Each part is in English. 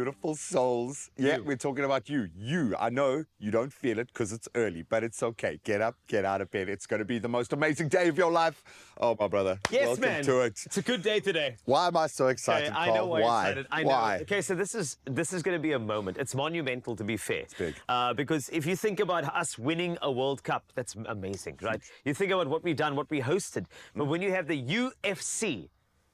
beautiful souls. Yeah, we're talking about you. I know you don't feel it because it's early, but it's okay. Get up, get out of bed. It's going to be the most amazing day of your life. Oh, my brother. Yes, welcome man. to it. It's a good day today. Why am I so excited, Okay, I Carl? know why you're excited. I know. Why? Okay, so this is going to be a moment. It's monumental, to be fair. It's big. Because if you think about us winning a World Cup, that's amazing, right? You think about what we've done, what we hosted. But when you have the UFC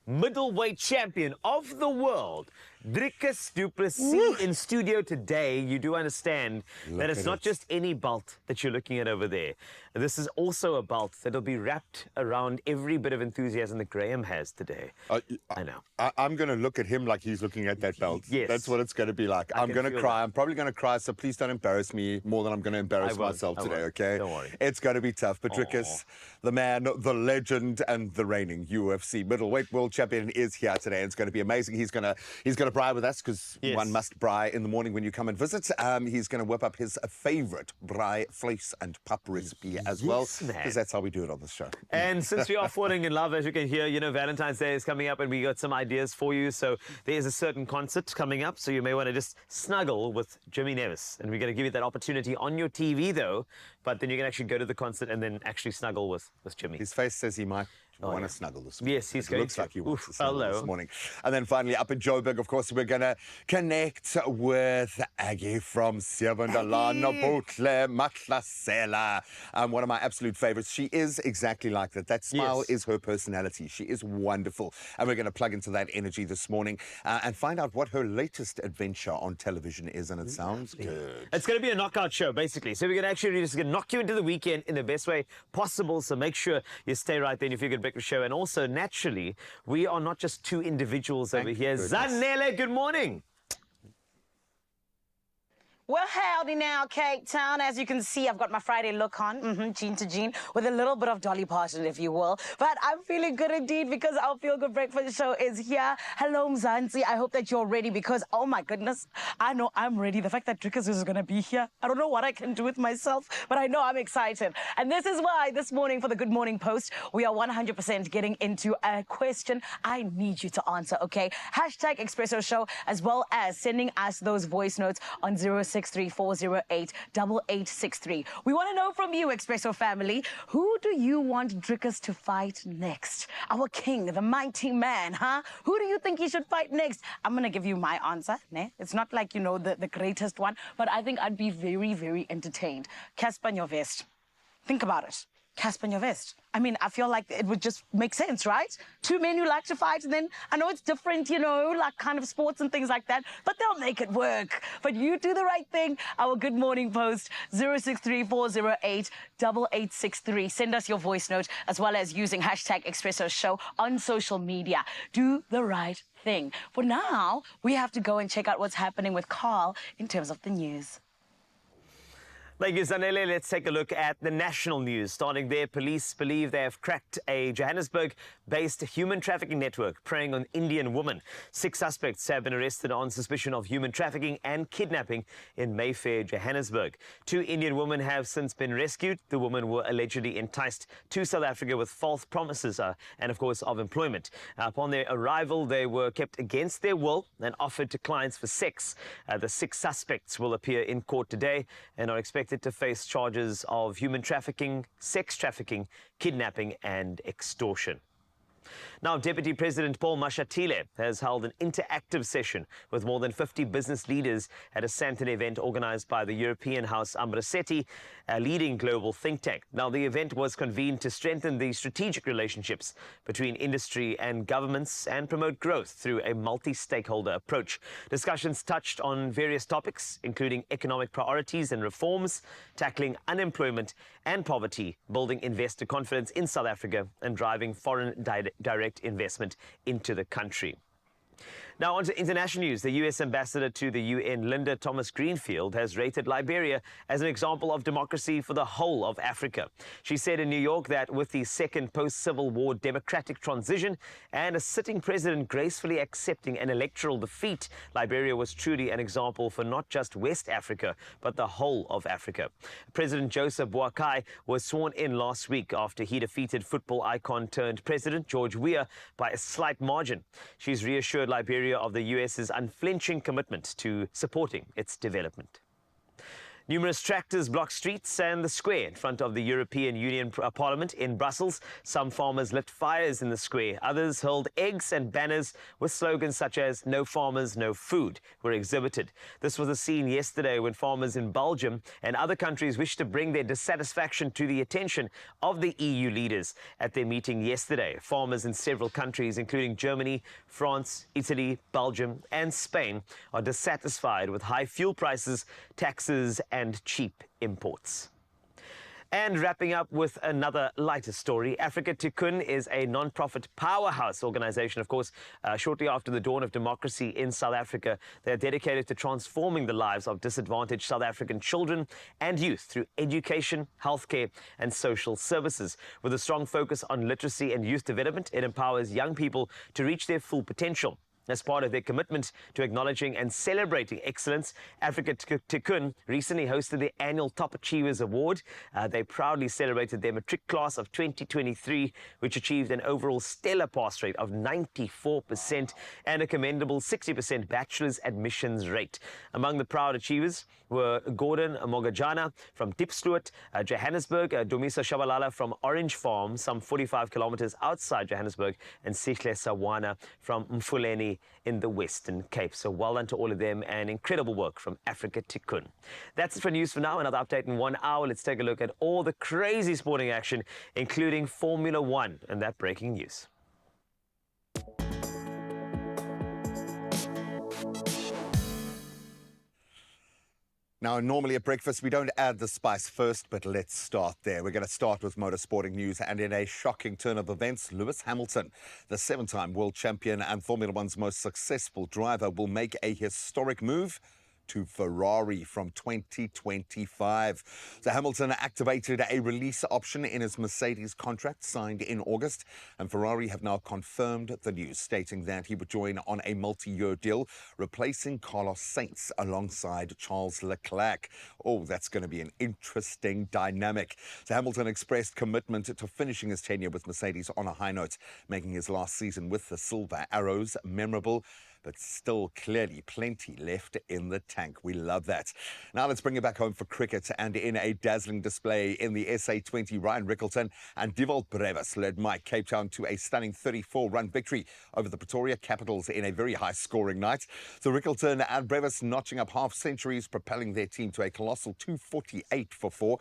middleweight champion of the world, Dricus du Plessis, in studio today, you do understand that it's not just any belt that you're looking at over there. This is also a belt that'll be wrapped around every bit of enthusiasm that Graham has today. I know. I'm going to look at him like he's looking at that belt. Yes. That's what it's going to be like. I'm going to cry. I'm probably going to cry, so please don't embarrass me more than I'm going to embarrass myself today, okay? Don't worry. It's going to be tough. But Dricus, the man, the legend, and the reigning UFC middleweight world champion is here today. It's going to be amazing. He's going to braai with us because one must braai in the morning when you come and visit. He's going to whip up his favorite braai vleis and pap recipe as well, because that's how we do it on this show. And since we are falling in love, as you can hear, you know, Valentine's Day is coming up and we got some ideas for you. So there's a certain concert coming up, so you may want to just snuggle with Jimmy Nevis. And we're going to give you that opportunity on your TV, though, but then you can actually go to the concert and then actually snuggle with Jimmy. His face says he might want to snuggle this morning. Yes, he's going looks to. Like he wants to snuggle this morning. And then finally, up in Joburg, of course, we're going to connect with Aggie from Siyabongelana Butle Matlasela. One of my absolute favorites. She is exactly like that. That smile is her personality. She is wonderful. And we're going to plug into that energy this morning and find out what her latest adventure on television is. And it sounds good. It's going to be a knockout show, basically. So we're going to actually just knock you into the weekend in the best way possible. So make sure you stay right there if you're good breakfast show. And also, naturally, we are not just two individuals over here. Zanele, good morning. Well, howdy now, Cape Town. As you can see, I've got my Friday look on, jean to jean, with a little bit of Dolly Parton, if you will. But I'm feeling good indeed because our Feel Good Breakfast show is here. Hello, Mzansi. I hope that you're ready because, oh my goodness, I know I'm ready. The fact that Dricus is going to be here, I don't know what I can do with myself, but I know I'm excited. And this is why this morning for the Good Morning Post, we are 100% getting into a question I need you to answer, okay? Hashtag Expresso Show, as well as sending us those voice notes on 0634088863. We want to know from you, Expresso family, who do you want Dricus to fight next? Our king, the mighty man, huh? Who do you think he should fight next? I'm going to give you my answer. Ne? It's not like, you know, the greatest one, but I think I'd be very, very entertained. Casper Nyovest. Think about it. Casper Nyovest. I mean, I feel like it would just make sense, right? Two men who like to fight, and then I know it's different, you know, like kind of sports and things like that, but they'll make it work. But you do the right thing. Our Good Morning Post, 0634088863. Send us your voice note, as well as using hashtag Expresso Show on social media. Do the right thing. For now, we have to go and check out what's happening with Carl in terms of the news. Thank you, Zanele. Let's take a look at the national news. Starting there, police believe they have cracked a Johannesburg-based human trafficking network preying on Indian women. 6 suspects have been arrested on suspicion of human trafficking and kidnapping in Mayfair, Johannesburg. 2 Indian women have since been rescued. The women were allegedly enticed to South Africa with false promises and, of course, of employment. Upon their arrival, they were kept against their will and offered to clients for sex. The 6 suspects will appear in court today and are expected to face charges of human trafficking, sex trafficking, kidnapping and extortion. Now, Deputy President Paul Mashatile has held an interactive session with more than 50 business leaders at a Sandton event organized by the European House Ambrossetti, a leading global think tank. Now, the event was convened to strengthen the strategic relationships between industry and governments and promote growth through a multi-stakeholder approach. Discussions touched on various topics, including economic priorities and reforms, tackling unemployment and poverty, building investor confidence in South Africa, and driving foreign direct investment into the country. Now, on to international news. The U.S. ambassador to the UN, Linda Thomas-Greenfield, has rated Liberia as an example of democracy for the whole of Africa. She said in New York that with the second post-Civil War democratic transition and a sitting president gracefully accepting an electoral defeat, Liberia was truly an example for not just West Africa, but the whole of Africa. President Joseph Boakai was sworn in last week after he defeated football icon turned president George Weah by a slight margin. She's reassured Liberia area of the US's unflinching commitment to supporting its development. Numerous tractors blocked streets and the square in front of the European Union Parliament in Brussels. Some farmers lit fires in the square. Others hurled eggs and banners with slogans such as "No farmers, no food" were exhibited. This was a scene yesterday when farmers in Belgium and other countries wished to bring their dissatisfaction to the attention of the EU leaders at their meeting yesterday. Farmers in several countries, including Germany, France, Italy, Belgium and Spain, are dissatisfied with high fuel prices, taxes and cheap imports. And wrapping up with another lighter story, Africa Tikkun is a non-profit powerhouse organization, of course, shortly after the dawn of democracy in South Africa. They are dedicated to transforming the lives of disadvantaged South African children and youth through education, healthcare and social services. With a strong focus on literacy and youth development, it empowers young people to reach their full potential. As part of their commitment to acknowledging and celebrating excellence, Africa Tikkun recently hosted the annual Top Achievers Award. They proudly celebrated their matric class of 2023, which achieved an overall stellar pass rate of 94% and a commendable 60% bachelor's admissions rate. Among the proud achievers were Gordon Mogajana from Diepsloot, Johannesburg, Dumisa Shabalala from Orange Farm, some 45 kilometers outside Johannesburg, and Sihle Sawana from Mfuleni in the Western Cape. So well done to all of them and incredible work from Africa Tikkun. That's it for news for now. Another update in 1 hour. Let's take a look at all the crazy sporting action, including Formula One and that breaking news. Now, normally at breakfast, we don't add the spice first, but let's start there. We're going to start with motorsporting news, and in a shocking turn of events, Lewis Hamilton, the 7-time world champion and Formula One's most successful driver, will make a historic move to Ferrari from 2025. So Hamilton activated a release option in his Mercedes contract signed in August, and Ferrari have now confirmed the news, stating that he would join on a multi-year deal, replacing Carlos Sainz alongside Charles Leclerc. Oh, that's going to be an interesting dynamic. So Hamilton expressed commitment to finishing his tenure with Mercedes on a high note, making his last season with the Silver Arrows memorable, but still clearly plenty left in the tank. We love that. Now let's bring it back home for cricket, and in a dazzling display in the SA20, Ryan Rickelton and Dewald Brevis led Mike Cape Town to a stunning 34-run victory over the Pretoria Capitals in a very high-scoring night. So Rickelton and Brevis notching up half centuries, propelling their team to a colossal 248 for 4.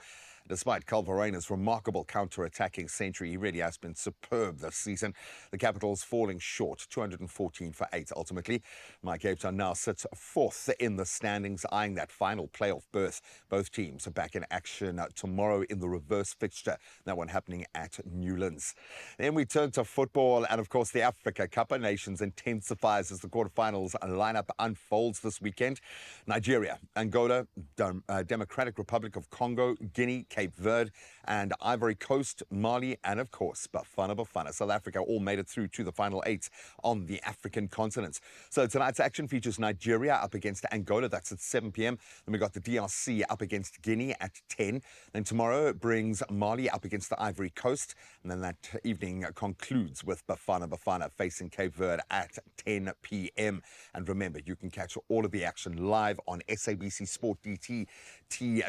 Despite Calvarena's remarkable counter-attacking century, he really has been superb this season. The Capitals falling short, 214 for 8 ultimately. Mike Cape Town now sits 4th in the standings, eyeing that final playoff berth. Both teams are back in action tomorrow in the reverse fixture, that one happening at Newlands. Then we turn to football, and of course the Africa Cup of Nations intensifies as the quarterfinals lineup unfolds this weekend. Nigeria, Angola, Democratic Republic of Congo, Guinea, Cape Verde and Ivory Coast, Mali and of course Bafana. South Africa all made it through to the final 8 on the African continent. So tonight's action features Nigeria up against Angola, that's at 7 p.m. Then we got the DRC up against Guinea at 10. Then tomorrow it brings Mali up against the Ivory Coast, and then that evening concludes with Bafana facing Cape Verde at 10 p.m. And remember, you can catch all of the action live on SABC Sport DT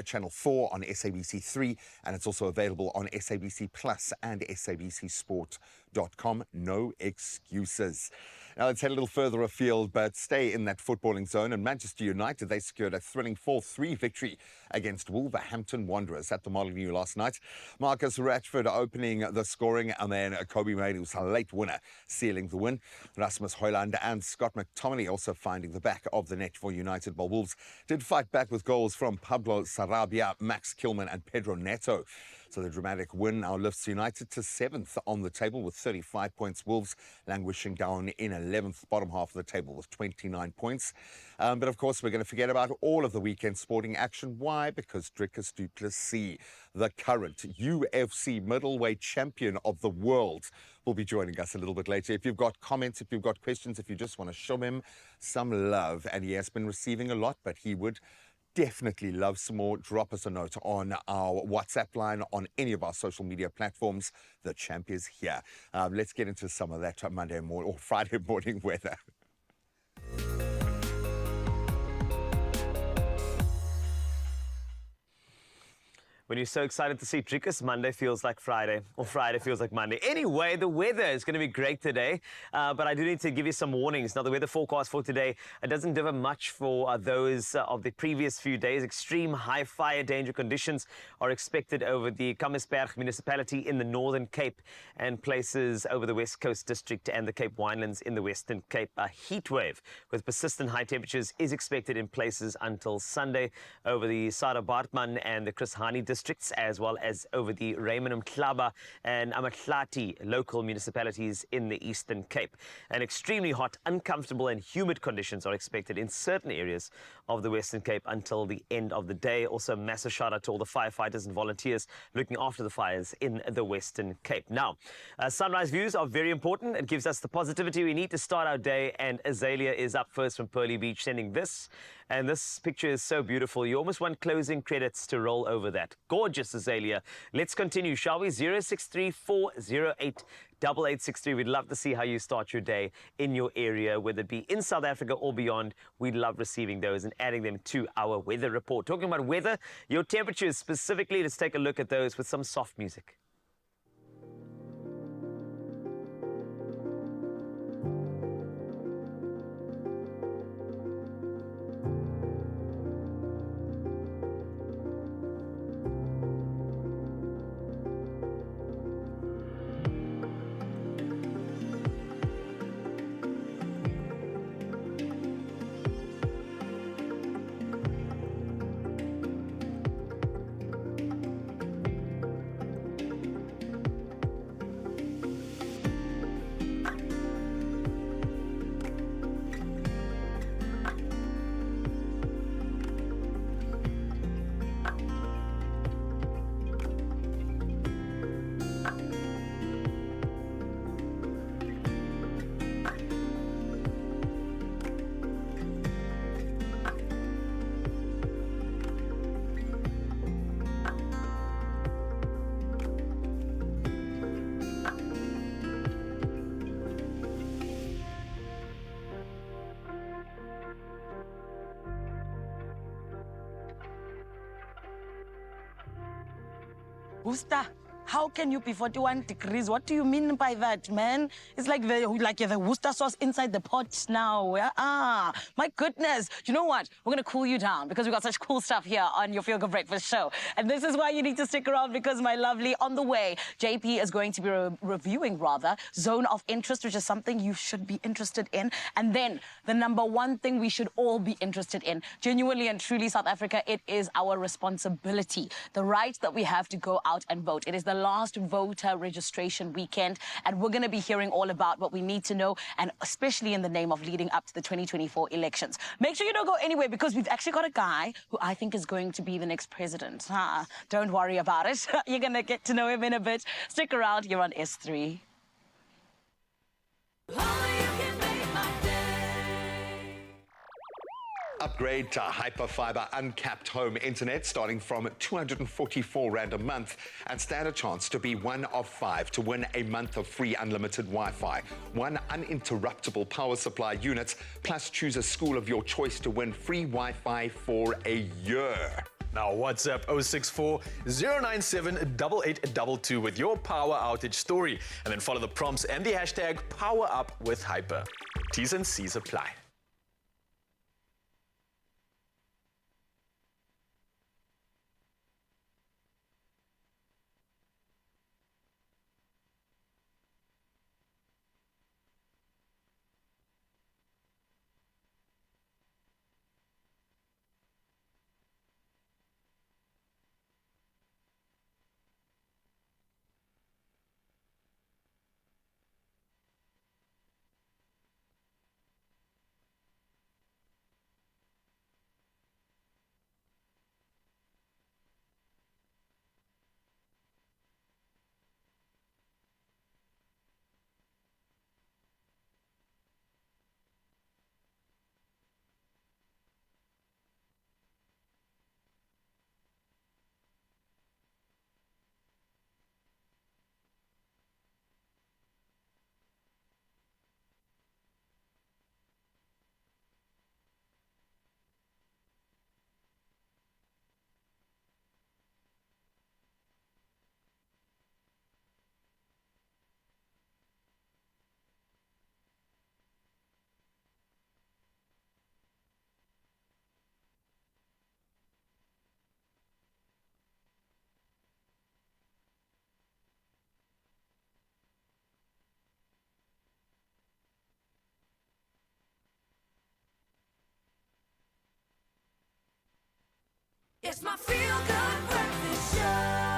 Channel 4, on SABC 3, and it's also available on SABC Plus and SABCsport.com. No excuses. Now let's head a little further afield, but stay in that footballing zone. And Manchester United, they secured a thrilling 4-3 victory against Wolverhampton Wanderers at the Molineux last night. Marcus Rashford opening the scoring, and then Kobe Mainoo's late winner sealing the win. Rasmus Højlund and Scott McTominay also finding the back of the net for United, while Wolves did fight back with goals from Pablo Sarabia, Max Kilman and Pedro Neto. So the dramatic win now lifts United to 7th on the table with 35 points. Wolves languishing down in 11th, bottom half of the table with 29 points. But of course, we're going to forget about all of the weekend sporting action. Why? Because Dricus du Plessis, the current UFC middleweight champion of the world, will be joining us a little bit later. If you've got comments, if you've got questions, if you just want to show him some love, and he has been receiving a lot, but he would definitely love some more, drop us a note on our WhatsApp line, on any of our social media platforms. The champ is here. Let's get into some of that Monday morning or Friday morning weather. When you're so excited to see Driekus, Monday feels like Friday, or Friday feels like Monday. Anyway, the weather is going to be great today, but I do need to give you some warnings. Now, the weather forecast for today doesn't differ much for those of the previous few days. Extreme high fire danger conditions are expected over the Kammersberg municipality in the Northern Cape and places over the West Coast District and the Cape Winelands in the Western Cape. A heat wave with persistent high temperatures is expected in places until Sunday over the Sarah Bartman and the Chris Hani districts, as well as over the Raymond Mhlaba and Amatlati local municipalities in the Eastern Cape. And extremely hot, uncomfortable and humid conditions are expected in certain areas of the Western Cape until the end of the day. Also, massive shout out to all the firefighters and volunteers looking after the fires in the Western Cape. Now, sunrise views are very important. It gives us the positivity we need to start our day, and Azalea is up first from Pearly Beach sending this. And this picture is so beautiful. You almost want closing credits to roll over that. Gorgeous, Azalea. Let's continue, shall we? 0634088863. We'd love to see how you start your day in your area, whether it be in South Africa or beyond. We'd love receiving those and adding them to our weather report. Talking about weather, your temperatures specifically, let's take a look at those with some soft music. Busta, how can you be 41 degrees? What do you mean by that, man? It's like the Worcester sauce inside the pot now. Yeah? My goodness. You know what? We're going to cool you down because we've got such cool stuff here on your Feel Good Breakfast show. And this is why you need to stick around because, my lovely, on the way, JP is going to be reviewing, Zone of Interest, which is something you should be interested in. And then the number one thing we should all be interested in, genuinely and truly, South Africa, it is our responsibility, the right that we have to go out and vote. It is the last voter registration weekend, and we're going to be hearing all about what we need to know, and especially in the name of leading up to the 2024 elections. Make sure you don't go anywhere because we've actually got a guy who I think is going to be the next president. Don't worry about it. You're going to get to know him in a bit. Stick around. You're on S3. Upgrade to Hyperfiber uncapped home internet starting from 244 Rand a month and stand a chance to be one of 5 to win a month of free unlimited Wi-Fi, 1 uninterruptible power supply unit, plus choose a school of your choice to win free Wi-Fi for a year. Now WhatsApp 064 097 8822 with your power outage story, and then follow the prompts and the hashtag #PowerUpWithHyper. T's and C's apply. It's my feel-good breakfast show.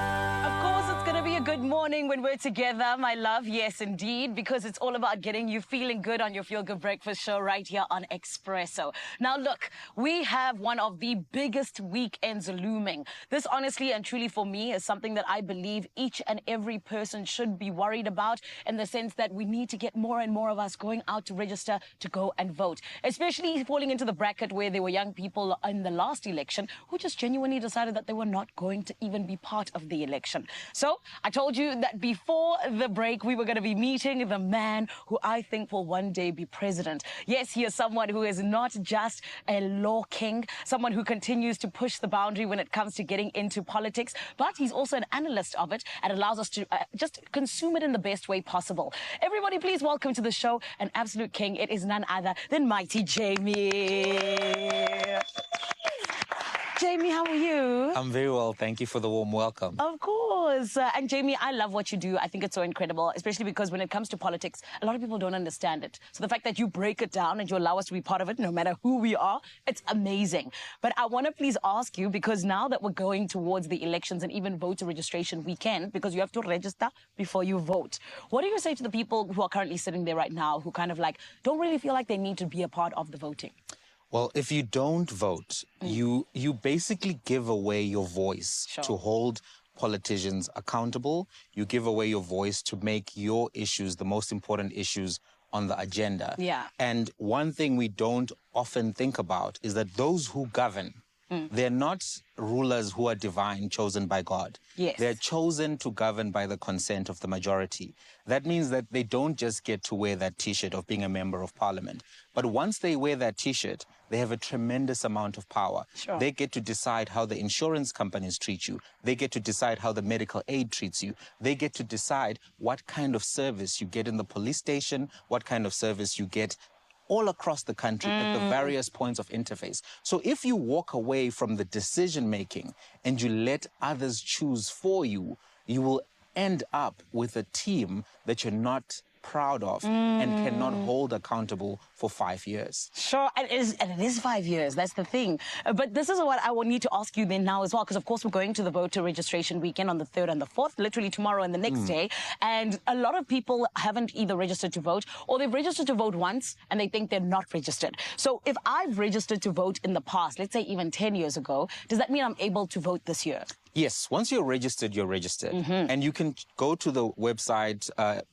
Of course, it's going to be a good morning when we're together, my love. Yes, indeed, because it's all about getting you feeling good on your Feel Good Breakfast show right here on Expresso. Now, look, we have one of the biggest weekends looming. This, honestly and truly for me, is something that I believe each and every person should be worried about, in the sense that we need to get more and more of us going out to register to go and vote, especially falling into the bracket where there were young people in the last election who just genuinely decided that they were not going to even be part of the election. So I told you that before the break, we were going to be meeting the man who I think will one day be president. Yes, he is someone who is not just a law king, someone who continues to push the boundary when it comes to getting into politics, but he's also an analyst of it and allows us to just consume it in the best way possible. Everybody, please welcome to the show an absolute king. It is none other than mighty Jamie. Jamie, how are you? I'm very well. Thank you for the warm welcome. Of course. And Jamie, I love what you do. I think it's so incredible, especially because when it comes to politics, a lot of people don't understand it. So the fact that you break it down and you allow us to be part of it, no matter who we are, it's amazing. But I want to please ask you, because now that we're going towards the elections and even voter registration weekend, because you have to register before you vote, what do you say to the people who are currently sitting there right now who kind of like don't really feel like they need to be a part of the voting? Well, if you don't vote, you basically give away your voice to hold politicians accountable. You give away your voice to make your issues the most important issues on the agenda. Yeah. And one thing we don't often think about is that those who govern, they're not rulers who are divine, chosen by God. Yes. They're chosen to govern by the consent of the majority. That means that they don't just get to wear that T-shirt of being a member of parliament. But once they wear that T-shirt, they have a tremendous amount of power. Sure. They get to decide how the insurance companies treat you. They get to decide how the medical aid treats you. They get to decide what kind of service you get in the police station, what kind of service you get all across the country at the various points of interface. So if you walk away from the decision-making and you let others choose for you, you will end up with a team that you're not proud of and cannot hold accountable for 5 years. Sure, and it is 5 years. That's the thing. But this is what I will need to ask you then now as well, because of course we're going to the voter registration weekend on the 3rd and the 4th, literally tomorrow and the next day. And a lot of people haven't either registered to vote, or they've registered to vote once and they think they're not registered. So if I've registered to vote in the past, let's say even 10 years ago, does that mean I'm able to vote this year? Yes, once you're registered, you're registered. And you can go to the website,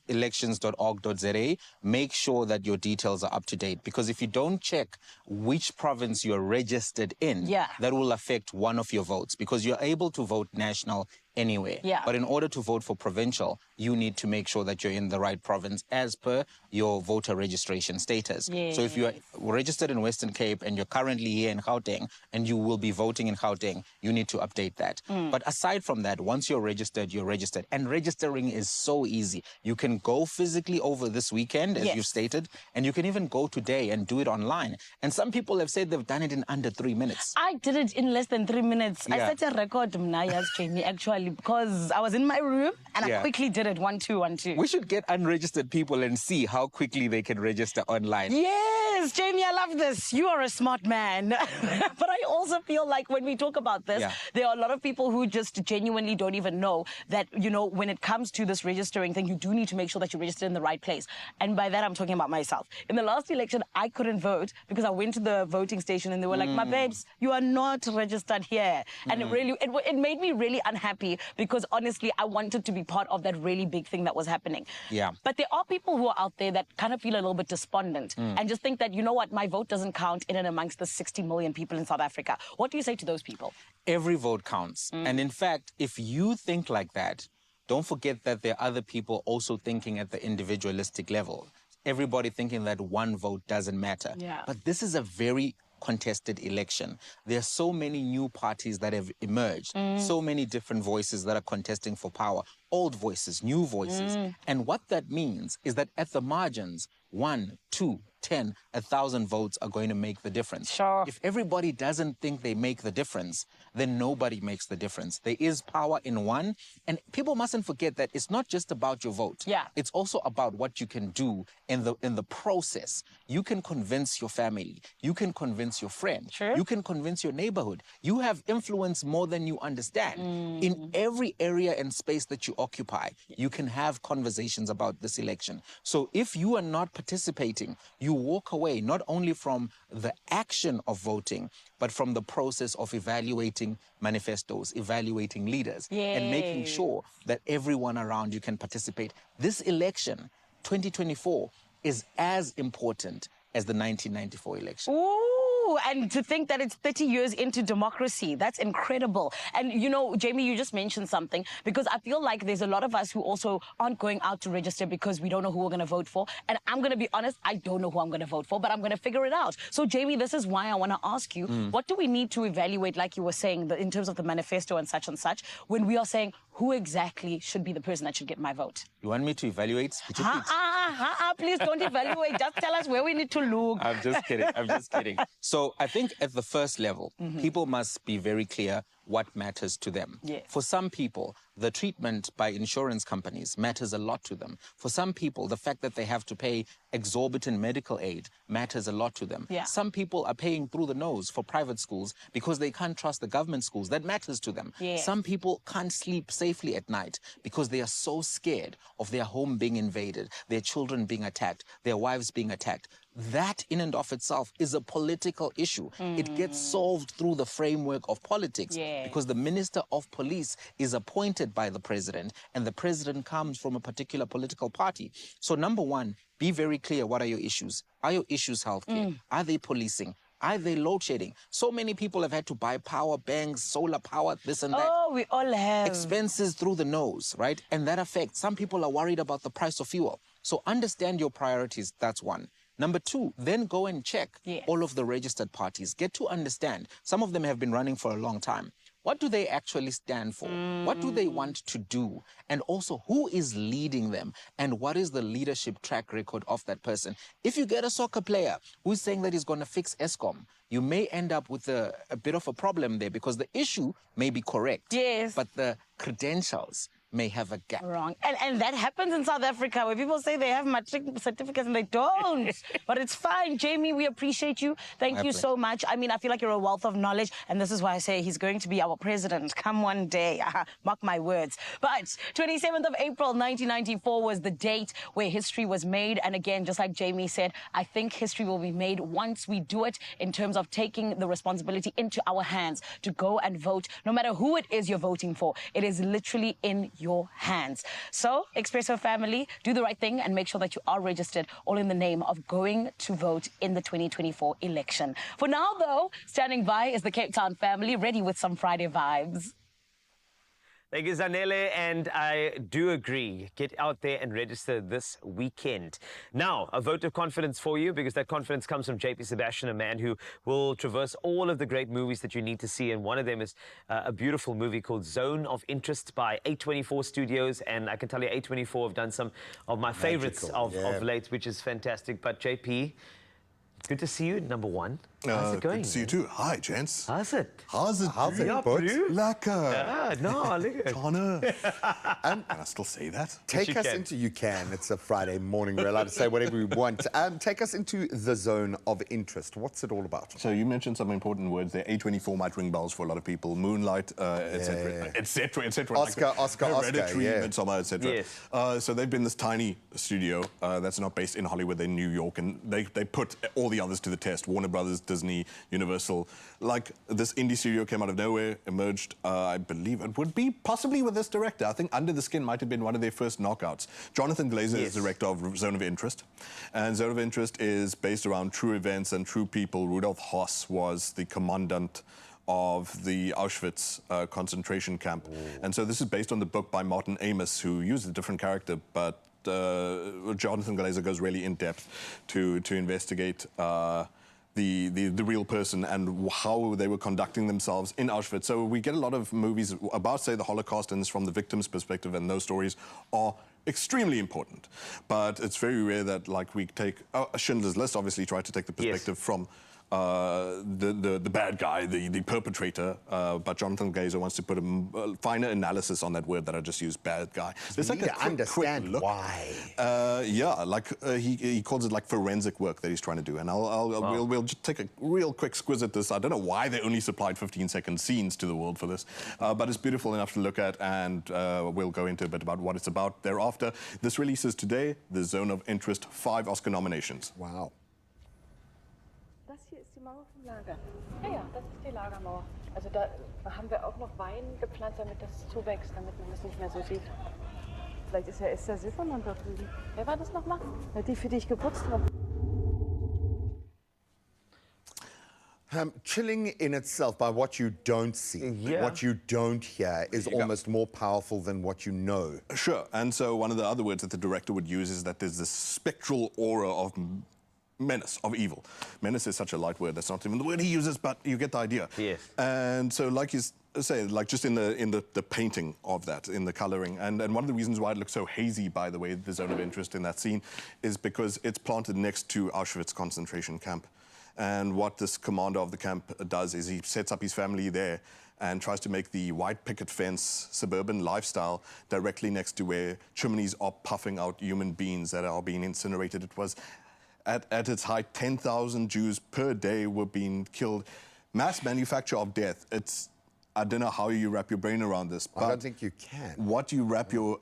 elections.org.za, make sure that your details are up to date. Because if you don't check which province you're registered in, that will affect one of your votes. Because you're able to vote national anyway. But in order to vote for provincial, you need to make sure that you're in the right province as per your voter registration status. So if you are registered in Western Cape and you're currently here in Gauteng and you will be voting in Gauteng, you need to update that. But aside from that, once you're registered, you're registered. And registering is so easy. You can go physically over this weekend, as you've stated, and you can even go today and do it online. And some people have said they've done it in under 3 minutes. I did it in less than 3 minutes. I set a record, Jamie, actually, because I was in my room and I quickly did it. 1, 2, 1, 2. We should get unregistered people and see how quickly they can register online. Yes, Jamie, I love this. You are a smart man. But I also feel like when we talk about this, there are a lot of people who just genuinely don't even know that, you know, when it comes to this registering thing, you do need to make sure that you register in the right place. And by that, I'm talking about myself. In the last election, I couldn't vote because I went to the voting station and they were like, my babes, you are not registered here. And it made me really unhappy because honestly, I wanted to be part of that really big thing that was happening. But there are people who are out there that kind of feel a little bit despondent and just think that, you know what, my vote doesn't count in and amongst the 60 million people in South Africa. What do you say to those people? Every vote counts. And in fact, if you think like that, don't forget that there are other people also thinking at the individualistic level. Everybody thinking that one vote doesn't matter. But this is a very contested election. There are so many new parties that have emerged, so many different voices that are contesting for power, old voices, new voices. And what that means is that at the margins, 1, 2, 10, 1,000 votes are going to make the difference. Sure. If everybody doesn't think they make the difference, then nobody makes the difference. There is power in one, and people mustn't forget that it's not just about your vote. Yeah. It's also about what you can do in the process. You can convince your family. You can convince your friend. Sure. You can convince your neighborhood. You have influence more than you understand. In every area and space that you occupy, you can have conversations about this election. So if you are not participating, you walk away not only from the action of voting, but from the process of evaluating manifestos, evaluating leaders, and making Yay. sure that everyone around you can participate. This election, 2024, is as important as the 1994 election. Ooh, and to think that it's 30 years into democracy, that's incredible. And you know, Jamie, you just mentioned something, because I feel like there's a lot of us who also aren't going out to register because we don't know who we're going to vote for. And I'm going to be honest, I don't know who I'm going to vote for, but I'm going to figure it out. So Jamie, this is why I want to ask you, what do we need to evaluate, like you were saying, in terms of the manifesto and such, when we are saying who exactly should be the person that should get my vote? You want me to evaluate? Please don't evaluate. Just tell us where we need to look. I'm just kidding. I'm just kidding. So I think at the first level, people must be very clear what matters to them. Yes. For some people, the treatment by insurance companies matters a lot to them. For some people, the fact that they have to pay exorbitant medical aid matters a lot to them. Yeah. Some people are paying through the nose for private schools because they can't trust the government schools. That matters to them. Yes. Some people can't sleep safely at night because they are so scared of their home being invaded, their children being attacked, their wives being attacked. That in and of itself is a political issue. It gets solved through the framework of politics because the Minister of Police is appointed by the president and the president comes from a particular political party. So number one, be very clear, what are your issues? Are your issues healthcare? Are they policing? Are they load shedding? So many people have had to buy power banks, solar power, this and that. Oh, we all have. Expenses through the nose, right? And that affects. Some people are worried about the price of fuel. So understand your priorities. That's one. Number two, then go and check all of the registered parties. Get to understand. Some of them have been running for a long time. What do they actually stand for? What do they want to do? And also, who is leading them? And what is the leadership track record of that person? If you get a soccer player who's saying that he's going to fix ESCOM, you may end up with a bit of a problem there because the issue may be correct. Yes. But the credentials may have a gap. Wrong. And that happens in South Africa where people say they have matric certificates and they don't. But it's fine. Jamie, we appreciate you. Thank you so much. I mean, I feel like you're a wealth of knowledge. And this is why I say he's going to be our president. Come one day. Mark my words. But 27th of April, 1994 was the date where history was made. And again, just like Jamie said, I think history will be made once we do it in terms of taking the responsibility into our hands to go and vote. No matter who it is you're voting for, it is literally in your hands. So, Expresso family, do the right thing and make sure that you are registered, all in the name of going to vote in the 2024 election. For now, though, standing by is the Cape Town family, ready with some Friday vibes. Thank you, Zanele, and I do agree. Get out there and register this weekend. Now, a vote of confidence for you, because that confidence comes from JP Sebastian, a man who will traverse all of the great movies that you need to see, and one of them is a beautiful movie called Zone of Interest by A24 Studios, and I can tell you A24 have done some of my favorites of late, which is fantastic. But JP, it's good to see you, number one. How's it going? Good to see you too. Hi, gents. How's it? How's it? How's it, Yeah, bud? bro. Lekker. No, look at it. Connor. Can I still say that? Take you us can. into, you can, it's a Friday morning, we're allowed to say whatever we want. Take us into the zone of interest. What's it all about? So you mentioned some important words there. A24 might ring bells for a lot of people. Moonlight, etc., etc., etc. Oscar, Hereditary, yeah. Midsommar, etc. Yes. So they've been this tiny studio that's not based in Hollywood, they're in New York, and they put all the others to the test. Warner Brothers, Disney, Universal. Like, this indie studio came out of nowhere, emerged, I believe it would be possibly with this director. I think Under the Skin might have been one of their first knockouts. Jonathan Glazer is the director of Zone of Interest. And Zone of Interest is based around true events and true people. Rudolf Hoss was the commandant of the Auschwitz concentration camp. And so this is based on the book by Martin Amis, who used a different character, but Jonathan Glazer goes really in depth to investigate the real person and how they were conducting themselves in Auschwitz. So we get a lot of movies about, say, the Holocaust, and it's from the victim's perspective, and those stories are extremely important. But it's very rare that, like, we take Schindler's List, obviously tried to take the perspective from the bad guy, the perpetrator, but Jonathan Glazer wants to put a finer analysis on that word that I just used, bad guy. There's like a understand look. Why. Yeah, like he calls it like forensic work that he's trying to do, and we'll just take a real quick squiz at this. I don't know why they only supplied 15-second scenes to the world for this, but it's beautiful enough to look at, and we'll go into a bit about what it's about thereafter. This releases today, The Zone of Interest, 5 Oscar nominations. Wow. Das hier ist die Mauer vom Lager. Ja, ja, das ist die Lagermauer. Also da haben wir auch noch Wein gepflanzt, damit das zuwächst, damit man das nicht mehr so sieht. Vielleicht ist ja Esther Siffermann da drüben. Wer war das nochmal? Die, für die ich geputzt habe. Chilling in itself by what you don't see, what you don't hear, is almost more powerful than what you know. Sure, and so one of the other words that the director would use is that there's this spectral aura of menace, of evil. Menace is such a light word, that's not even the word he uses, but you get the idea. Yes. And so, like you say, like just in the painting of that, in the coloring, and one of the reasons why it looks so hazy, by the way, the zone of interest in that scene, is because it's planted next to Auschwitz concentration camp. And what this commander of the camp does is he sets up his family there and tries to make the white picket fence suburban lifestyle directly next to where chimneys are puffing out human beings that are being incinerated. It was, at its height, 10,000 Jews per day were being killed. Mass manufacture of death. It's, I don't know how you wrap your brain around this. But I don't think you can. What you wrap your,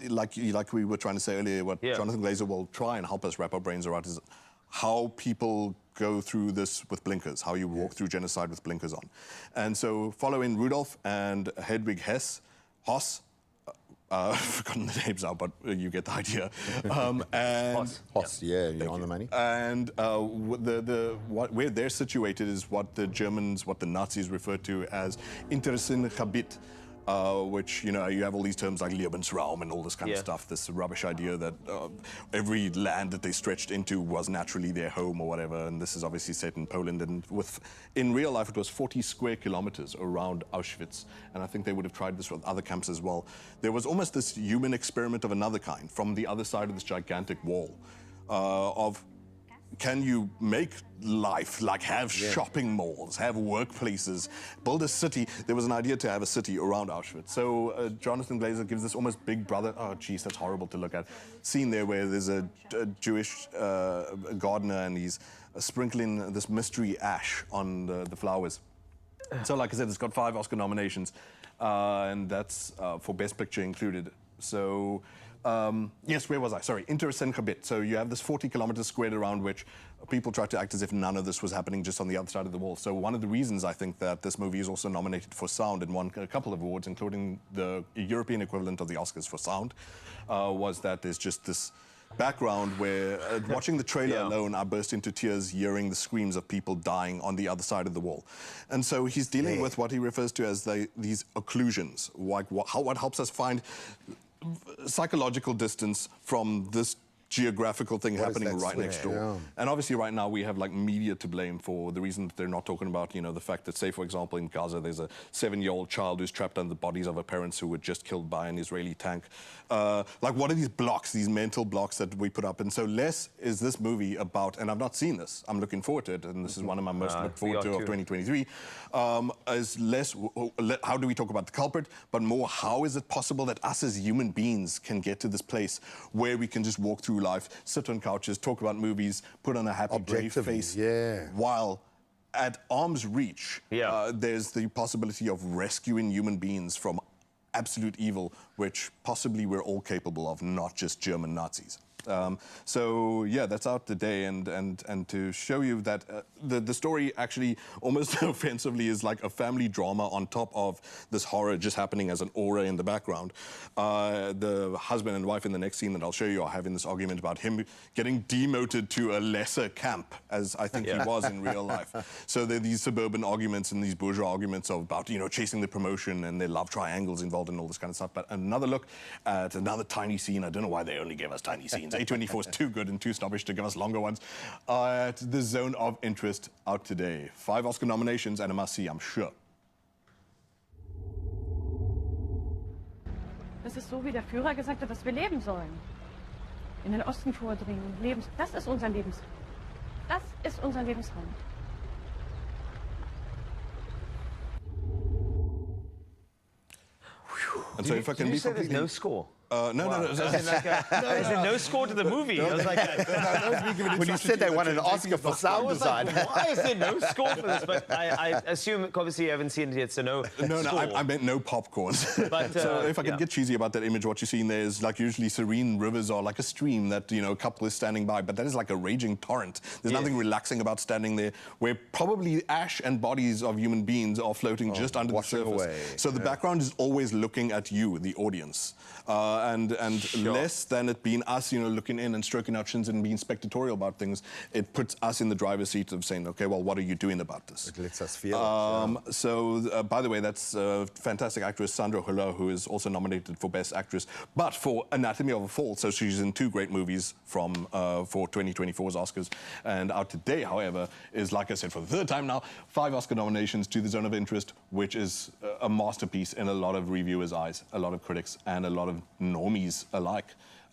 like we were trying to say earlier, what Jonathan Glazer will try and help us wrap our brains around is how people go through this with blinkers, how you walk through genocide with blinkers on. And so following Rudolf and Hedwig Hoss, I've forgotten the names now, but you get the idea. And Hoss, yeah, you're on the money. And where they're situated is what the Germans, what the Nazis refer to as Interessengebiet, which, you know, you have all these terms like Lebensraum and all this kind of stuff, this rubbish idea that every land that they stretched into was naturally their home or whatever, and this is obviously set in Poland, and in real life it was 40 square kilometers around Auschwitz, and I think they would have tried this with other camps as well. There was almost this human experiment of another kind from the other side of this gigantic wall of, can you make life, like have shopping malls, have workplaces, build a city? There was an idea to have a city around Auschwitz. So Jonathan Glazer gives this almost Big Brother, oh geez, that's horrible to look at, scene there where there's a Jewish gardener and he's sprinkling this mystery ash on the flowers. So like I said, it's got 5 Oscar nominations, and that's for Best Picture included. So yes, where was I? Sorry, Interessengebiet. So you have this 40 kilometers squared around which people try to act as if none of this was happening just on the other side of the wall. So one of the reasons I think that this movie is also nominated for sound and won a couple of awards, including the European equivalent of the Oscars for sound, was that there's just this background where watching the trailer alone, I burst into tears hearing the screams of people dying on the other side of the wall. And so he's dealing with what he refers to as these occlusions, like what helps us find psychological distance from this geographical thing happening right next door. And obviously right now we have like media to blame for the reason that they're not talking about, you know, the fact that, say, for example, in Gaza, there's a 7-year-old child who's trapped under the bodies of her parents who were just killed by an Israeli tank. Like, what are these blocks, these mental blocks that we put up? And so less is this movie about, and I've not seen this, I'm looking forward to it, and this is one of my most looked forward to of 2023, is less, how do we talk about the culprit, but more, how is it possible that us as human beings can get to this place where we can just walk through life, sit on couches, talk about movies, put on a happy, brave face, while at arm's reach, there's the possibility of rescuing human beings from absolute evil, which possibly we're all capable of, not just German Nazis. So yeah, that's out today, and to show you that the story actually almost offensively is like a family drama on top of this horror just happening as an aura in the background. The husband and wife in the next scene that I'll show you are having this argument about him getting demoted to a lesser camp, as I think he was in real life. So there are these suburban arguments and these bourgeois arguments about, you know, chasing the promotion and their love triangles involved in all this kind of stuff. But another look at another tiny scene. I don't know why they only gave us tiny scenes. A24 is too good and too snobbish to give us longer ones. At the Zone of Interest out today. 5 Oscar nominations and a must-see, I'm sure. Das ist so, wie der Führer gesagt hat, dass wir leben sollen. In den Osten vordringen. Das ist unser Lebensraum. Das ist unser Lebensraum. And so if I can Did be you say there's completely... no score? No. As in no score to the movie. I was like, When you said they won an Oscar for I sound was design. like, why is there no score for this? But I assume, obviously, you haven't seen it yet, so no No, score. I meant no popcorns. But, so if I can yeah. get cheesy about that image, what you're seeing there is like usually serene rivers or like a stream that, you know, a couple is standing by, but that is like a raging torrent. There's Yes. nothing relaxing about standing there, where probably ash and bodies of human beings are floating just under the washing surface. away. So the background is always looking at you, the audience. And less than it being us, you know, looking in and stroking our chins and being spectatorial about things, it puts us in the driver's seat of saying, okay, well, what are you doing about this? It lets us feel it. So, by the way, that's fantastic actress Sandra Hüller, who is also nominated for Best Actress, but for Anatomy of a Fall. So she's in 2 great movies from for 2024's Oscars. And out today, however, is, like I said, for the 3rd time now, 5 Oscar nominations to The Zone of Interest, which is a masterpiece in a lot of reviewers' eyes, a lot of critics, and a lot of normies alike.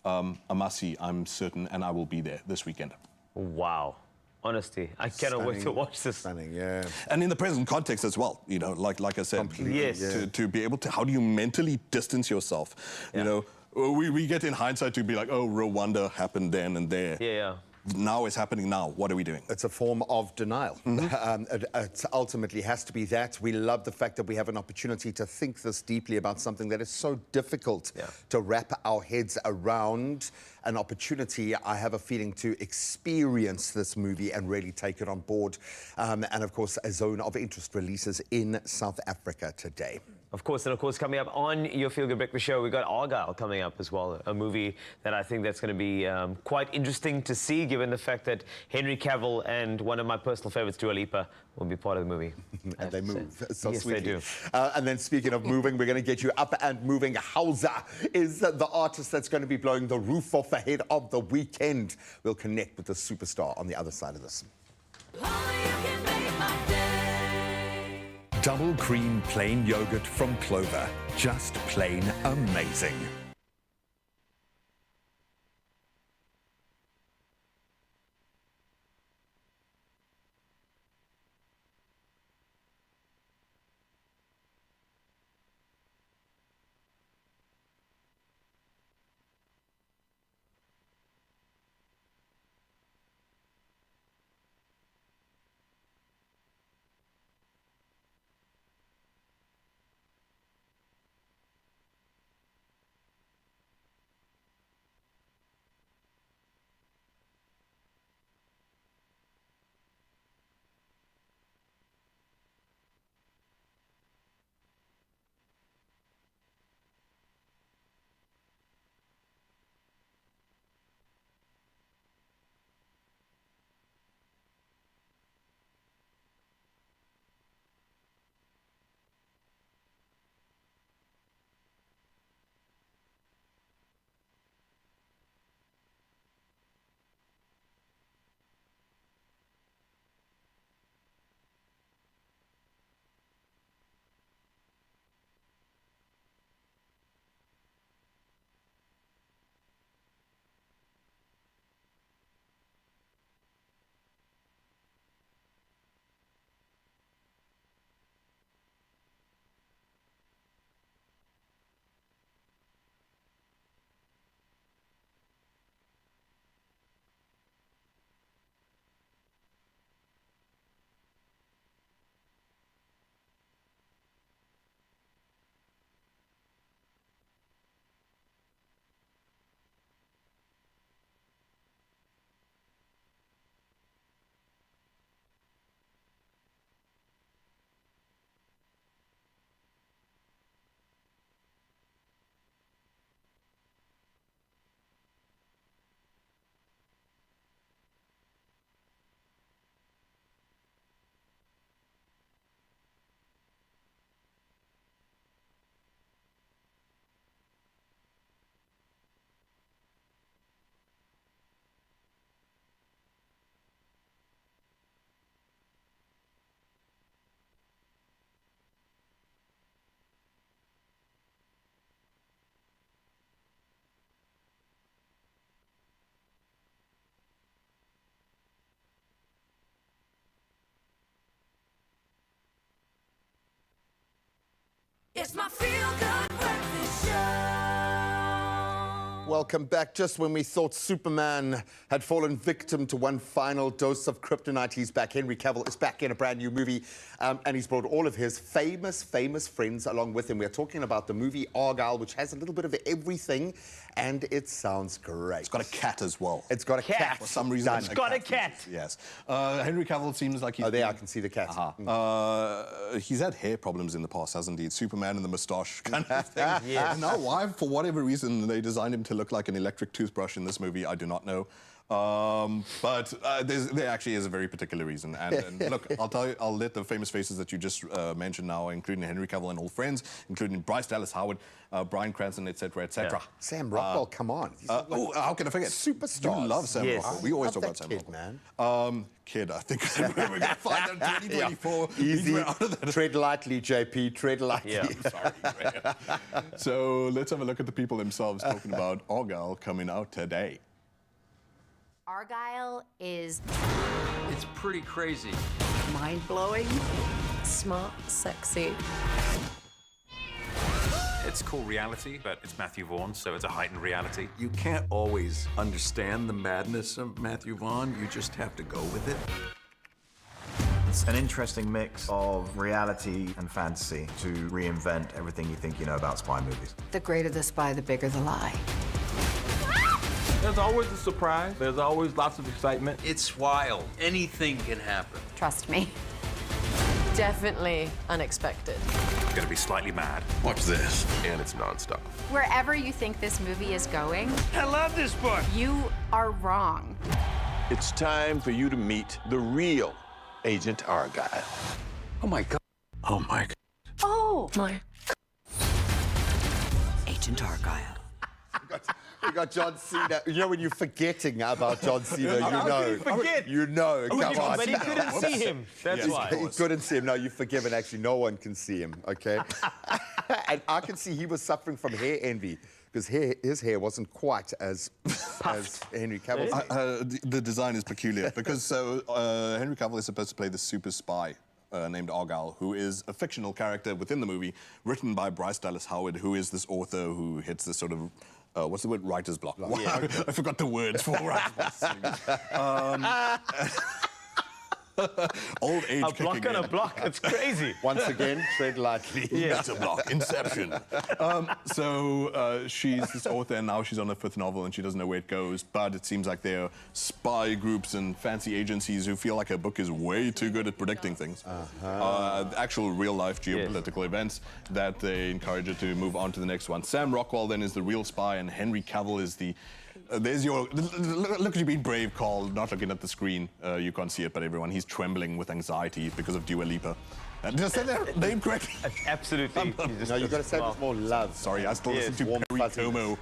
A must-see, I'm certain, and I will be there this weekend. Wow. Honestly, I cannot wait to watch this. Stunning, yeah. And in the present context as well, you know, like I said, Completely, Yes. to be able to, how do you mentally distance yourself? You know, we get in hindsight to be like, oh, Rwanda happened then and there. Yeah. Now it's happening now. What are we doing? It's a form of denial. It ultimately has to be that. We love the fact that we have an opportunity to think this deeply about something that is so difficult to wrap our heads around. An opportunity, I have a feeling, to experience this movie and really take it on board. And of course, A Zone of Interest releases in South Africa today. Of course, and of course, coming up on your Feel Good Breakfast show, we've got Argylle coming up as well, a movie that I think that's going to be quite interesting to see, given the fact that Henry Cavill and one of my personal favorites, Dua Lipa, will be part of the movie. And they move so Yes, sweetly. they do. And then speaking of moving, we're going to get you up and moving. Hauser is the artist that's going to be blowing the roof off ahead of the weekend. We'll connect with the superstar on the other side of this. Only you can make my day. Double cream plain yogurt from Clover. Just plain amazing. It's my feel-good breakfast show. Welcome back. Just when we thought Superman had fallen victim to one final dose of kryptonite, he's back. Henry Cavill is back in a brand new movie, and he's brought all of his famous friends along with him. We're talking about the movie Argylle, which has a little bit of everything, and it sounds great. It's got a cat as well. It's got a cat. For some reason, It's got a cat. Yes. Henry Cavill seems like he's... Oh, there, I can see the cat. He's had hair problems in the past, hasn't he? Superman and the moustache kind of thing. Yes. And now why, for whatever reason, they designed him to look like an electric toothbrush in this movie, I do not know. But there actually is a very particular reason. And look, I'll tell you, I'll let the famous faces that you just mentioned now, including Henry Cavill and all friends, including Bryce Dallas Howard, Bryan Cranston, etc., etc. Yeah. Sam Rockwell, come on. He's How can I forget? Superstar. You love Sam Rockwell. We always talk about Sam kid, Rockwell. man. Kid, I think we're going to find out 2024. Easy. We're out of that. Tread lightly, JP. Tread lightly. Yeah. Sorry, Graham. So let's have a look at the people themselves talking about Argylle coming out today. Argylle is It's pretty crazy. mind-blowing, smart, sexy. It's called reality, but it's Matthew Vaughn, so it's a heightened reality. You can't always understand the madness of Matthew Vaughn. You just have to go with it. It's an interesting mix of reality and fantasy to reinvent everything you think you know about spy movies. The greater the spy, the bigger the lie. There's always a surprise. There's always lots of excitement. It's wild. Anything can happen. Trust me. Definitely unexpected. It's gonna be slightly mad. Watch this. And it's nonstop. Wherever you think this movie is going, I love this book. you are wrong. It's time for you to meet the real Agent Argylle. Oh my God. Oh my God. Oh, my. Agent Argylle. We got John Cena. You know when you're forgetting about John Cena, you know. forget? You know. Come on. But he couldn't see him. That's why. He couldn't see him. No, you're forgiven. Actually, no one can see him, okay? And I can see he was suffering from hair envy because his hair wasn't quite as Henry Cavill's hair. The design is peculiar because Henry Cavill is supposed to play the super spy named Argylle, who is a fictional character within the movie, written by Bryce Dallas Howard, who is this author who hits this sort of what's the word? Writer's block. Yeah. I forgot the words for writer's block. Old age A block on a block. It's crazy. Once again, tread lightly. Yeah. It's a block. Inception. She's this author, and now she's on her 5th novel, and she doesn't know where it goes. But it seems like there are spy groups and fancy agencies who feel like her book is way too good at predicting things. Actual real-life geopolitical events that they encourage her to move on to the next one. Sam Rockwell then is the real spy, and Henry Cavill is the... there's your... Look at you being brave, Carl, not looking at the screen. You can't see it, but everyone, he's trembling with anxiety because of Dua Lipa. Did I say that name correctly? Absolutely. No, you've got to say it's more love. Sorry, I still listen to warm Perry Como.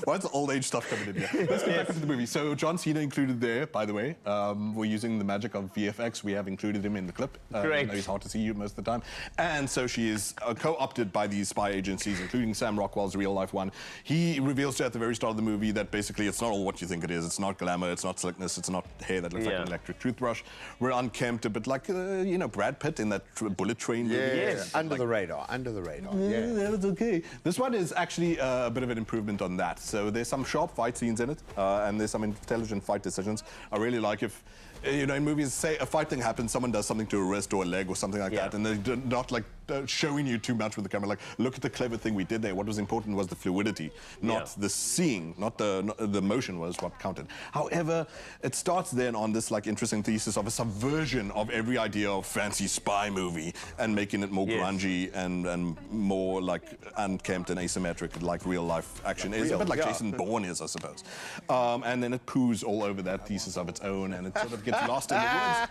Why's the old age stuff coming in here? Let's get back into the movie. So John Cena included there, by the way. We're using the magic of VFX. We have included him in the clip. Great. I know he's hard to see you most of the time. And so she is co-opted by these spy agencies, including Sam Rockwell's real-life one. He reveals to her at the very start of the movie that basically it's not all what you think it is. It's not glamour, it's not slickness, it's not hair that looks like an electric toothbrush. We're unkempt, a bit like, you know, Brad Pitt in that Bullet Train movie. Yes. Under the radar. Yeah. That's okay. This one is actually a bit of an improvement on that. So there's some sharp fight scenes in it, and there's some intelligent fight decisions. I really like if, you know, in movies, say a fight thing happens, someone does something to a wrist or a leg or something like that, and they're not like showing you too much with the camera. Like, look at the clever thing we did there. What was important was the fluidity, not the seeing, not the motion was what counted. However, it starts then on this like interesting thesis of a subversion of every idea of fancy spy movie and making it more grungy and more like unkempt and asymmetric, like real life action is. A bit like Jason Bourne is, I suppose. And then it poos all over that thesis of its own, and it sort of gets lost in the woods.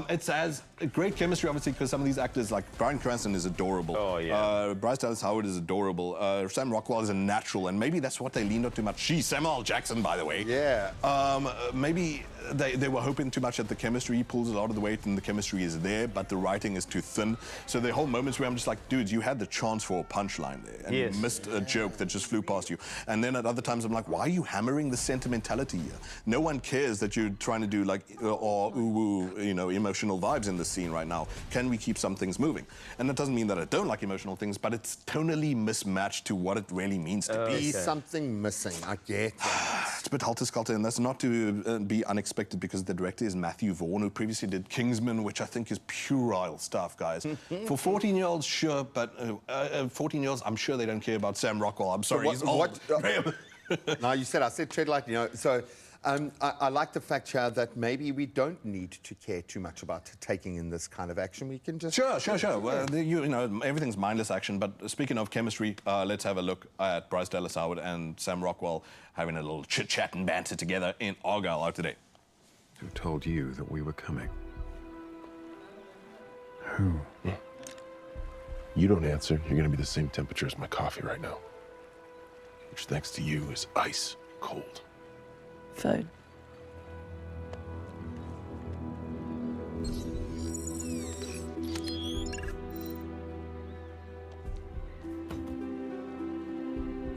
It has great chemistry, obviously, because some of these actors, like Bryan Cranston, is adorable. Oh, yeah. Bryce Dallas Howard is adorable. Sam Rockwell is a natural, and maybe that's what they leaned on too much. She's Samuel L. Jackson, by the way. Yeah. Maybe they were hoping too much at the chemistry. He pulls a lot of the weight, and the chemistry is there, but the writing is too thin. So there are whole moments where I'm just like, dudes, you had the chance for a punchline there, and you missed a joke that just flew past you. And then at other times, I'm like, why are you hammering the sentimentality here? No one cares that you're trying to do like, or ooh, you know, emotional vibes in the scene right now. Can we keep some things moving? And that doesn't mean that I don't like emotional things, but it's tonally mismatched to what it really means to be. Something missing, I get that. It's a bit helter-skelter, and that's not to be unexpected because the director is Matthew Vaughn, who previously did Kingsman, which I think is puerile stuff, guys. For 14-year-olds, sure, but 14-year-olds, I'm sure they don't care about Sam Rockwell. I'm sorry, he's old. No, I said tread lightly. So I like the fact here that maybe we don't need to care too much about taking in this kind of action. We can just... Sure. Well, you know, everything's mindless action, but speaking of chemistry, let's have a look at Bryce Dallas Howard and Sam Rockwell having a little chit-chat and banter together in Argylle out today. Who told you that we were coming? Who? You don't answer, you're gonna be the same temperature as my coffee right now. Which, thanks to you, is ice cold. Phone.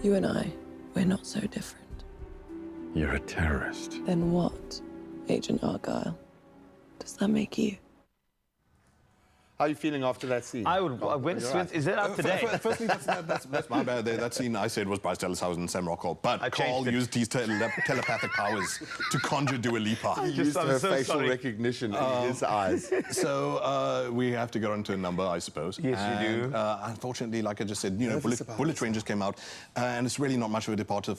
You and I, we're not so different. You're a terrorist. Then what, Agent Argylle? Does that make you? How are you feeling after that scene? I would. Is it out today? Firstly, that's my bad. That scene I said was Bryce Dallas Howard and Sam Rockwell, but Carl used his telepathic powers to conjure Dua Lipa. He used her facial recognition in his eyes. So we have to go on to a number, I suppose. Yes, you do. Unfortunately, like I just said, Bullet Train just came out, and it's really not much of a departure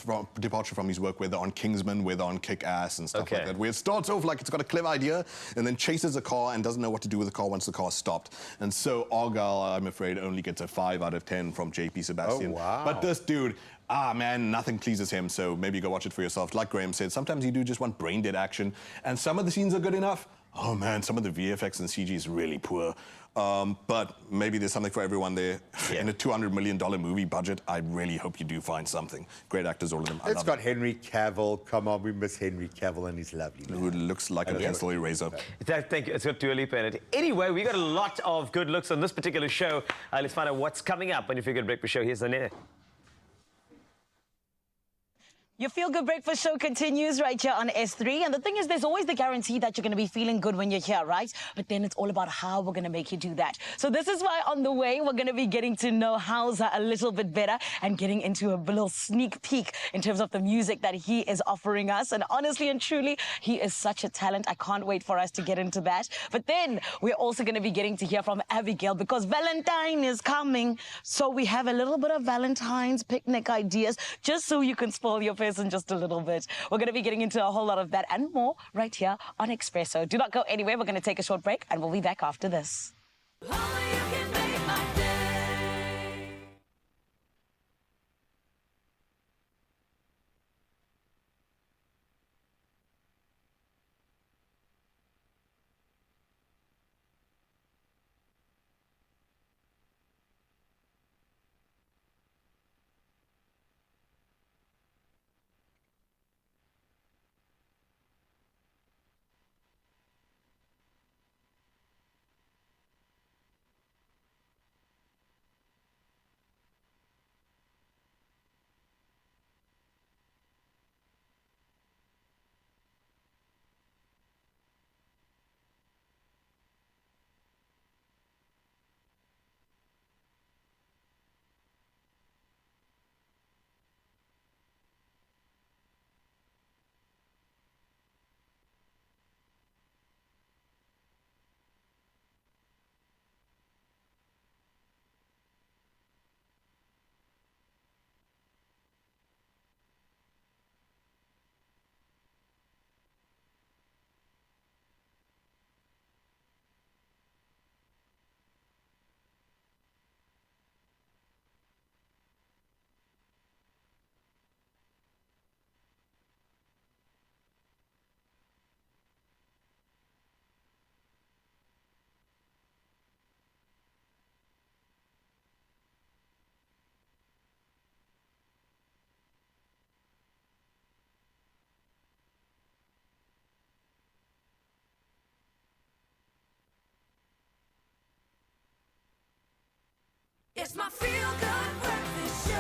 from his work, whether on Kingsman, whether on Kick-Ass and stuff like that, where it starts off like it's got a clever idea and then chases a car and doesn't know what to do with the car once the car's stopped. And so Argylle, I'm afraid, only gets a 5 out of 10 from JP Sebastian. Oh, wow. But this dude, man, nothing pleases him, so maybe go watch it for yourself. Like Graham said, sometimes you do just want brain-dead action, and some of the scenes are good enough. Oh, man, some of the VFX and CG is really poor. But maybe there's something for everyone there. In a $200 million movie budget, I really hope you do find something. Great actors, all of them. It's got Henry Cavill. Come on, we miss Henry Cavill and his lovely Who looks like a pencil eraser. Thank you. It's got Dua Lipa in it. Anyway, we got a lot of good looks on this particular show. Let's find out what's coming up on your Feel Good Breakfast Show. Here's the net. Your Feel Good Breakfast Show continues right here on S3. And the thing is, there's always the guarantee that you're going to be feeling good when you're here, right? But then it's all about how we're going to make you do that. So this is why on the way, we're going to be getting to know Hauser a little bit better and getting into a little sneak peek in terms of the music that he is offering us. And honestly and truly, he is such a talent. I can't wait for us to get into that. But then we're also going to be getting to hear from Abigail because Valentine is coming. So we have a little bit of Valentine's picnic ideas just so you can spoil your person just a little bit. We're going to be getting into a whole lot of that and more right here on Expresso. Do not go anywhere. We're going to take a short break and we'll be back after this. It's my Feel Good Breakfast Show.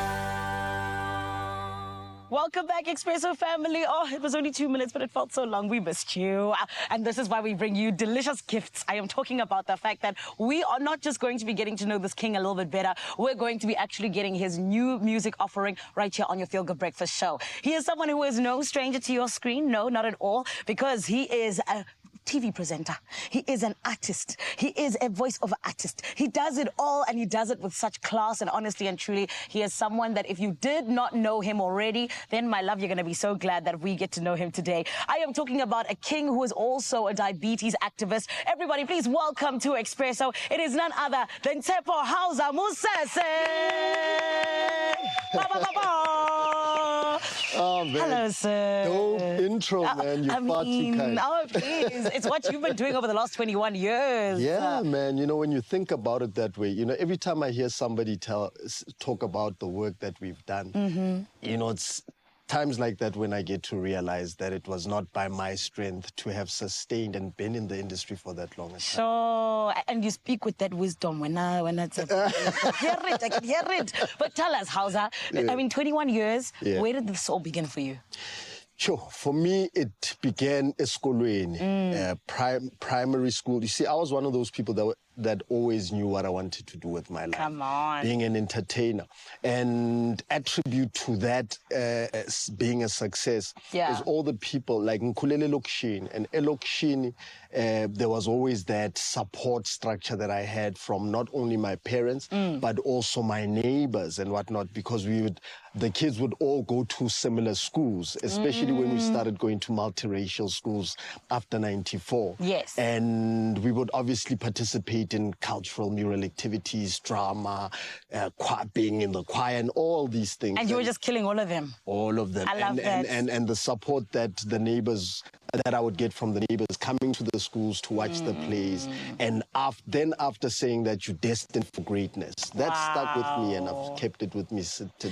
Welcome back, Expresso family. Oh, it was only 2 minutes, but it felt so long. We missed you. And this is why we bring you delicious gifts. I am talking about the fact that we are not just going to be getting to know this king a little bit better. We're going to be actually getting his new music offering right here on your Feel Good Breakfast show. He is someone who is no stranger to your screen. No, not at all, because he is a TV presenter. He is an artist. He is a voiceover artist. He does it all, and he does it with such class and honesty, and truly, he is someone that if you did not know him already, then, my love, you're going to be so glad that we get to know him today. I am talking about a king who is also a diabetes activist. Everybody, please welcome to Expresso. It is none other than Tepo Hausa Musese. Oh, man. Hello, sir. Dope intro, man. You're far too kind. Oh, please. It's what you've been doing over the last 21 years. Yeah, man. You know, when you think about it that way, you know, every time I hear somebody talk about the work that we've done, you know, it's times like that when I get to realize that it was not by my strength to have sustained and been in the industry for that long. Sure, and you speak with that wisdom when I can hear it. But tell us, Hausa, I mean, 21 years, where did this all begin for you? Sure. For me, it began eskolweni, primary school. You see, I was one of those people that always knew what I wanted to do with my life. Come on. Being an entertainer. And attribute to that being a success is all the people like Nkulele Lokshini. And Elokshini, there was always that support structure that I had from not only my parents, but also my neighbors and whatnot, because the kids would all go to similar schools, especially when we started going to multiracial schools after 94. Yes. And we would obviously participate in cultural mural activities, drama, being in the choir, and all these things. And you were just killing all of them? All of them. I love that. And the support that the neighbors, that I would get from the neighbors coming to the schools to watch the plays. And then after saying that you're destined for greatness, that stuck with me, and I've kept it with me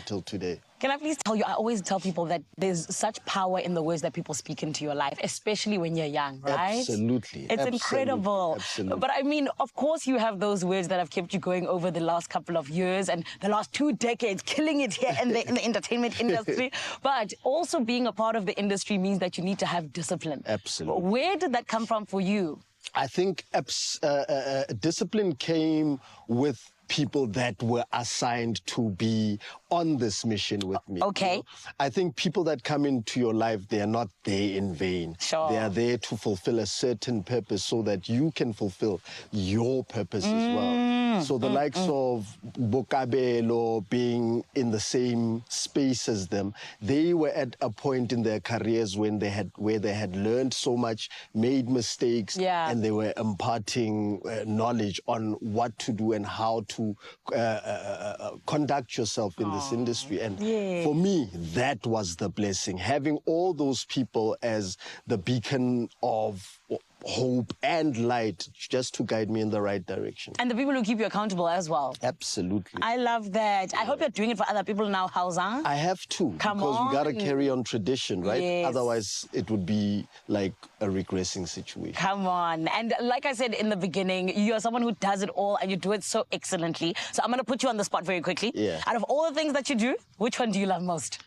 till today. Can I please tell you, I always tell people that there's such power in the words that people speak into your life, especially when you're young, right? Absolutely. It's incredible. Absolutely. But I mean, of course you have those words that have kept you going over the last couple of years and the last 2 decades, killing it here in the entertainment industry. But also being a part of the industry means that you need to have discipline. Absolutely. Where did that come from for you? I think discipline came with people that were assigned to be on this mission with me. Okay. You know? I think people that come into your life, they are not there in vain. Sure. They are there to fulfill a certain purpose so that you can fulfill your purpose as well. So the likes of Bokabelo being in the same space as them, they were at a point in their careers where they had learned so much, made mistakes, and they were imparting knowledge on what to do and how to conduct yourself in this industry. And for me, that was the blessing. Having all those people as the beacon of hope and light just to guide me in the right direction. And the people who keep you accountable as well. Absolutely. I love that. I hope you're doing it for other people now, Hausa. I have to. Because we got to carry on tradition, right? Yes. Otherwise, it would be like a regressing situation. Come on. And like I said in the beginning, you're someone who does it all and you do it so excellently. So I'm going to put you on the spot very quickly. Yeah. Out of all the things that you do, which one do you love most?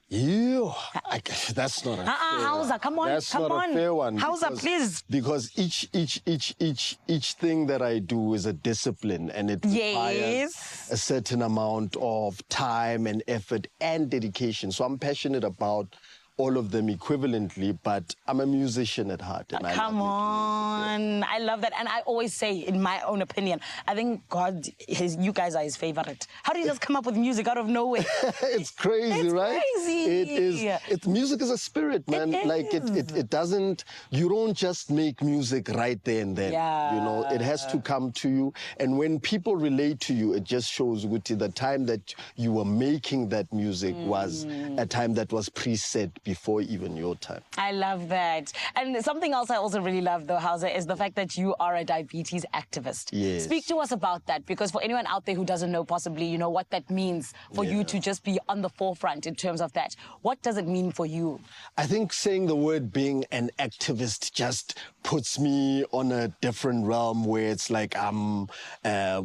That's not a fair Hausa, come on, That's come not on. a fair one. Hausa, please. Because each thing that I do is a discipline, and it requires a certain amount of time and effort and dedication. So I'm passionate about all of them equivalently, but I'm a musician at heart. And Come on. I love that. And I always say, in my own opinion, I think God, you guys are his favorite. How do you just come up with music out of nowhere? It's crazy, right? Crazy. It is. Music is a spirit, man. It doesn't, you don't just make music right there and then. You know, it has to come to you. And when people relate to you, it just shows, Guti, the time that you were making that music was a time that was preset before even your time. I love that. And something else I also really love, though, Hauser, is the fact that you are a diabetes activist. Yes. Speak to us about that, because for anyone out there who doesn't know possibly, you know, what that means for you to just be on the forefront in terms of that. What does it mean for you? I think saying the word being an activist just puts me on a different realm where it's like I'm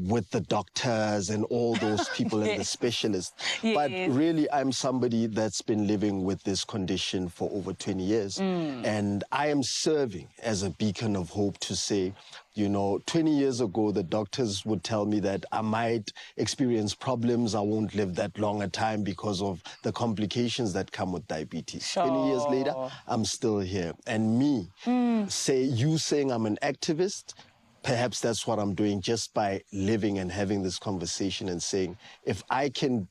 with the doctors and all those people and the specialists. Yes. But really, I'm somebody that's been living with this condition for over 20 years. And I am serving as a beacon of hope to say, you know, 20 years ago, the doctors would tell me that I might experience problems. I won't live that long a time because of the complications that come with diabetes. Sure. 20 years later, I'm still here. And me, you saying I'm an activist, perhaps that's what I'm doing just by living and having this conversation and saying, if I can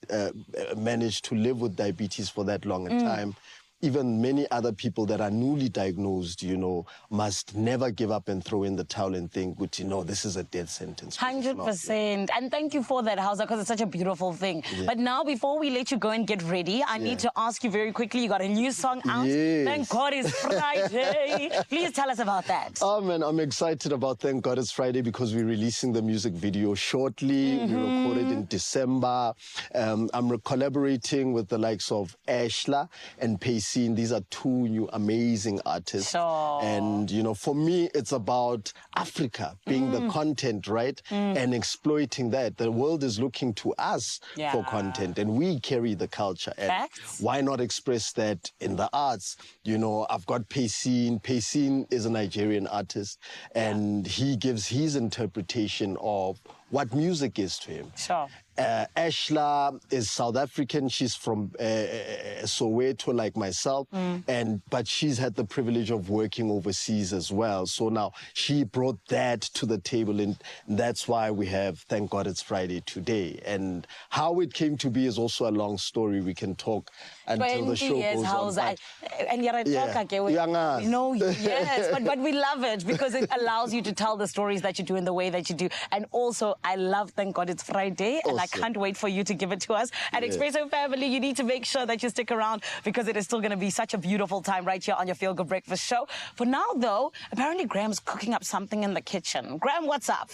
manage to live with diabetes for that long a time, even many other people that are newly diagnosed, you know, must never give up and throw in the towel and think, you know, this is a death sentence. 100%. And thank you for that, Hauser, because it's such a beautiful thing. Yeah. But now, before we let you go and get ready, I need to ask you very quickly, you got a new song out. Yes. Thank God it's Friday. Please tell us about that. Oh, man, I'm excited about Thank God It's Friday because we're releasing the music video shortly. We recorded in December. I'm collaborating with the likes of Argylle and Pacey. These are two new amazing artists. Sure. And, you know, for me, it's about Africa being the content, right? And exploiting that. The world is looking to us for content, and we carry the culture. And Facts. why not express that in the arts? You know, I've got Pacey. Pacey is a Nigerian artist, and he gives his interpretation of what music is to him. Sure. Argylle is South African. She's from Soweto, like myself, but she's had the privilege of working overseas as well. So now she brought that to the table, and that's why we have Thank God It's Friday today. And how it came to be is also a long story. We can talk until the show goes on. And you're a talker, okay? No, yes, but we love it because it allows you to tell the stories that you do in the way that you do. And also, I love Thank God It's Friday, and I can't wait for you to give it to us. And Expresso family, you need to make sure that you stick around because it is still going to be such a beautiful time right here on your Feel Good Breakfast show. For now, though, apparently Graham's cooking up something in the kitchen. Graham, what's up?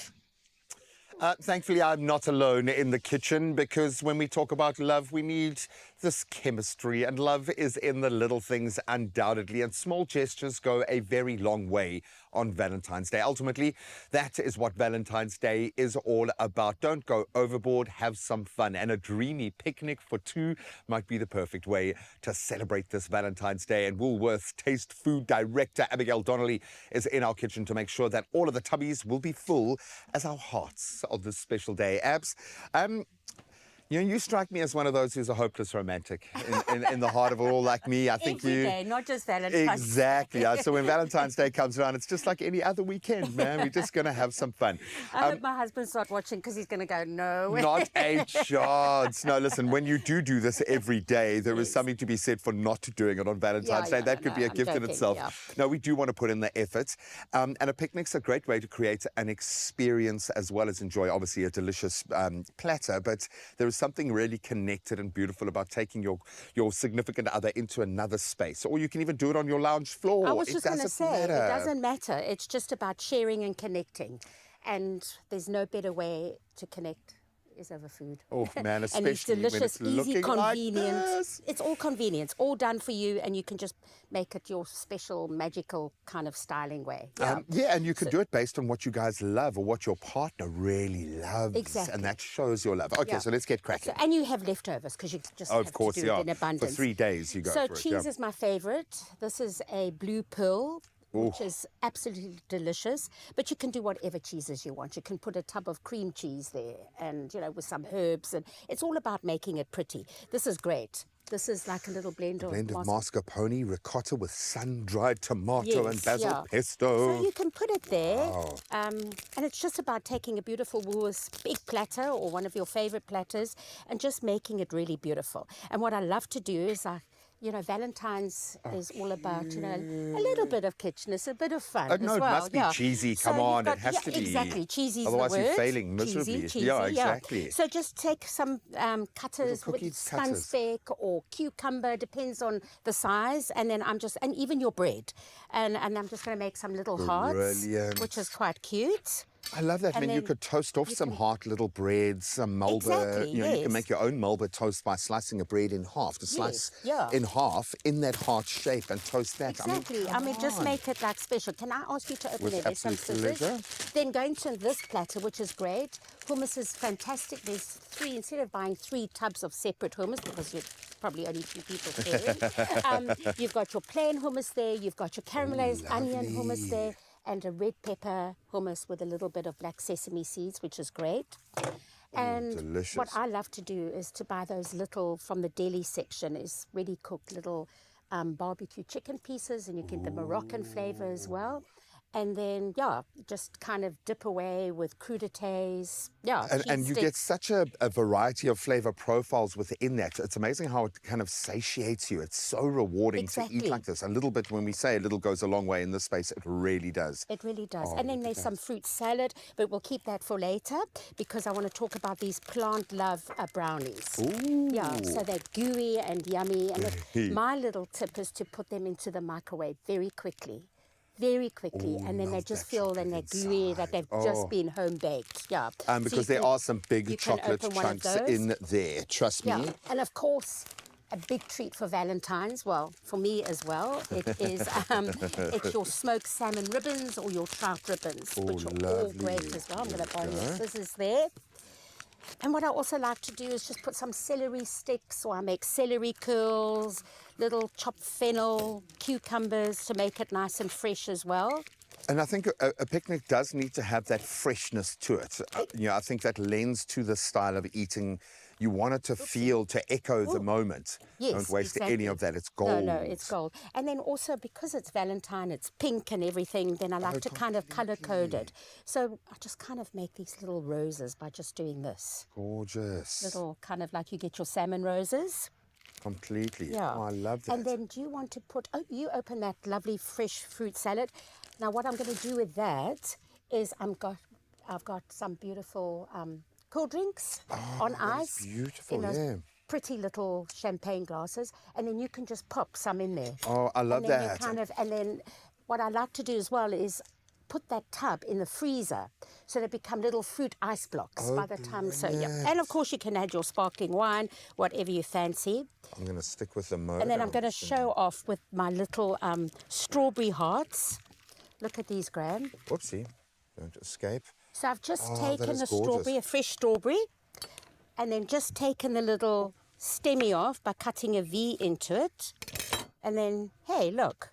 Thankfully, I'm not alone in the kitchen because when we talk about love, we need this chemistry, and love is in the little things, undoubtedly, and small gestures go a very long way on Valentine's Day. Ultimately, that is what Valentine's Day is all about. Don't go overboard, have some fun, and a dreamy picnic for two might be the perfect way to celebrate this Valentine's Day. And Woolworths Taste Food Director Abigail Donnelly is in our kitchen to make sure that all of the tubbies will be full as our hearts on this special day. Abs, you know, you strike me as one of those who's a hopeless romantic in the heart of it all, like me. I think Every day, not just Valentine's. Exactly. So when Valentine's Day comes around, it's just like any other weekend, man. We're just going to have some fun. I hope my husband starts watching because he's going to go, no. Not a chance. No, listen, when you do this every day, there is something to be said for not doing it on Valentine's Day. That could be a gift in itself. No, we do want to put in the effort. And a picnic's a great way to create an experience as well as enjoy, obviously, a delicious platter. But there is something really connected and beautiful about taking your significant other into another space, or you can even do it on your lounge floor. I was just going to say, it doesn't matter. It's just about sharing and connecting, and there's no better way to connect is over food. Oh man, especially and it's delicious, when it's easy, convenient. Like this. It's all convenience, all done for you, and you can just make it your special, magical kind of styling way. Yeah, and you can do it based on what you guys love or what your partner really loves. Exactly. And that shows your love. Okay, so let's get cracking. And you have leftovers because you just have to do it in abundance. For 3 days you go so for it. Cheese is my favorite. This is a blue pearl, which is absolutely delicious. But you can do whatever cheeses you want. You can put a tub of cream cheese there and, you know, with some herbs. And it's all about making it pretty. This is great. This is like a little blend of mascarpone, ricotta with sun-dried tomato and basil pesto. So you can put it there. And it's just about taking a beautiful Woolworths big platter or one of your favorite platters and just making it really beautiful. And what I love to do is I you know, Valentine's is all about, you know, a little bit of kitschness, a bit of fun as No, well. it must be cheesy. Come you've on, got- it has to be. Exactly, cheesy. Otherwise the you're word. failing miserably. Cheesy, Yeah, exactly. So just take some cutters cookie with cutters. speck or cucumber, depends on the size, and then and even your bread, and I'm just going to make some little hearts, Brilliant. which is quite cute. I love that. I And mean, you then could toast off some heart little breads, some Melba. Exactly, you know, you can yes. make your own Melba toast by slicing a bread in half. To slice yeah. in half in that heart shape and toast that. Exactly. I mean, just make it like special. Can I ask you to open With it? There's some absolute scissors. pleasure. Then go into this platter, which is great. Hummus is fantastic. There's 3, instead of buying 3 tubs of separate hummus, because you're probably only 2 people sharing, you've got your plain hummus there, you've got your caramelized onion hummus there, and a red pepper hummus with a little bit of black sesame seeds, which is great. And delicious. what I love to do is to buy those little, from the deli section, is ready cooked little barbecue chicken pieces, and you get the Moroccan flavor as well. And then, yeah, just kind of dip away with crudités. Yeah, And you get such a variety of flavor profiles within that. It's amazing how it kind of satiates you. It's so rewarding to eat like this. A little bit, when we say a little goes a long way in this space, it really does. It really does. Oh, and then look at there's some fruit salad, but we'll keep that for later because I want to talk about these plant love brownies. Ooh. Yeah, so they're gooey and yummy. And my little tip is to put them into the microwave very quickly. And then they just feel, and they're gooey, that they've just been home baked. Yeah. Because there are some big chocolate chunks in there, trust me. Yeah, and of course, a big treat for Valentine's, well, for me as well, it is it's your smoked salmon ribbons or your trout ribbons, which are all great as well. I'm going to borrow your scissors there. And what I also like to do is just put some celery sticks, or I make celery curls, little chopped fennel, cucumbers to make it nice and fresh as well. And I think a picnic does need to have that freshness to it. You know, I think that lends to the style of eating. You want it to feel, to echo the moment. Yes, Don't waste exactly. any of that. It's gold. No, it's gold. And then also, because it's Valentine, it's pink and everything, then I like to kind of color code it. So I just kind of make these little roses by just doing this. Gorgeous. Little kind of like you get your salmon roses. Completely. Yeah. Oh, I love that. And then do you want to put, you open that lovely fresh fruit salad. Now what I'm going to do with that is I've got some beautiful cool drinks on ice. Beautiful, in those yeah. pretty little champagne glasses, and then you can just pop some in there. Oh, I love and then that. And then what I like to do as well is put that tub in the freezer so they become little fruit ice blocks by the time. So yeah, and of course you can add your sparkling wine, whatever you fancy. I'm going to stick with the motor. And then I'm going to show off with my little strawberry hearts. Look at these, Graham. Whoopsie, don't escape. So I've just that taken is a gorgeous. strawberry, a fresh strawberry, and then just taken the little stemmy off by cutting a V into it. And then, hey, look,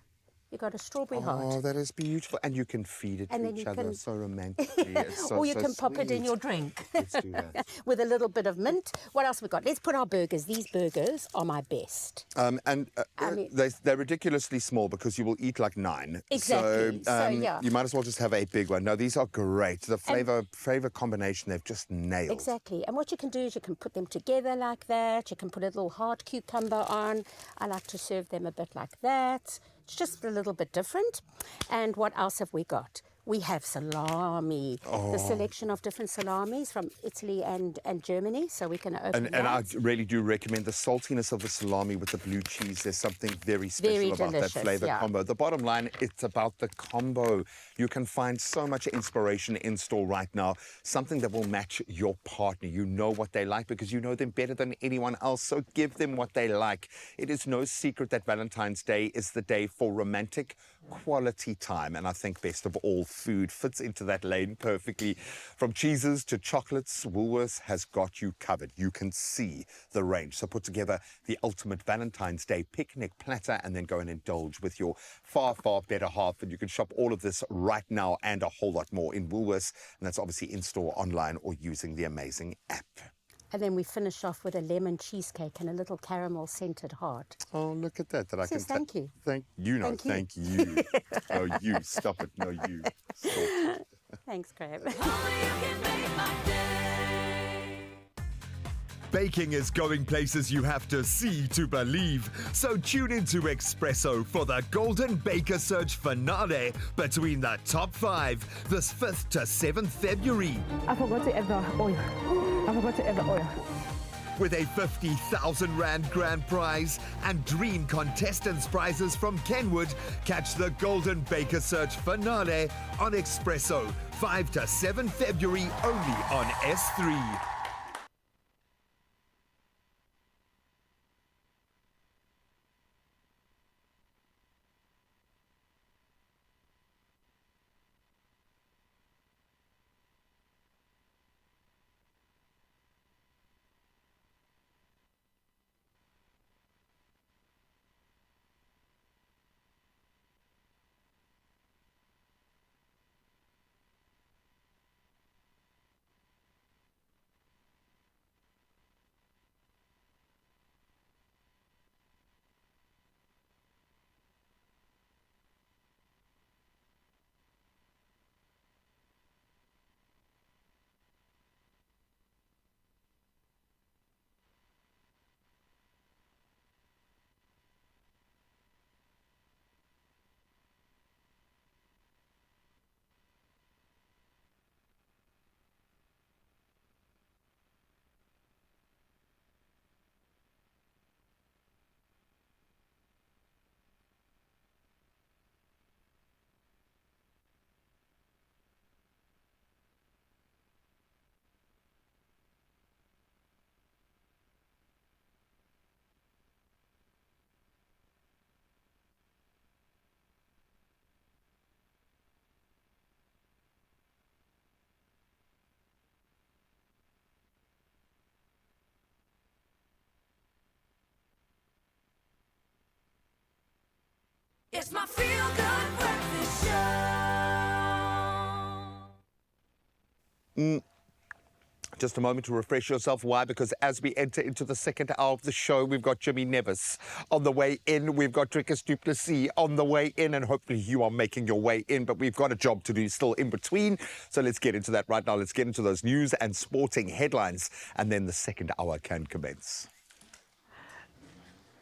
you got a strawberry heart. Oh, that is beautiful. And you can feed it And to then each you other can- so romantically. It's so, or you so can pop it in sweet. your drink. Let's do that. With a little bit of mint. What else we got? Let's put our burgers. These burgers are my best. And I mean- they're ridiculously small because you will eat like 9. Exactly. So, yeah. You might as well just have a big one. No, these are great. The flavor combination, they've just nailed. Exactly. And what you can do is you can put them together like that. You can put a little hard cucumber on. I like to serve them a bit like that. It's just a little bit different. And what else have we got? We have salami, the selection of different salamis from Italy and Germany. So we can open that. And I really do recommend the saltiness of the salami with the blue cheese. There's something very special about delicious, that flavor yeah. combo. The bottom line, it's about the combo. You can find so much inspiration in store right now, something that will match your partner. You know what they like because you know them better than anyone else. So give them what they like. It is no secret that Valentine's Day is the day for romantic quality time. And I think best of all, food fits into that lane perfectly. From cheeses to chocolates, Woolworths has got you covered. You can see the range. So put together the ultimate Valentine's Day picnic platter and then go and indulge with your far, far better half. And you can shop all of this right now and a whole lot more in Woolworths. And that's obviously in-store, online, or using the amazing app. And then we finish off with a lemon cheesecake and a little caramel scented heart. Oh, look at that. I Says can thank you. Thank you. No, Thank you. thank you. No, you. Stop it. No, you. Stop. Thanks, Graham. baking is going places you have to see to believe. So tune into Expresso for the Golden Baker Search finale between the top 5 this 5th to 7th February. I forgot to add the oil. I forgot to add the oil. With a 50,000 Rand grand prize and dream contestants prizes from Kenwood, catch the Golden Baker Search finale on Expresso, 5 to 7 February only on S3. It's my feel-good breakfast show. Just a moment to refresh yourself. Why? Because as we enter into the second hour of the show, we've got Jimmy Nevis on the way in. We've got Drickus du Plessis on the way in, and hopefully you are making your way in, but we've got a job to do still in between. So let's get into that right now. Let's get into those news and sporting headlines, and then the second hour can commence.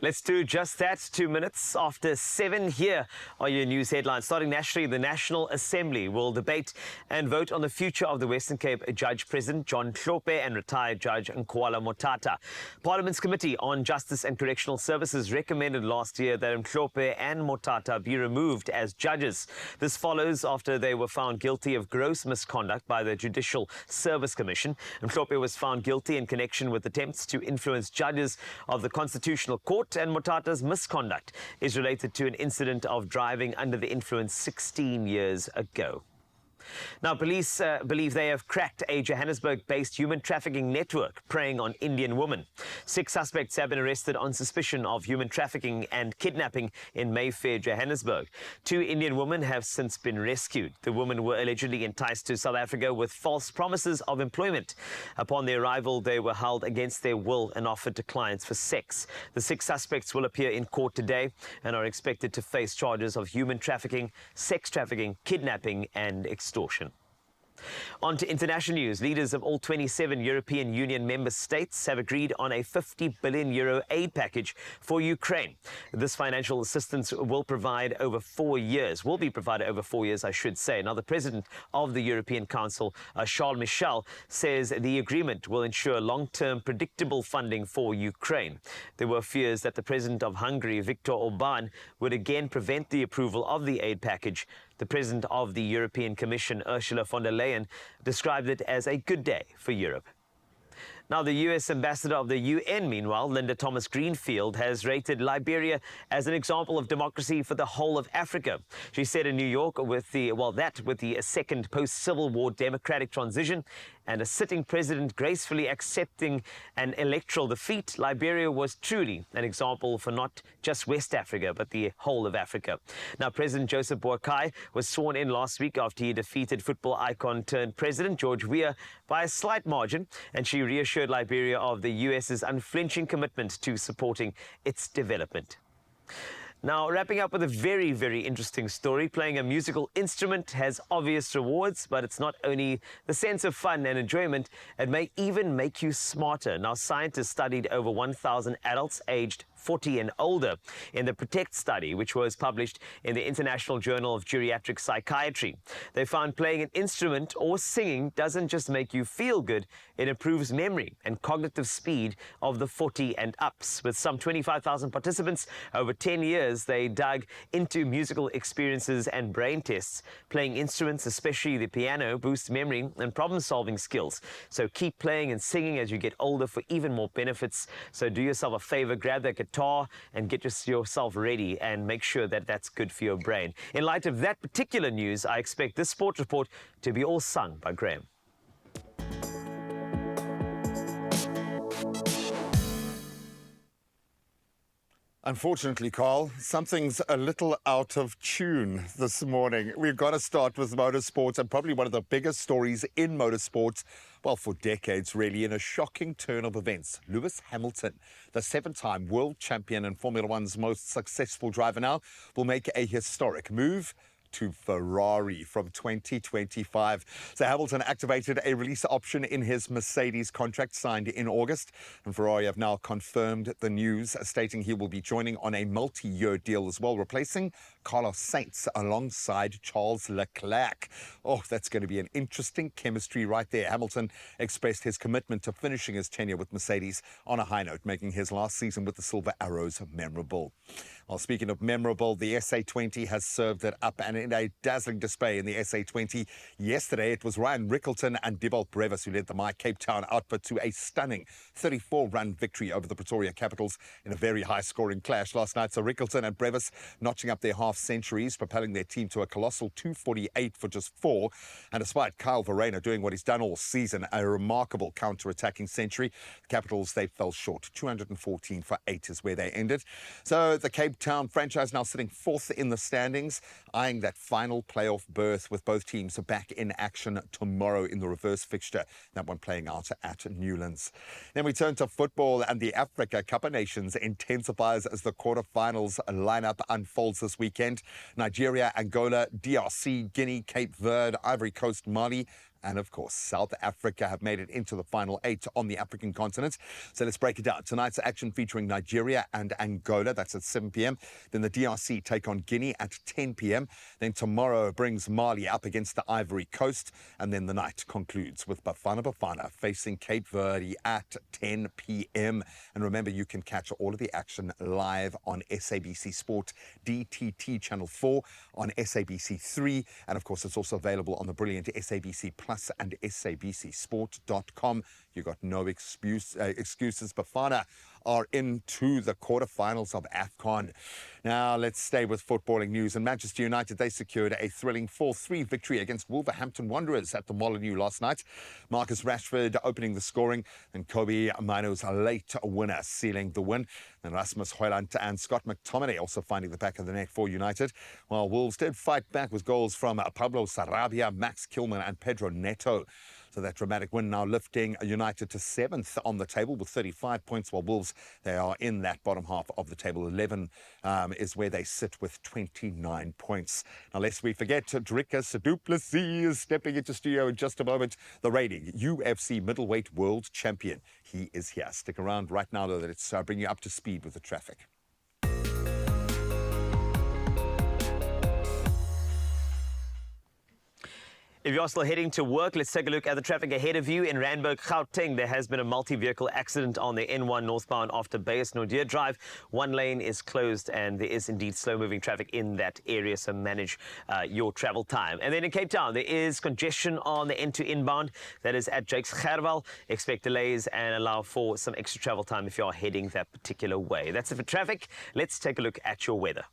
Let's do just that. 2 minutes after 7. Here are your news headlines. Starting nationally, the National Assembly will debate and vote on the future of the Western Cape Judge President John Hlophe and retired Judge Nkwala Motata. Parliament's Committee on Justice and Correctional Services recommended last year that Hlophe and Motata be removed as judges. This follows after they were found guilty of gross misconduct by the Judicial Service Commission. Hlophe was found guilty in connection with attempts to influence judges of the Constitutional Court, and Motata's misconduct is related to an incident of driving under the influence 16 years ago. Now, police believe they have cracked a Johannesburg-based human trafficking network preying on Indian women. 6 suspects have been arrested on suspicion of human trafficking and kidnapping in Mayfair, Johannesburg. 2 Indian women have since been rescued. The women were allegedly enticed to South Africa with false promises of employment. Upon their arrival, they were held against their will and offered to clients for sex. The 6 suspects will appear in court today and are expected to face charges of human trafficking, sex trafficking, kidnapping and extortion. On to international news. Leaders of all 27 European Union member states have agreed on a €50 billion aid package for Ukraine. This financial assistance will be provided over 4 years, I should say. Now, the president of the European Council, Charles Michel, says the agreement will ensure long-term predictable funding for Ukraine. There were fears that the president of Hungary, Viktor Orbán, would again prevent the approval of the aid package. The president of the European Commission, Ursula von der Leyen, described it as a good day for Europe. Now, the U.S. ambassador of the UN, meanwhile, Linda Thomas-Greenfield, has rated Liberia as an example of democracy for the whole of Africa. She said in New York with the second post-Civil War democratic transition and a sitting president gracefully accepting an electoral defeat, Liberia was truly an example for not just West Africa, but the whole of Africa. Now, President Joseph Boakai was sworn in last week after he defeated football icon turned president George Weah by a slight margin, and she reassured Liberia of the US's unflinching commitment to supporting its development. Now, wrapping up with a very, very interesting story. Playing a musical instrument has obvious rewards, but it's not only the sense of fun and enjoyment, it may even make you smarter. Now, scientists studied over 1,000 adults aged 40 and older in the PROTECT study, which was published in the International Journal of Geriatric Psychiatry. They found playing an instrument or singing doesn't just make you feel good, it improves memory and cognitive speed of the 40 and ups. With some 25,000 participants over 10 years, they dug into musical experiences and brain tests. Playing instruments, especially the piano, boosts memory and problem-solving skills. So keep playing and singing as you get older for even more benefits. So do yourself a favor, grab that guitar and get yourself ready and make sure that that's good for your brain. In light of that particular news, I expect this sports report to be all sung by Graham. Unfortunately, Carl, something's a little out of tune this morning. We've got to start with motorsports, and probably one of the biggest stories in motorsports, well, for decades really, in a shocking turn of events. Lewis Hamilton, the 7-time world champion and Formula One's most successful driver now, will make a historic move to Ferrari from 2025. So Hamilton activated a release option in his Mercedes contract signed in August, and Ferrari have now confirmed the news, stating he will be joining on a multi-year deal as well, replacing Carlos Sainz alongside Charles Leclerc. Oh, that's going to be an interesting chemistry right there. Hamilton expressed his commitment to finishing his tenure with Mercedes on a high note, making his last season with the Silver Arrows memorable. Well, speaking of memorable, the SA20 has served it up, and in a dazzling display in the SA20 yesterday, it was Ryan Rickelton and Dibold Brevis who led the My Cape Town outfit to a stunning 34-run victory over the Pretoria Capitals in a very high-scoring clash last night. So Rickelton and Brevis notching up their half-centuries, propelling their team to a colossal 248 for just 4. And despite Kyle Verreynne doing what he's done all season, a remarkable counter-attacking century, the Capitals, they fell short. 214 for 8 is where they ended. So the Cape Town franchise now sitting 4th in the standings, eyeing that final playoff berth with both teams back in action tomorrow in the reverse fixture, that one playing out at Newlands. Then we turn to football, and the Africa Cup of Nations intensifies as the quarterfinals lineup unfolds this weekend. Nigeria, Angola, DRC, Guinea, Cape Verde, Ivory Coast, Mali, and of course, South Africa have made it into the final 8 on the African continent. So let's break it down. Tonight's action featuring Nigeria and Angola. That's at 7 p.m. Then the DRC take on Guinea at 10 p.m. Then tomorrow brings Mali up against the Ivory Coast. And then the night concludes with Bafana facing Cape Verde at 10 p.m. And remember, you can catch all of the action live on SABC Sport, DTT Channel 4, on SABC 3. And of course, it's also available on the brilliant SABC Plus and SABCsport.com. You got no excuses. Bafana are into the quarterfinals of AFCON. Now, let's stay with footballing news. And Manchester United, they secured a thrilling 4-3 victory against Wolverhampton Wanderers at the Molineux last night. Marcus Rashford opening the scoring, and Kobe Maino's late winner sealing the win. And Rasmus Højlund and Scott McTominay also finding the back of the net for United, while Wolves did fight back with goals from Pablo Sarabia, Max Kilman and Pedro Neto. So that dramatic win now lifting United to 7th on the table with 35 points, while Wolves, they are in that bottom half of the table. 11 is where they sit with 29 points. Now, lest we forget, Dricus du Plessis is stepping into studio in just a moment. The reigning UFC middleweight world champion. He is here. Stick around right now, though, that it's bring you up to speed with the traffic. If you're still heading to work, let's take a look at the traffic ahead of you. In Randburg, Gauteng, there has been a multi-vehicle accident on the N1 northbound after Beyers Nordier Drive. One lane is closed, and there is indeed slow-moving traffic in that area, so manage your travel time. And then in Cape Town, there is congestion on the N2 inbound. That is at Jakes Gerwel. Expect delays and allow for some extra travel time if you are heading that particular way. That's it for traffic. Let's take a look at your weather.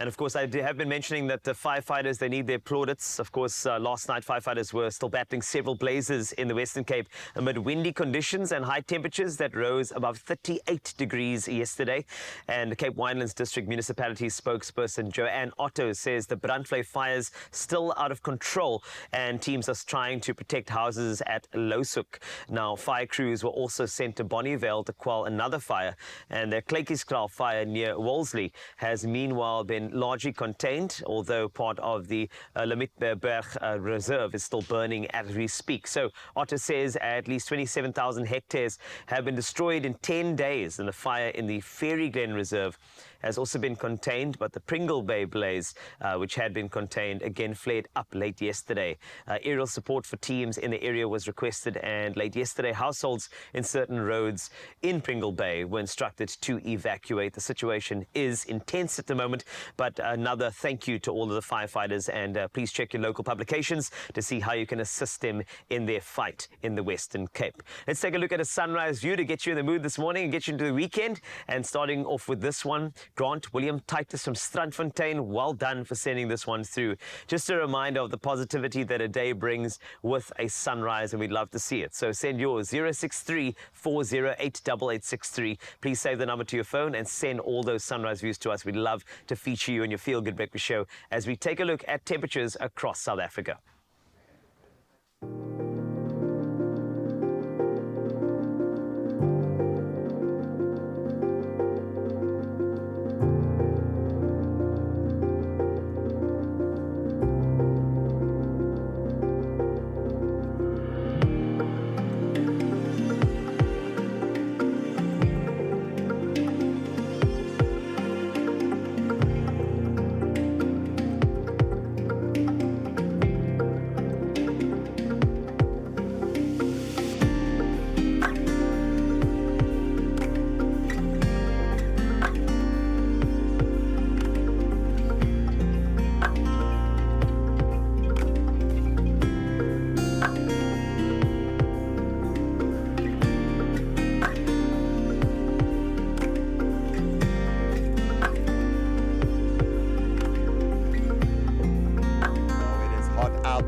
And of course, I have been mentioning that the firefighters, they need their plaudits. Of course, last night, firefighters were still battling several blazes in the Western Cape amid windy conditions and high temperatures that rose above 38 degrees yesterday. And the Cape Winelands District Municipality spokesperson Joanne Otto says the Brandvlei fires still out of control and teams are trying to protect houses at Losuk. Now, fire crews were also sent to Bonnievale to quell another fire. And the Klekieskraal fire near Wolseley has meanwhile been largely contained, although part of the Limitberg Reserve is still burning as we speak. So Otto says at least 27,000 hectares have been destroyed in 10 days, and the fire in the Fairy Glen Reserve has also been contained, but the Pringle Bay blaze, which had been contained, again flared up late yesterday. Aerial support for teams in the area was requested, and late yesterday, households in certain roads in Pringle Bay were instructed to evacuate. The situation is intense at the moment, but another thank you to all of the firefighters, and please check your local publications to see how you can assist them in their fight in the Western Cape. Let's take a look at a sunrise view to get you in the mood this morning and get you into the weekend. And starting off with this one, Grant William Titus from Strandfontein, well done for sending this one through. Just a reminder of the positivity that a day brings with a sunrise, and we'd love to see it. So send yours, 063 408 8863. Please save the number to your phone and send all those sunrise views to us. We'd love to feature you in your Feel Good Breakfast show as we take a look at temperatures across South Africa.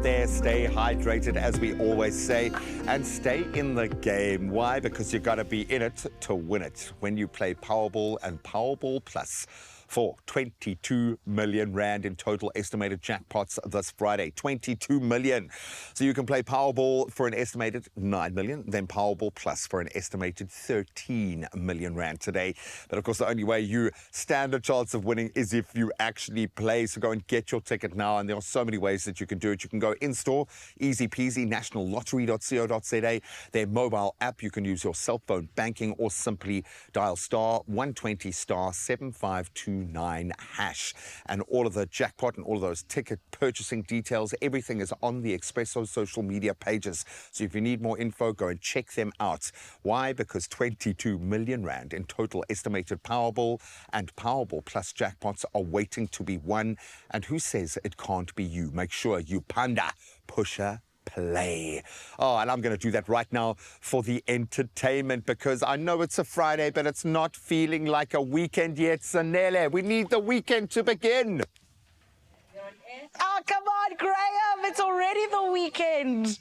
There, stay hydrated, as we always say, and stay in the game. Why? Because you've got to be in it to win it when you play Powerball and Powerball Plus. For 22 million rand in total estimated jackpots this Friday. 22 million. So you can play Powerball for an estimated 9 million, then Powerball Plus for an estimated 13 million rand today. But of course, the only way you stand a chance of winning is if you actually play. So go and get your ticket now. And there are so many ways that you can do it. You can go in-store, easy peasy, nationallottery.co.za. Their mobile app, you can use your cell phone banking or simply dial *120 *752 #9#. And all of the jackpot and all of those ticket purchasing details, everything is on the Expresso social media pages. So if you need more info, go and check them out. Why? Because 22 million rand in total estimated Powerball and Powerball Plus jackpots are waiting to be won. And who says it can't be you? Make sure you panda, pusher, play. Oh, and I'm going to do that right now for the entertainment, because I know it's a Friday, but it's not feeling like a weekend yet. Sanele, we need the weekend to begin. Oh, come on, Graham. It's already the weekend.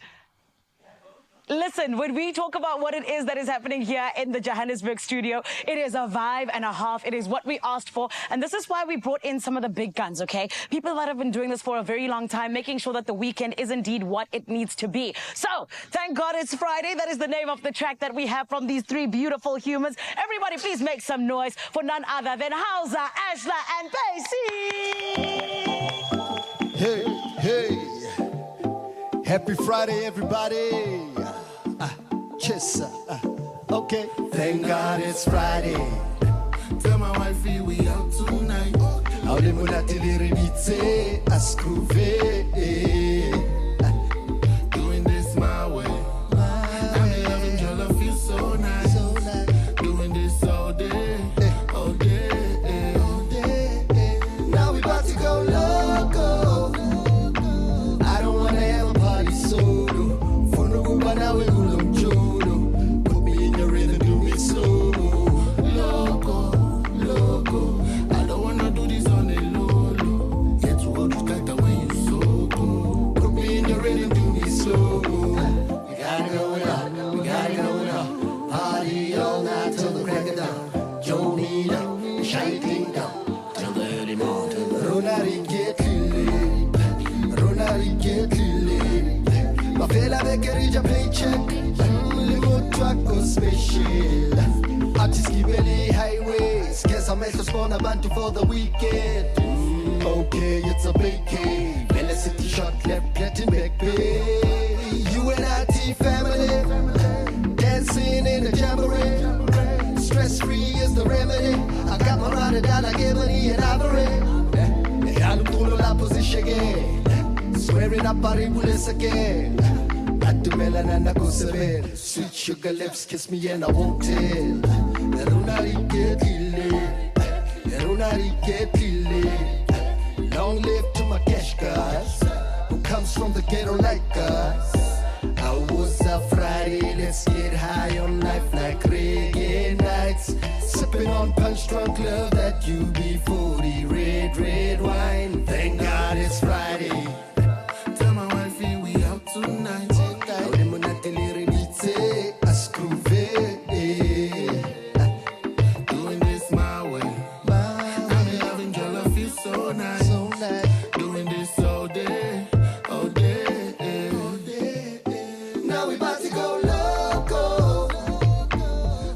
Listen, when we talk about what it is that is happening here in the Johannesburg studio, it is a vibe and a half. It is what we asked for. And this is why we brought in some of the big guns, okay? People that have been doing this for a very long time, making sure that the weekend is indeed what it needs to be. So, thank God it's Friday. That is the name of the track that we have from these three beautiful humans. Everybody, please make some noise for none other than Hausa, Ashla, and Pacey. Hey, hey. Happy Friday, everybody. Kiss. Okay. Thank God it's Friday. Tell my wifey we out tonight. How the munatili rebite ascruve. Doing this my way. I'm in love and your love feels so nice. Doing this all day, all day, all day. Now we about to go loco. I don't wanna have a party solo. For no good, but now we're loco, loco. I don't wanna do this on the low. Bekerija paycheck, limo truck or special. Artists gibele highways, guess I made to spawn a band for the weekend. Okay, it's a vacay. Bella City shot left, getting back pay. UNIT family, dancing in the jamboree. Stress free is the remedy. I got my ride down, I give money and ivory. I'm pull la position again. Swear it up, I will again. Atumela nana kusebel. Sweet sugar lips kiss me and I won't tell. Erunari ketile, erunari ketile. Long live to my cash guys, who comes from the ghetto like us. I was a Friday, let's get high on life like reggae nights. Sipping on punch drunk love that UB40, red wine. Thank God it's Friday. Tell my wifey we out tonight. Doing this my way. I'm in love and girl, I feel so nice. Doing this all day, all day. Now we about to go loco.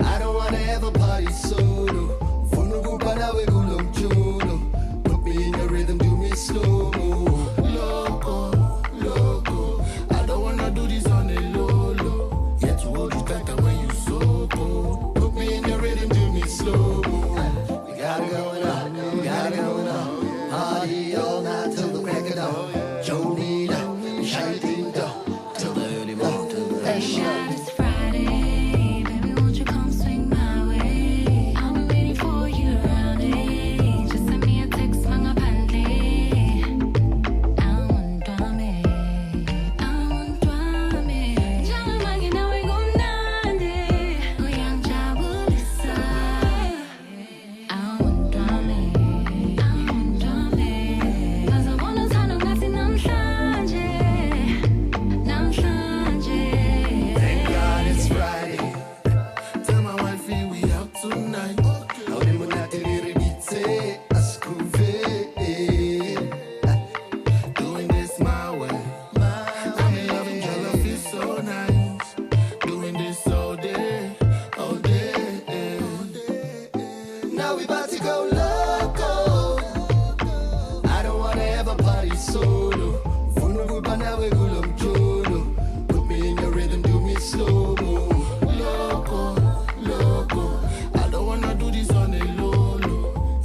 I don't wanna ever party solo. Funugupa na we gulong chulo. Put me in your rhythm, do me slow mo. Loco. I don't wanna do this on a low. Yet to hold you tighter when you so cold. Put me in your rhythm, do me slow mo. We gotta go now, we gotta go now. Party all night till the crack of dawn. Jonita, shining down till the early morning, till the early morning. It's Friday, baby, won't you come swing my way? I'll be waiting for you around 8. Just send me a text, mga pande. I want drama, Jana mangi na we go nande, uyang jabulisa. I want drama, cause I wanna sana ngasi namhlanje. Thank God it's Friday. Tell my wifey we out tonight. Now them will not say doing this my way. I'm in love and girl, I feel so nice. Doing this all day, all day. Now we about to go loco. I don't wanna ever party solo. Funugupa na we gulong cholo. Put me in your rhythm, do me slow mo. Loco. I don't wanna do this on a low.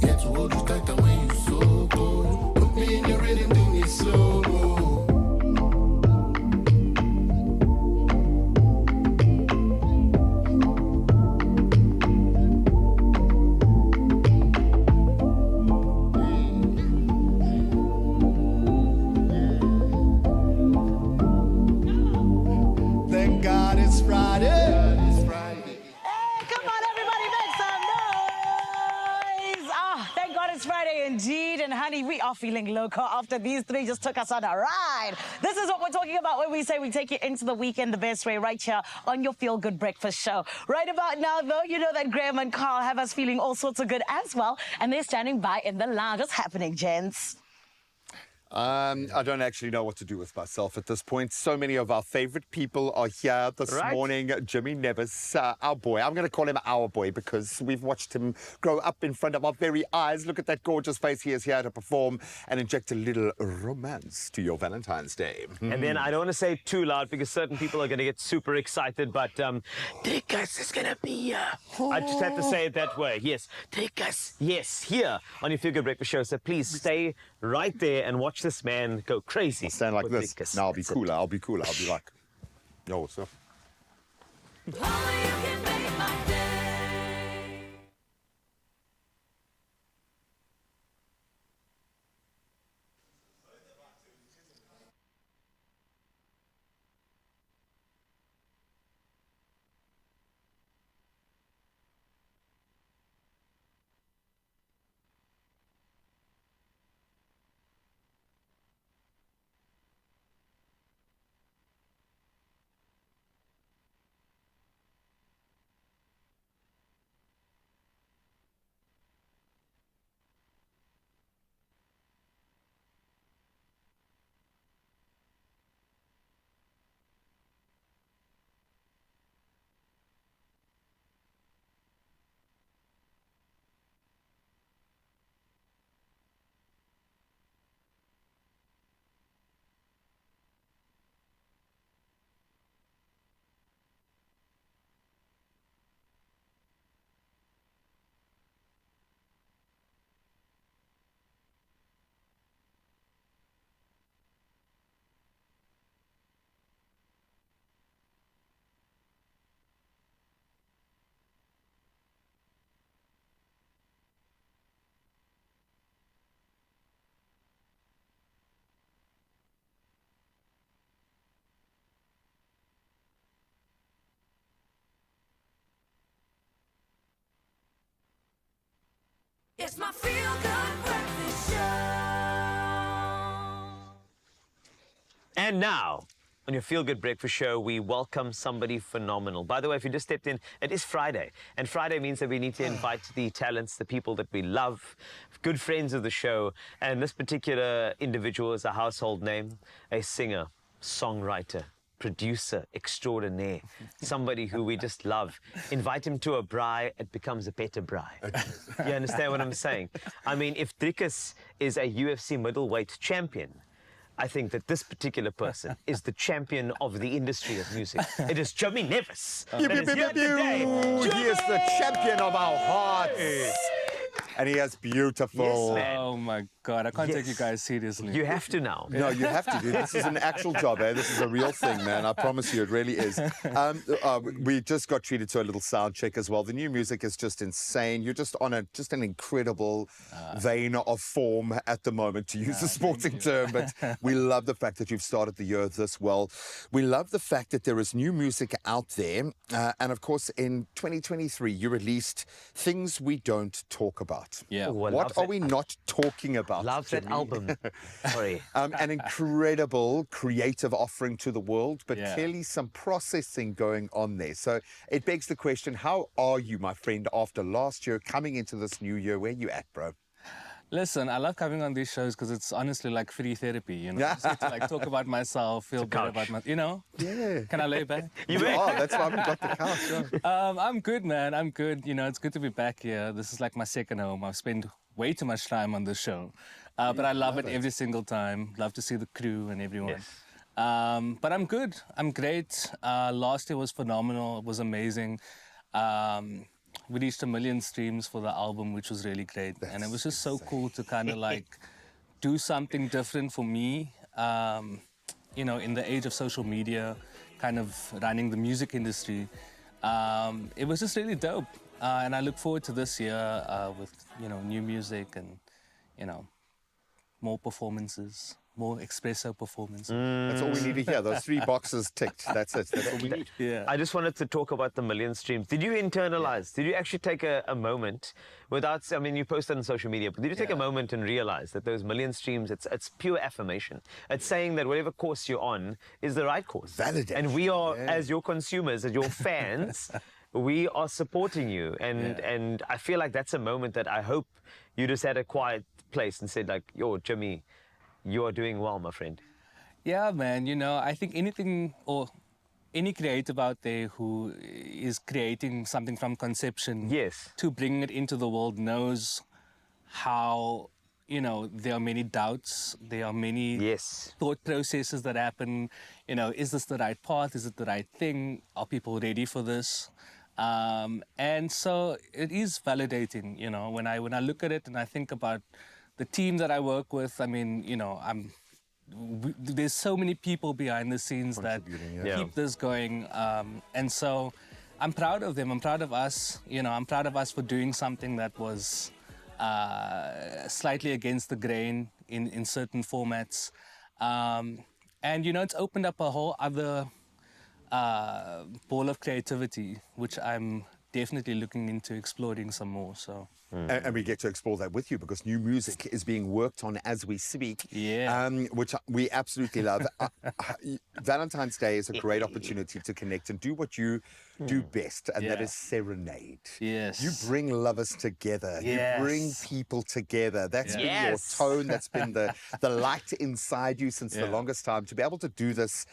Yet to hold you tighter when you so cold. Put me in your rhythm, do me slow mo. Thank God it's Friday. Hey, come on, everybody, make some noise. Thank God it's Friday indeed. And honey, we are feeling loco after these three just took us on a ride. This is what we're talking about when we say we take you into the weekend the best way, right here on your Feel Good Breakfast Show. Right about now, though, you know that Graham and Carl have us feeling all sorts of good as well. And they're standing by in the lounge. What's happening, gents? I don't actually know what to do with myself at this point. So many of our favorite people are here this morning. Jimmy Nevis, our boy. I'm going to call him our boy because we've watched him grow up in front of our very eyes. Look at that gorgeous face. He is here to perform and inject a little romance to your Valentine's Day. And then I don't want to say it too loud because certain people are going to get super excited, but take us is going to be I just have to say it that way. Yes, take us. Yes, here on your Feel Good Breakfast Show. So please stay right there and watch this man go crazy. I'll stand like this. No, I'll be cooler. I'll be like, yo, what's up? It's my feel-good breakfast show. And now, on your Feel Good Breakfast Show, we welcome somebody phenomenal. By the way, if you just stepped in, it is Friday. And Friday means that we need to invite the talents, the people that we love, good friends of the show. And this particular individual is a household name, a singer, songwriter, producer extraordinaire, somebody who we just love. Invite him to a braai, it becomes a better braai. You understand what I'm saying? I mean, if Driekus is a UFC middleweight champion, I think that this particular person is the champion of the industry of music. It is Jimmy Nevis. He is the champion of our hearts. And he is beautiful. Yes, man. Oh my God, I can't take you guys seriously. You have to now. No, you have to, dude. This is an actual job, eh? This is a real thing, man. I promise you, it really is. We just got treated to a little sound check as well. The new music is just insane. You're just on an incredible vein of form at the moment, to use a sporting term. But we love the fact that you've started the year this well. We love the fact that there is new music out there. And of course, in 2023, you released Things We Don't Talk About. Yeah. What are we not talking about? Love that album. Sorry. An incredible creative offering to the world, but clearly some processing going on there. So it begs the question, how are you, my friend, after last year, coming into this new year? Where you at, bro? Listen, I love coming on these shows because it's honestly like free therapy, you know? I just get to like talk about myself, feel better about my, you know? Yeah. Can I lay back? That's why we've got the couch. Yeah. I'm good, man. I'm good. You know, it's good to be back here. This is like my second home. I've spent way too much time on this show. But I love it every single time. Love to see the crew and everyone. Yes. But I'm good. I'm great. Last year was phenomenal. It was amazing. We reached 1 million streams for the album, which was really great. And it was just so cool to kind of like do something different for me. You know, in the age of social media, kind of running the music industry. It was just really dope. And I look forward to this year with, you know, new music and, you know, more performances, more Expresso performances. That's all we need to hear. Those 3 boxes ticked. That's it. That's all we need. Yeah. I just wanted to talk about the 1 million streams. Did you internalize? Did you actually take a moment without, I mean, you posted on social media, but did you take a moment and realize that those 1 million streams, it's pure affirmation. It's saying that whatever course you're on is the right course. Validation. And we are, as your consumers, as your fans, we are supporting you. And I feel like that's a moment that I hope you just had a quiet place and said like, yo, Jimmy, you are doing well, my friend. Yeah, man. You know, I think anything or any creative out there who is creating something from conception to bring it into the world knows how, you know, there are many doubts, there are many thought processes that happen. You know, is this the right path? Is it the right thing? Are people ready for this? And so it is validating, you know, when I look at it and I think about the team that I work with. I mean, you know, there's so many people behind the scenes that keep this going. And so I'm proud of them. I'm proud of us. You know, I'm proud of us for doing something that was slightly against the grain in certain formats. And, you know, it's opened up a whole other ball of creativity, which I'm definitely looking into exploring some more. So. And we get to explore that with you because new music is being worked on as we speak, which we absolutely love. Valentine's Day is a great opportunity to connect and do what you do best, and that is serenade. Yes. You bring lovers together. Yes. You bring people together. That's been your tone. That's been the light inside you since the longest time. To be able to do this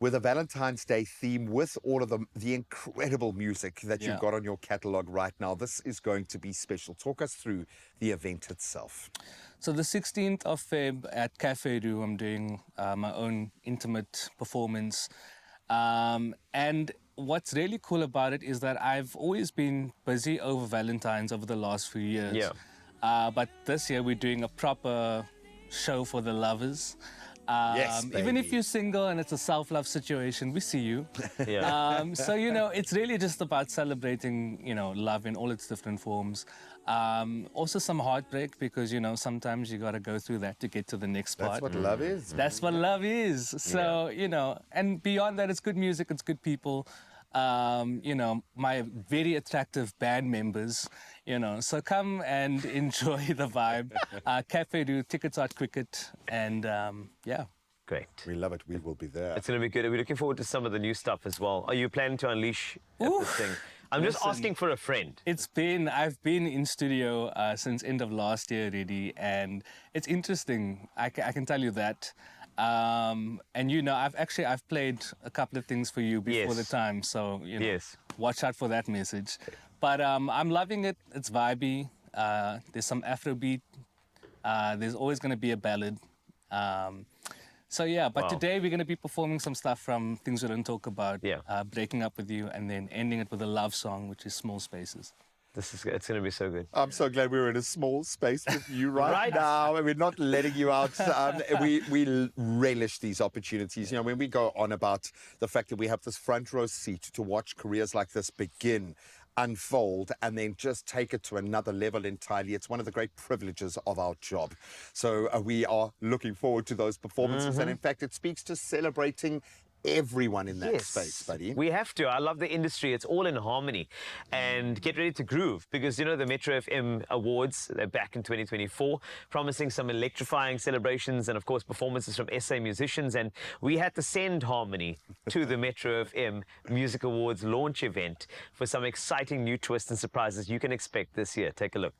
with a Valentine's Day theme, with all of the incredible music that you've got on your catalogue right now. This is going to be special. Talk us through the event itself. So the 16th of Feb at Cafe Rue, I'm doing my own intimate performance. And what's really cool about it is that I've always been busy over Valentine's over the last few years. But this year we're doing a proper show for the lovers. Even if you're single and it's a self-love situation, we see you. So, you know, it's really just about celebrating, you know, love in all its different forms. Also some heartbreak because, you know, sometimes you got to go through that to get to the next part. That's what love is. That's what love is. So, you know, and beyond that, it's good music, it's good people. you know, my very attractive band members, you know. So come and enjoy the vibe. Cafe do, tickets are cricket, and yeah. Great. We love it. We will be there. It's going to be good. We're looking forward to some of the new stuff as well. Are you planning to unleash this thing? I'm just asking for a friend. I've been in studio since end of last year already, and it's interesting. I can tell you that. And you know, I've played a couple of things for you before the time, so you know, watch out for that message. But I'm loving it. It's vibey. There's some Afrobeat. There's always going to be a ballad. So yeah, but today we're going to be performing some stuff from Things We Don't Talk About, Breaking Up With You, and then ending it with a love song, which is Small Spaces. It's going to be so good. I'm so glad we're in a small space with you right now, and we're not letting you out. We relish these opportunities. You know, when we go on about the fact that we have this front row seat to watch careers like this begin, unfold, and then just take it to another level entirely. It's one of the great privileges of our job. So we are looking forward to those performances. And in fact, it speaks to celebrating everyone in that space, buddy. We have to. I love the industry. It's all in harmony. And get ready to groove, because, you know, the Metro FM Awards, they're back in 2024, promising some electrifying celebrations and, of course, performances from SA musicians. And we had to send harmony to the Metro FM Music Awards launch event for some exciting new twists and surprises you can expect this year. Take a look.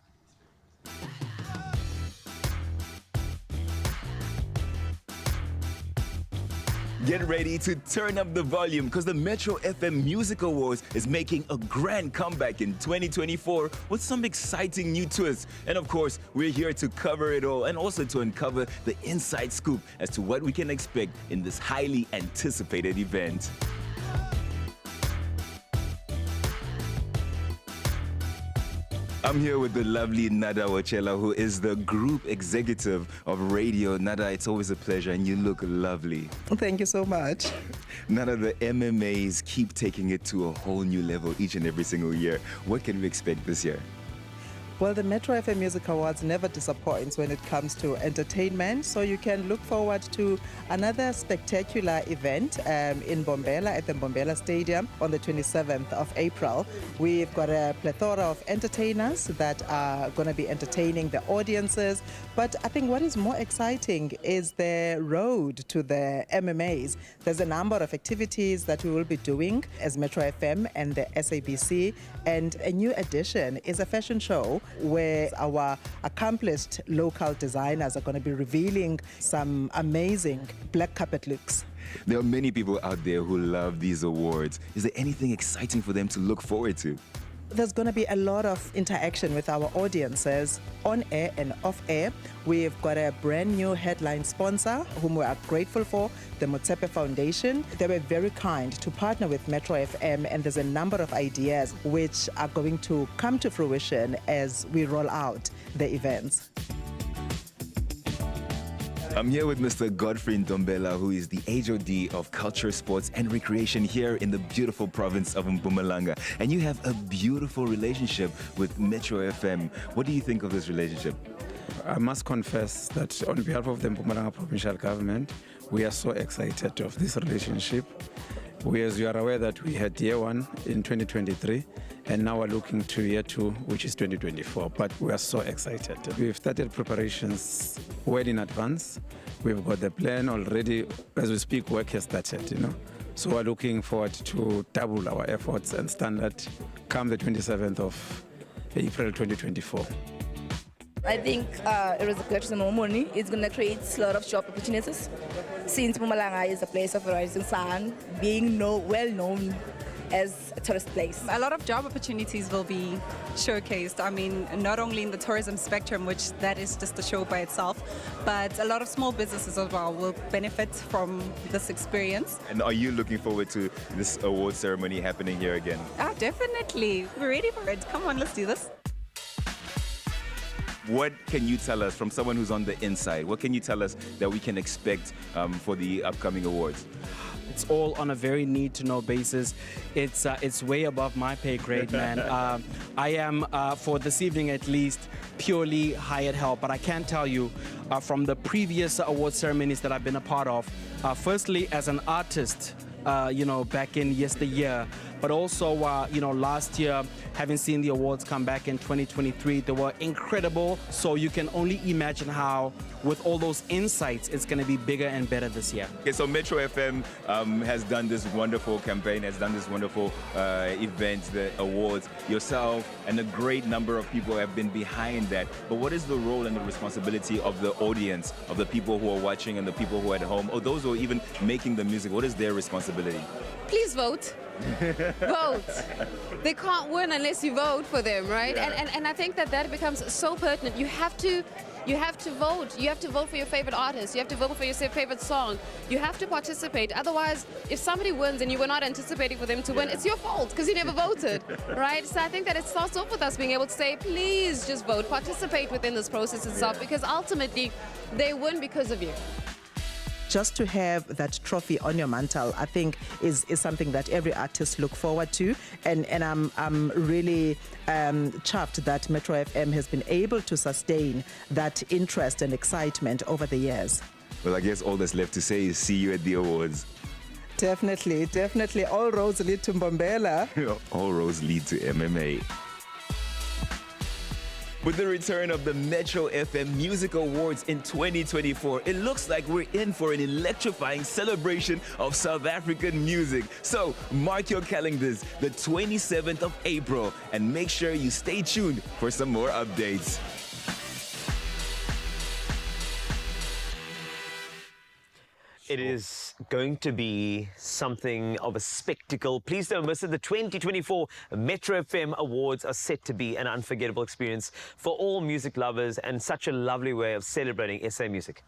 Get ready to turn up the volume, because the Metro FM Music Awards is making a grand comeback in 2024 with some exciting new twists. And of course, we're here to cover it all and also to uncover the inside scoop as to what we can expect in this highly anticipated event. I'm here with the lovely Nada Wachela, who is the group executive of radio. Nada, it's always a pleasure, and you look lovely. Thank you so much. Nada, the MMAs keep taking it to a whole new level each and every single year. What can we expect this year? Well, the Metro FM Music Awards never disappoints when it comes to entertainment, so you can look forward to another spectacular event in Bombela at the Bombela Stadium on the 27th of April. We've got a plethora of entertainers that are going to be entertaining the audiences, but I think what is more exciting is the road to the MMAs. There's a number of activities that we will be doing as Metro FM and the SABC, and a new addition is a fashion show where our accomplished local designers are going to be revealing some amazing black carpet looks. There are many people out there who love these awards. Is there anything exciting for them to look forward to? There's going to be a lot of interaction with our audiences on air and off air. We've got a brand new headline sponsor whom we are grateful for, the Motsepe Foundation. They were very kind to partner with Metro FM, and there's a number of ideas which are going to come to fruition as we roll out the events. I'm here with Mr. Godfrey Ndombela, who is the HOD of Culture, Sports and Recreation here in the beautiful province of Mpumalanga. And you have a beautiful relationship with Metro FM. What do you think of this relationship? I must confess that on behalf of the Mpumalanga provincial government, we are so excited of this relationship. As you are aware that we had year one in 2023, and now we're looking to year two, which is 2024. But we are so excited. We've started preparations well in advance. We've got the plan already. As we speak, work has started, you know. So we're looking forward to double our efforts and standard come the 27th of April 2024. I think it was a good ceremony. It's going to create a lot of job opportunities. Since Mpumalanga is a place of rising sun, being well known as a tourist place. A lot of job opportunities will be showcased. I mean, not only in the tourism spectrum, which that is just a show by itself, but a lot of small businesses as well will benefit from this experience. And are you looking forward to this award ceremony happening here again? Definitely. We're ready for it. Come on, let's do this. What can you tell us from someone who's on the inside? What can you tell us that we can expect for the upcoming awards? It's all on a very need-to-know basis. It's way above my pay grade, man. I am, for this evening at least, purely hired help. But I can tell you from the previous award ceremonies that I've been a part of, firstly, as an artist, back in yesteryear, but also, last year, having seen the awards come back in 2023, they were incredible. So you can only imagine how, with all those insights, it's going to be bigger and better this year. Okay, so Metro FM has done this wonderful campaign, has done this wonderful event, the awards. Yourself and a great number of people have been behind that. But what is the role and the responsibility of the audience, of the people who are watching and the people who are at home, or those who are even making the music? What is their responsibility? Please vote. Vote. They can't win unless you vote for them, right? Yeah. And I think that becomes so pertinent. You have to vote. You have to vote for your favorite artist. You have to vote for your favorite song. You have to participate. Otherwise, if somebody wins and you were not anticipating for them to win, it's your fault because you never voted, right? So I think that it starts off with us being able to say, please just vote, participate within this process itself, because ultimately they win because of you. Just to have that trophy on your mantle, I think is something that every artist look forward to, and I'm really chuffed that Metro FM has been able to sustain that interest and excitement over the years. Well, I guess all that's left to say is see you at the awards. Definitely. All roads lead to Mbombela. All roads lead to MMA. With the return of the Metro FM Music Awards in 2024, it looks like we're in for an electrifying celebration of South African music. So mark your calendars, the 27th of April, and make sure you stay tuned for some more updates. It is going to be something of a spectacle. Please don't miss it. The 2024 Metro FM Awards are set to be an unforgettable experience for all music lovers and such a lovely way of celebrating SA music.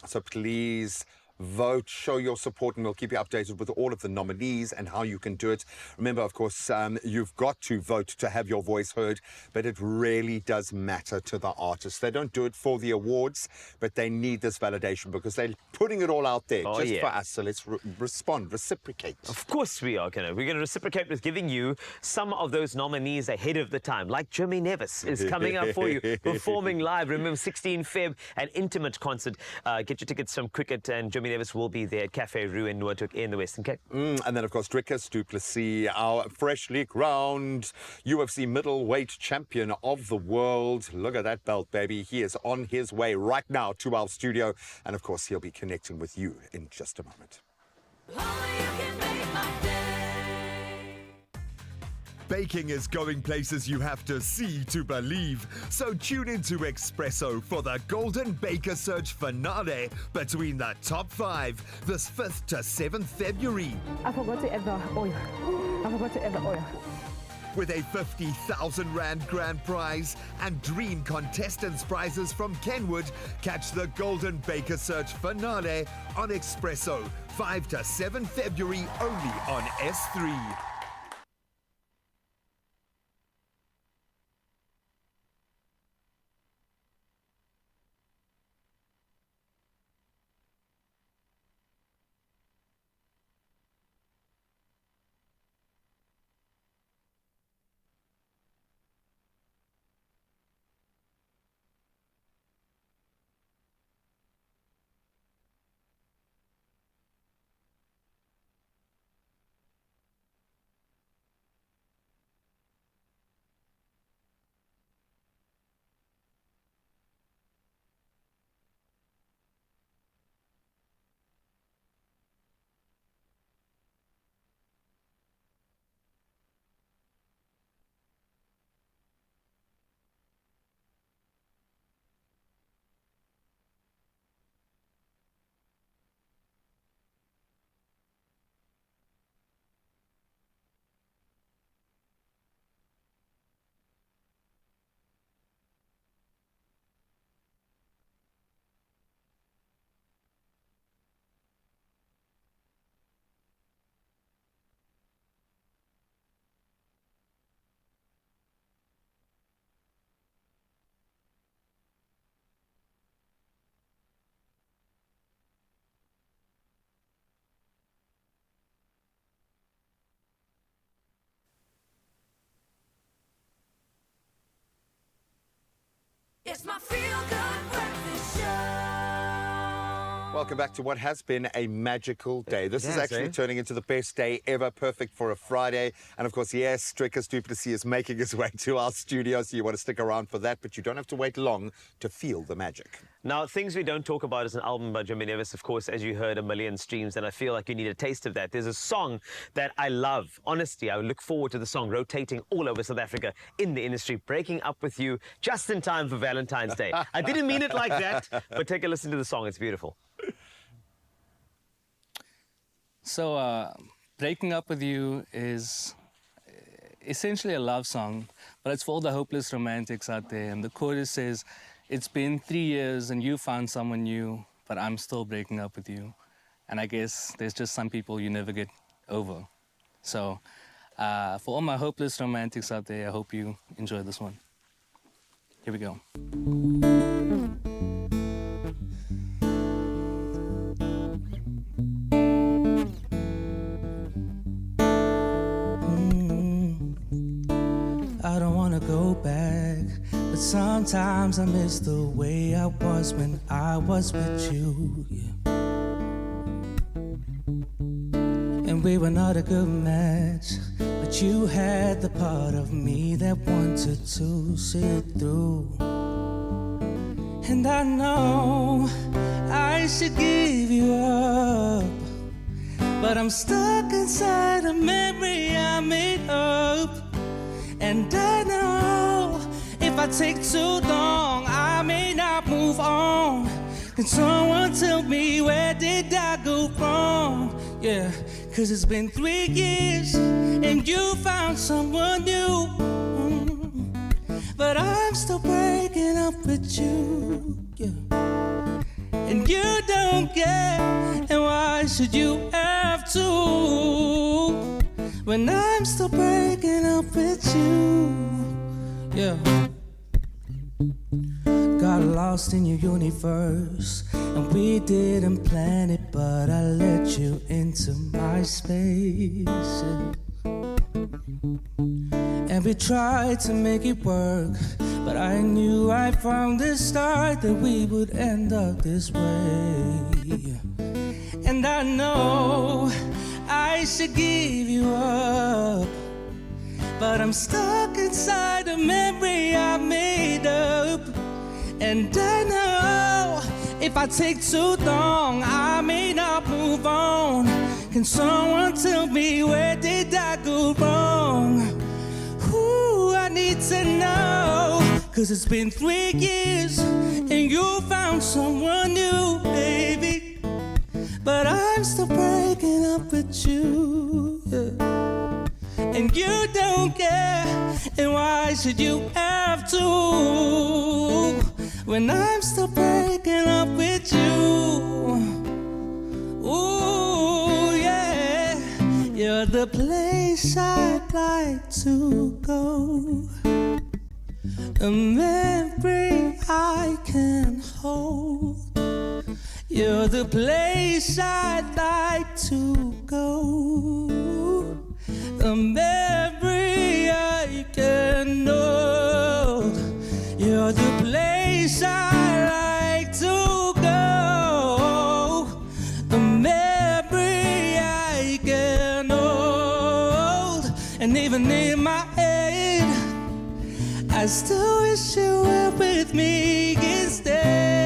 So please vote, show your support, and we'll keep you updated with all of the nominees and how you can do it. Remember, of course, you've got to vote to have your voice heard, but it really does matter to the artists. They don't do it for the awards, but they need this validation because they're putting it all out there for us. So let's respond, reciprocate. Of course we are, We're going to reciprocate with giving you some of those nominees ahead of the time, like Jimmy Nevis is coming up for you, performing live. Remember, 16 Feb, an intimate concert. Get your tickets from Cricket, and Jimmy Nevis will be there at Cafe Rue in Noordhoek in the Western Cape. And then, of course, Drickus du Plessis, our freshly crowned UFC middleweight champion of the world. Look at that belt, baby. He is on his way right now to our studio. And, of course, he'll be connecting with you in just a moment. Baking is going places you have to see to believe. So tune into Expresso for the Golden Baker Search finale between the top 5 this 5th to 7th February. I forgot to add the oil. With a 50,000 Rand grand prize and dream contestants prizes from Kenwood, catch the Golden Baker Search finale on Expresso, 5 to 7 February only on S3. It's my feel-good breakfast show. Welcome back to what has been a magical day. This is has, actually eh? turning into the best day ever, perfect for a Friday. And of course, yes, Stricker Stupidity is making his way to our studio, so you want to stick around for that, but you don't have to wait long to feel the magic. Now, Things We Don't Talk About is an album by Jimmy Nevis, of course, as you heard, 1 million streams, and I feel like you need a taste of that. There's a song that I love. Honestly, I look forward to the song rotating all over South Africa in the industry, Breaking Up With You, just in time for Valentine's Day. I didn't mean it like that, but take a listen to the song. It's beautiful. So, Breaking Up With You is essentially a love song, but it's for all the hopeless romantics out there. And the chorus says, "It's been 3 years and you found someone new, but I'm still breaking up with you." And I guess there's just some people you never get over. So, for all my hopeless romantics out there, I hope you enjoy this one. Here we go. I don't wanna go back, but sometimes I miss the way I was when I was with you. Yeah. And we were not a good match, but you had the part of me that wanted to see it through. And I know I should give you up, but I'm stuck inside a memory I made up. And I know if I take too long, I may not move on. Can someone tell me where did I go wrong? Yeah, 'cause it's been 3 years and you found someone new. But I'm still breaking up with you. Yeah. And you don't care, and why should you have to? When I'm still breaking up with you, yeah. Got lost in your universe, and we didn't plan it, but I let you into my space. Yeah. And we tried to make it work, but I knew right from the start that we would end up this way. And I know I should give you up, but I'm stuck inside a memory I made up. And I know if I take too long, I may not move on. Can someone tell me where did I go wrong? Ooh, I need to know, 'cause it's been 3 years and you found someone new, baby. But I'm still breaking up with you, yeah. And you don't care, and why should you have to? When I'm still breaking up with you. Ooh, yeah. You're the place I'd like to go, a memory I can hold. You're the place I'd like to go, a memory I can hold. You're the place I like to go, a memory I can hold. And even in my head, I still wish you were with me instead.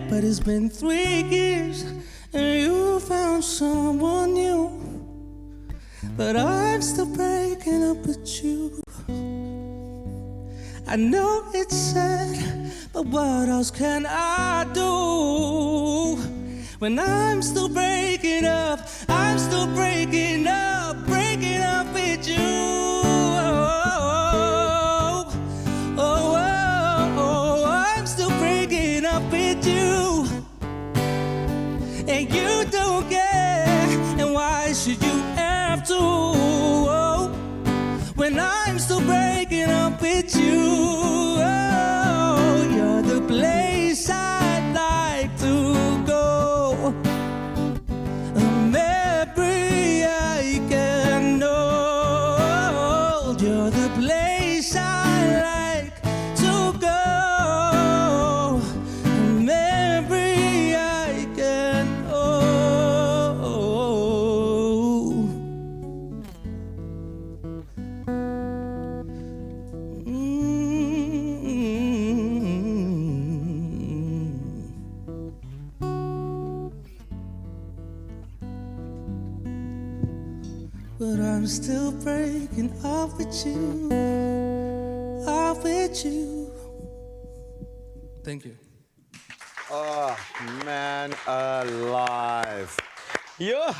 But it's been 3 years and you found someone new. But I'm still breaking up with you. I know it's sad, but what else can I do? When I'm still breaking up, I'm still breaking up with you. And you don't care, and why should you have to? Oh, when I'm still breaking up with you. Oh, you're the place I'd like to go, a memory I can hold. You're the place I like to go. but I'm still breaking off with you. Off with you. Thank you. Oh, man alive. Yeah,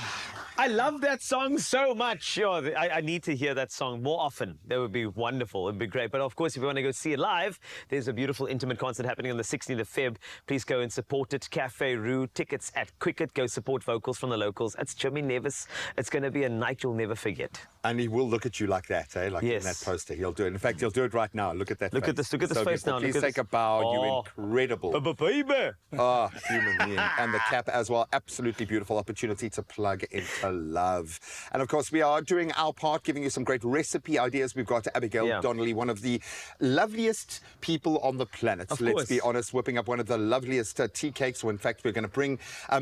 I love that song so much. Yeah, I need to hear that song more often. That would be wonderful. It would be great. But of course, if you want to go see it live, there's a beautiful intimate concert happening on the 16th of Feb. Please go and support it. Cafe Rue, tickets at Quicket. Go support vocals from the locals. It's Jimmy Nevis. It's going to be a night you'll never forget. And he will look at you like that, eh? Like yes. in that poster. He'll do it. In fact, he'll do it right now. Look at that Look face. at this. Look at this So face beautiful. now. Please Look at take this. a bow. Oh. You're incredible. Baby. Oh, human being. And the cap as well. Absolutely beautiful opportunity to plug into love. And of course, we are doing our part, giving you some great recipe ideas. We've got Abigail Donnelly, one of the loveliest people on the planet. Let's be honest, whipping up one of the loveliest tea cakes. So in fact, we're going to bring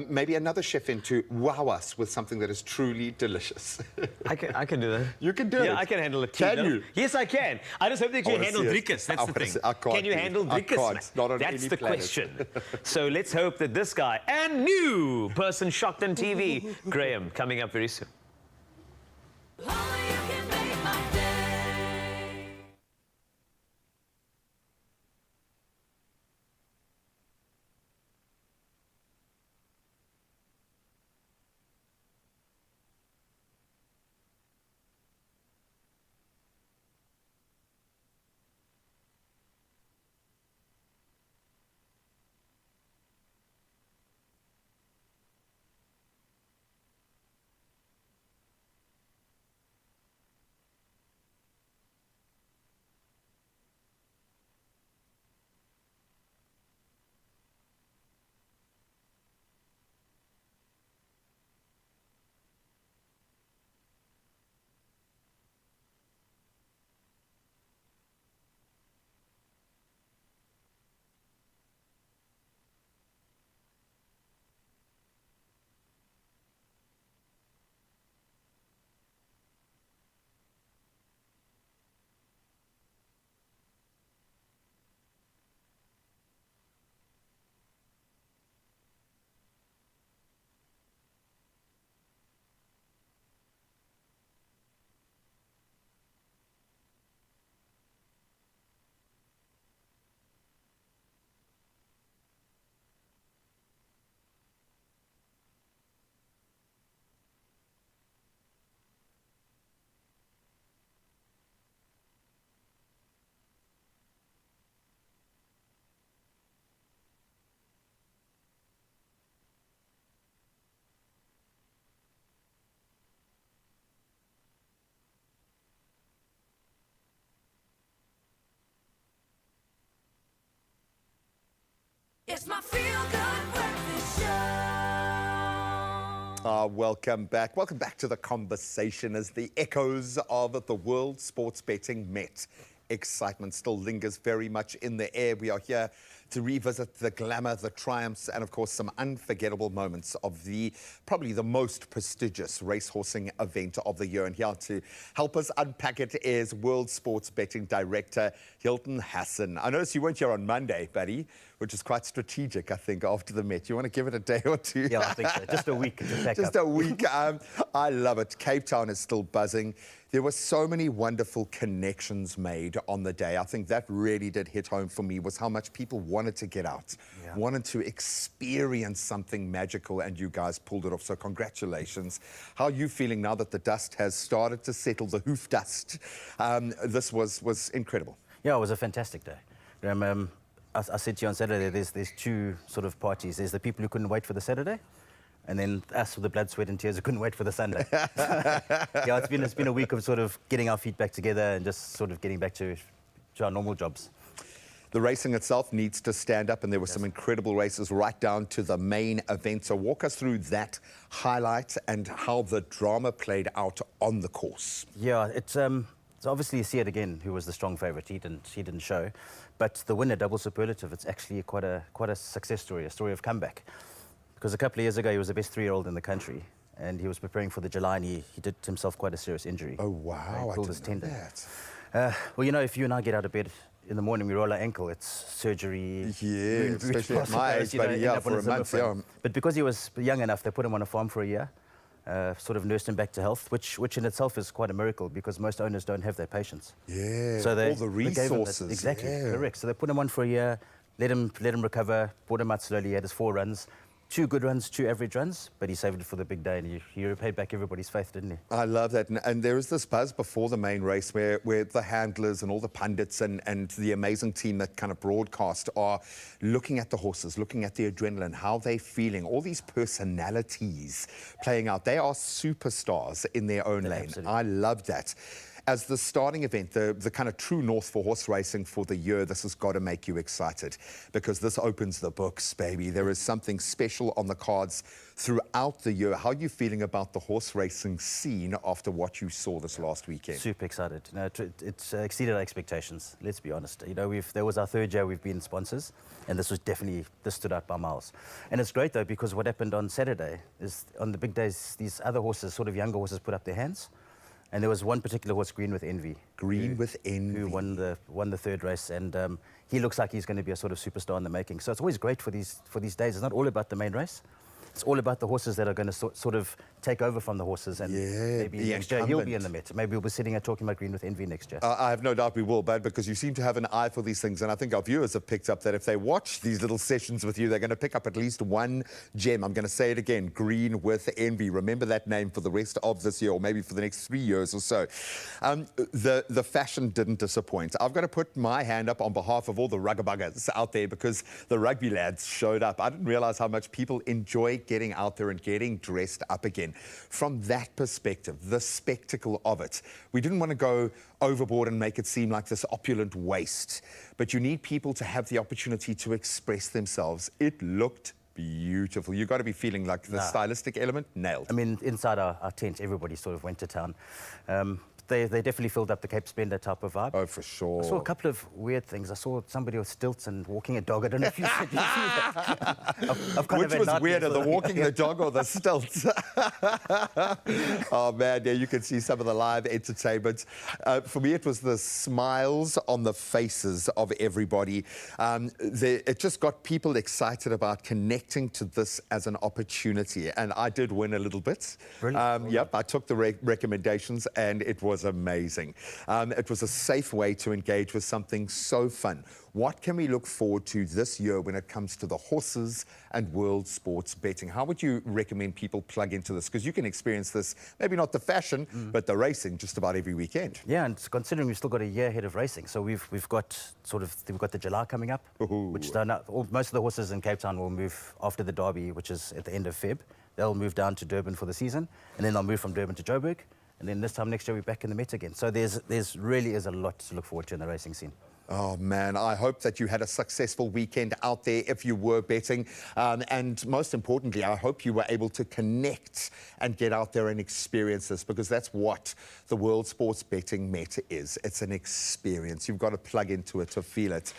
maybe another chef in to wow us with something that is truly delicious. I can do that. You can do it. Yeah, I can handle a tea. Can you? Yes, I can. I just hope that you handle drinkers. That's the thing. Can you handle drinkers? I can't. Not on That's any the planet. question. So let's hope that this guy and new person shocked on TV, Graham, coming up very soon. It's my feel-good breakfast show. Welcome back. Welcome back to the conversation as the echoes of the World Sports Betting met. Excitement still lingers very much in the air. We are here to revisit the glamour, the triumphs, and of course some unforgettable moments of probably the most prestigious racehorsing event of the year. And here to help us unpack it is World Sports Betting Director Hilton Hassan. I noticed you weren't here on Monday, buddy, which is quite strategic, I think, after the Met. You want to give it a day or two? Yeah, I think so. Just a week to pack Just up. a week. I love it. Cape Town is still buzzing. There were so many wonderful connections made on the day. I think that really did hit home for me, was how much people wanted to get out, wanted to experience something magical, and you guys pulled it off. So congratulations. How are you feeling now that the dust has started to settle, the hoof dust? This was incredible. Yeah, it was a fantastic day. I said to you on Saturday, there's two sort of parties. There's the people who couldn't wait for the Saturday, and then us with the blood, sweat and tears who couldn't wait for the Sunday. Yeah, it's been a week of sort of getting our feet back together and just sort of getting back to our normal jobs. The racing itself needs to stand up, and there were some incredible races right down to the main event. So walk us through that highlight and how the drama played out on the course. Yeah, so obviously you see it again, who was the strong favourite. He didn't show. But the winner, double superlative, it's actually quite a success story, a story of comeback. Because a couple of years ago, he was the best 3-year-old in the country, and he was preparing for the July, and he did himself quite a serious injury. Oh, wow. He pulled his tendon. Well, you know, if you and I get out of bed in the morning, we roll our ankle, it's surgery. Yeah, especially at my age, buddy, for a month, But because he was young enough, they put him on a farm for a year. sort of nursed him back to health, which in itself is quite a miracle because most owners don't have their patience. Yeah, so all the resources. Exactly, yeah. correct. So they put him on for a year, let him recover, brought him out slowly. He had his 4 runs. 2 good runs, 2 average runs, but he saved it for the big day, and he repaid back everybody's faith, didn't he? I love that. And there is this buzz before the main race where the handlers and all the pundits and the amazing team that kind of broadcast are looking at the horses, looking at the adrenaline, how they're feeling, all these personalities playing out. They are superstars in their own lane. Absolutely. I love that. As the starting event, the kind of true north for horse racing for the year, this has got to make you excited because this opens the books, baby. There is something special on the cards throughout the year. How are you feeling about the horse racing scene after what you saw this last weekend? Super excited. You know, it's exceeded our expectations, let's be honest. You know, there was our 3rd year we've been sponsors, and this stood out by miles. And it's great, though, because what happened on Saturday is on the big days, these other horses, sort of younger horses, put up their hands. And there was one particular horse, Green with Envy. Green with Envy. Who won the 3rd race. And he looks like he's going to be a sort of superstar in the making. So it's always great for these days. It's not all about the main race. It's all about the horses that are going to sort of take over from the horses. And maybe next year he'll be in the Met. Maybe we'll be sitting here talking about Green with Envy next year. I have no doubt we will, Bud, because you seem to have an eye for these things. And I think our viewers have picked up that if they watch these little sessions with you, they're going to pick up at least one gem. I'm going to say it again, Green with Envy. Remember that name for the rest of this year, or maybe for the next 3 years or so. The fashion didn't disappoint. I've got to put my hand up on behalf of all the ruggabuggers out there because the rugby lads showed up. I didn't realize how much people enjoy getting out there and getting dressed up again. From that perspective, the spectacle of it, we didn't want to go overboard and make it seem like this opulent waste, but you need people to have the opportunity to express themselves. It looked beautiful. You've got to be feeling like the stylistic element nailed. I mean, inside our tent, everybody sort of went to town. They definitely filled up the Cape Spender type of vibe. Oh, for sure. I saw a couple of weird things. I saw somebody with stilts and walking a dog. I don't know if you see that. Which was weirder, the walking the dog or the stilts? Oh, man, yeah, you can see some of the live entertainment. For me, it was the smiles on the faces of everybody. It just got people excited about connecting to this as an opportunity. And I did win a little bit. Yep, I took the recommendations and it was amazing. It was a safe way to engage with something so fun. What can we look forward to this year when it comes to the horses and world sports betting? How would you recommend people plug into this? Because you can experience this, maybe not the fashion, but the racing just about every weekend. Yeah, and considering we've still got a year ahead of racing, so we've got the July coming up, which most of the horses in Cape Town will move after the Derby, which is at the end of Feb. They'll move down to Durban for the season, and then they'll move from Durban to Joburg. And then this time next year, we're back in the Met again. So there's really is a lot to look forward to in the racing scene. Oh, man, I hope that you had a successful weekend out there if you were betting. And most importantly, I hope you were able to connect and get out there and experience this, because that's what the World Sports Betting Met is. It's an experience. You've got to plug into it to feel it.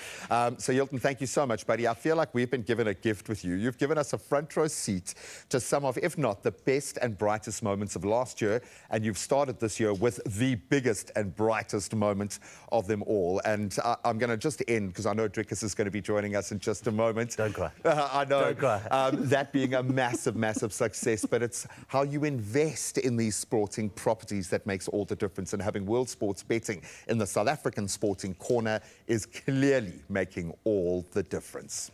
So, Hilton, thank you so much, buddy. I feel like we've been given a gift with you. You've given us a front row seat to some of, if not the best and brightest moments of last year. And you've started this year with the biggest and brightest moment of them all. And I'm going to just end, because I know Drickus is going to be joining us in just a moment. Don't cry. I know. Don't cry. That being a massive, massive success, but it's how you invest in these sporting properties that makes all the difference. And having World Sports Betting in the South African sporting corner is clearly making all the difference.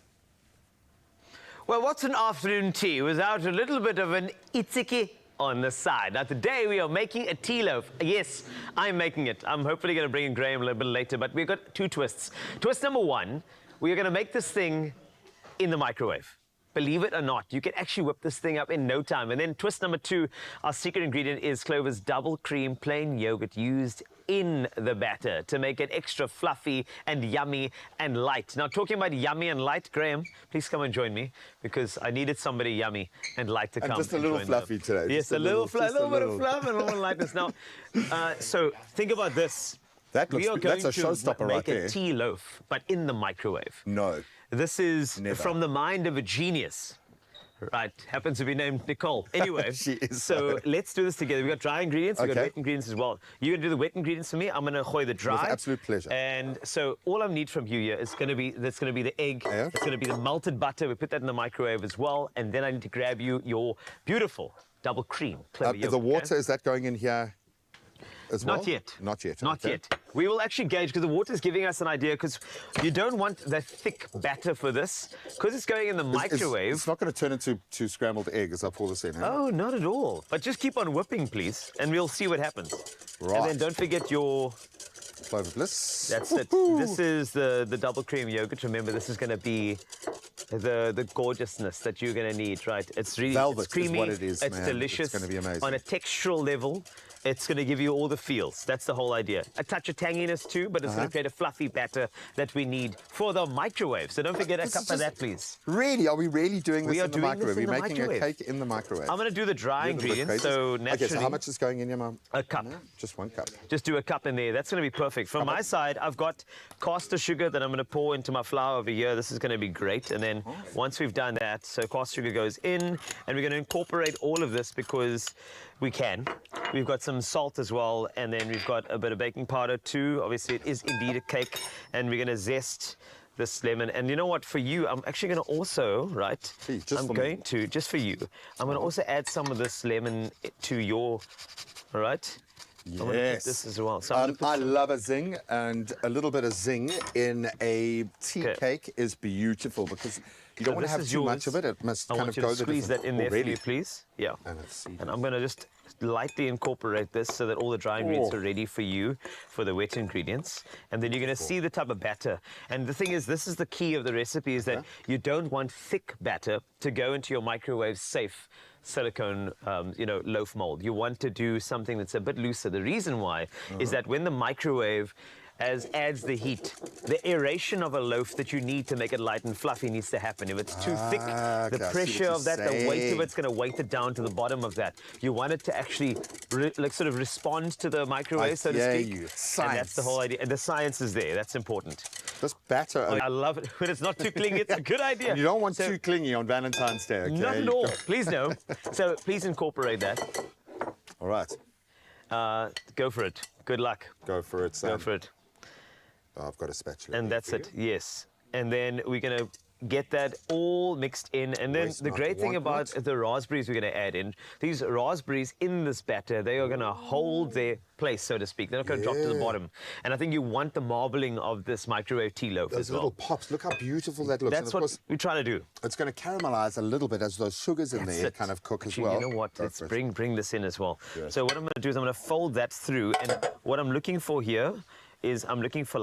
Well, what's an afternoon tea without a little bit of an itsiki on the side? Now, today we are making a tea loaf. Yes, I'm making it. I'm hopefully going to bring in Graham a little bit later, but we've got 2 twists. Twist number 1, we are going to make this thing in the microwave. Believe it or not, you can actually whip this thing up in no time. And then twist number 2, our secret ingredient is Clover's double cream plain yogurt used in the batter to make it extra fluffy and yummy and light. Now, talking about yummy and light, Graham, please come and join me, because I needed somebody yummy and light to come. And just a little fluffy today. Yes, a little bit of fluff and a little lightness. Now, so think about this. That looks, we are going that's a showstopper to right make there. a tea loaf, but in the microwave. No. This is Never. from the mind of a genius. Right, happens to be named Nicole. Anyway, so let's do this together. We've got dry ingredients, we've got wet ingredients as well. You're going to do the wet ingredients for me, I'm going to hoy the dry. With absolute pleasure. And so all I need from you here is going to be, that's going to be the egg, it's going to be the melted butter. We put that in the microwave as well. And then I need to grab you your beautiful double cream. Clever yolk, the water, okay? is that going in here as well? Not yet. Not yet. Not okay. yet. We will actually gauge, because the water is giving us an idea, because you don't want that thick batter for this, because it's going in the microwave. It's not going to turn into scrambled egg as I pour this in, huh? Oh, not at all. But just keep on whipping, please, and we'll see what happens. Right. And then don't forget your... Clover bliss. That's it. This is the double cream yogurt. Remember, this is going to be the gorgeousness that you're going to need, right? It's really Velvet it's creamy. is what it is, It's man. delicious. It's going to be amazing. On a textural level, it's going to give you all the feels. That's the whole idea. A touch of tanginess too, but it's going to create a fluffy batter that we need for the microwave. So don't forget a cup of that, please. Really? Are we really doing this We are in the doing microwave? this in We're the making microwave. a cake in the microwave. I'm going to do the dry You're a little bit ingredients, crazy. so naturally... Okay, so how much is going in your mum? A cup. Just 1 cup. Just do a cup in there. That's going to be perfect. From my side, I've got caster sugar that I'm going to pour into my flour over here. This is going to be great. And then once we've done that, so caster sugar goes in, and we're going to incorporate all of this because we can. We've got some salt as well, and then we've got a bit of baking powder too. Obviously, it is indeed a cake, and we're going to zest this lemon. And you know what? For you, I'm actually going to also, right? Just for you, I'm going to also add some of this lemon to your, all right? I'm going to put Yes. this as well. So I love a zing, and a little bit of zing in a tea cake is beautiful because you don't want to have too much of it. It must I kind want of you go to squeeze that in there for already. me, please. Yeah. And I'm going to just lightly incorporate this so that all the dry ingredients are ready for you for the wet ingredients. And then you're going to see the type of batter. And the thing is, this is the key of the recipe, is that you don't want thick batter to go into your microwave safe silicone, loaf mold. You want to do something that's a bit looser. The reason why is that when the microwave adds the heat, the aeration of a loaf that you need to make it light and fluffy needs to happen. If it's too thick, the okay, I see pressure what of that, you're the weight of saying. it's going to weight it down to the bottom of that. You want it to actually sort of respond to the microwave, so to hear speak. you. And that's the whole idea. And the science is there. That's important. This batter. I love it. When it's not too clingy, it's a good idea. You don't want too clingy on Valentine's Day, okay? Not at all. Please no. So please incorporate that. All right. Go for it. Good luck. Go for it, Sam. Go for it. Oh, I've got a spatula. And that's it. Yes. And then we're going to get that all mixed in. And then Waste the not, great thing want about not. the raspberries we're going to add in, these raspberries in this batter, they are going to hold their place, so to speak. They're not going to drop to the bottom. And I think you want the marbling of this microwave tea loaf Those as well. little pops. Look how beautiful that looks. That's and of what course, we try to do. it's going to caramelize a little bit as those sugars in That's there it. kind of cook Actually, as well. You know what? Go Let's for it. bring this in as well. Yes. So what I'm going to do is I'm going to fold that through. And what I'm looking for here is I'm looking for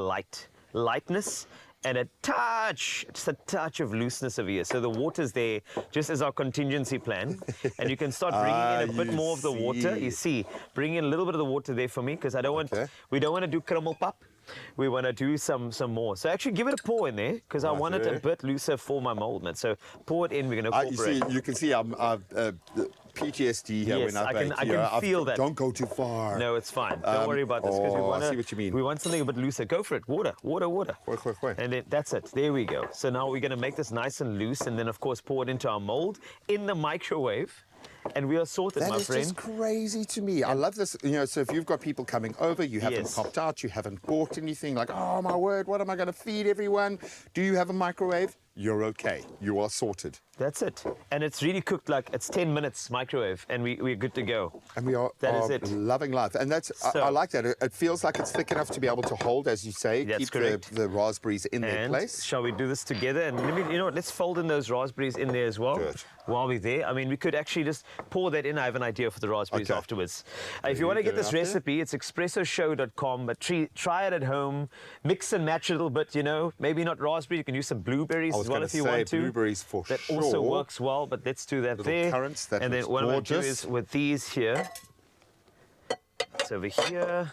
lightness, and just a touch of looseness over here. So the water's there just as our contingency plan. And you can start bringing in a bit more of the water. You see, bring in a little bit of the water there for me, because we don't want to do caramel pop. We want to do some more. So actually give it a pour in there, because I want it a bit looser for my mold, man. So pour it in, we're going to incorporate. You can see I'm PTSD here Yes, when I bake. I can feel that. Don't go too far. No, it's fine. Don't worry about this, because I see what you mean. we want something a bit looser. Go for it. Water. And then that's it. There we go. So now we're going to make this nice and loose, and then of course pour it into our mold in the microwave. And we are sorted, That my is friend. just crazy to me. I love this. So if you've got people coming over, you haven't Yes. popped out, you haven't bought anything, like, oh my word, what am I going to feed everyone? Do you have a microwave? You're okay. You are sorted. That's it. And it's really cooked, like it's 10 minutes microwave, and we're good to go. And we are, That is it. loving life. And that's I like that. It feels like it's thick enough to be able to hold, as you say, That's keep correct. the raspberries in their And place. shall we do this together? And you know what? Let's fold in those raspberries in there as well. Good. While we're there, I mean, we could actually just pour that in. I have an idea for the raspberries afterwards. If you want to get this recipe, it's expressoshow.com. But try it at home. Mix and match a little bit. Maybe not raspberry. You can use some blueberries as well if you want to. Blueberries for that sure. also works well. But let's do that Little there. currants, that and then looks what I'm going to do gorgeous. is with these here. It's over here.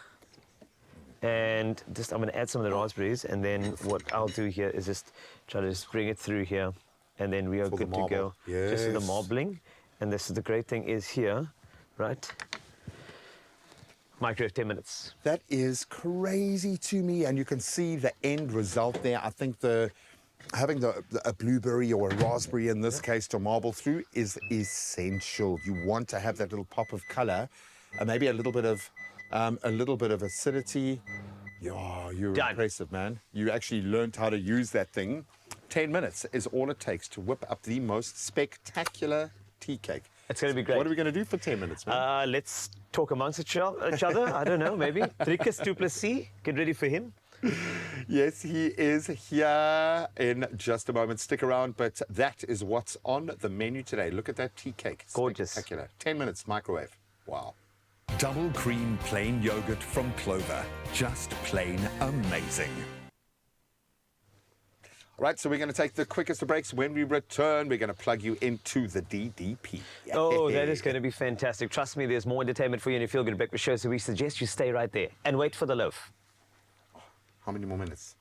And just I'm going to add some of the raspberries, and then what I'll do here is just try to just bring it through here, and then we are For the good to go. marble. Just with the Yes. marbling. And this is the great thing is here, right? Microwave 10 minutes. That is crazy to me, and you can see the end result there. I think having a blueberry or a raspberry in this case to marble through is essential. You want to have that little pop of color, and maybe a little bit of acidity. Yeah, you're Done. impressive, man. You actually learned how to use that thing. 10 minutes is all it takes to whip up the most spectacular tea cake It's going to be great. What are we going to do for 10 minutes, man? Let's talk amongst each other. I don't know, maybe. Dricus du Plessis, get ready for him. Yes, he is here in just a moment. Stick around, but that is what's on the menu today. Look at that tea cake. Gorgeous. Spectacular. 10 minutes, microwave. Wow. Double cream plain yogurt from Clover. Just plain amazing. All right, so we're going to take the quickest of breaks. When we return, we're going to plug you into the DDP. Oh, that is going to be fantastic. Trust me, there's more entertainment for you in your Feel Good Breakfast show, so we suggest you stay right there and wait for the loaf. How many more minutes?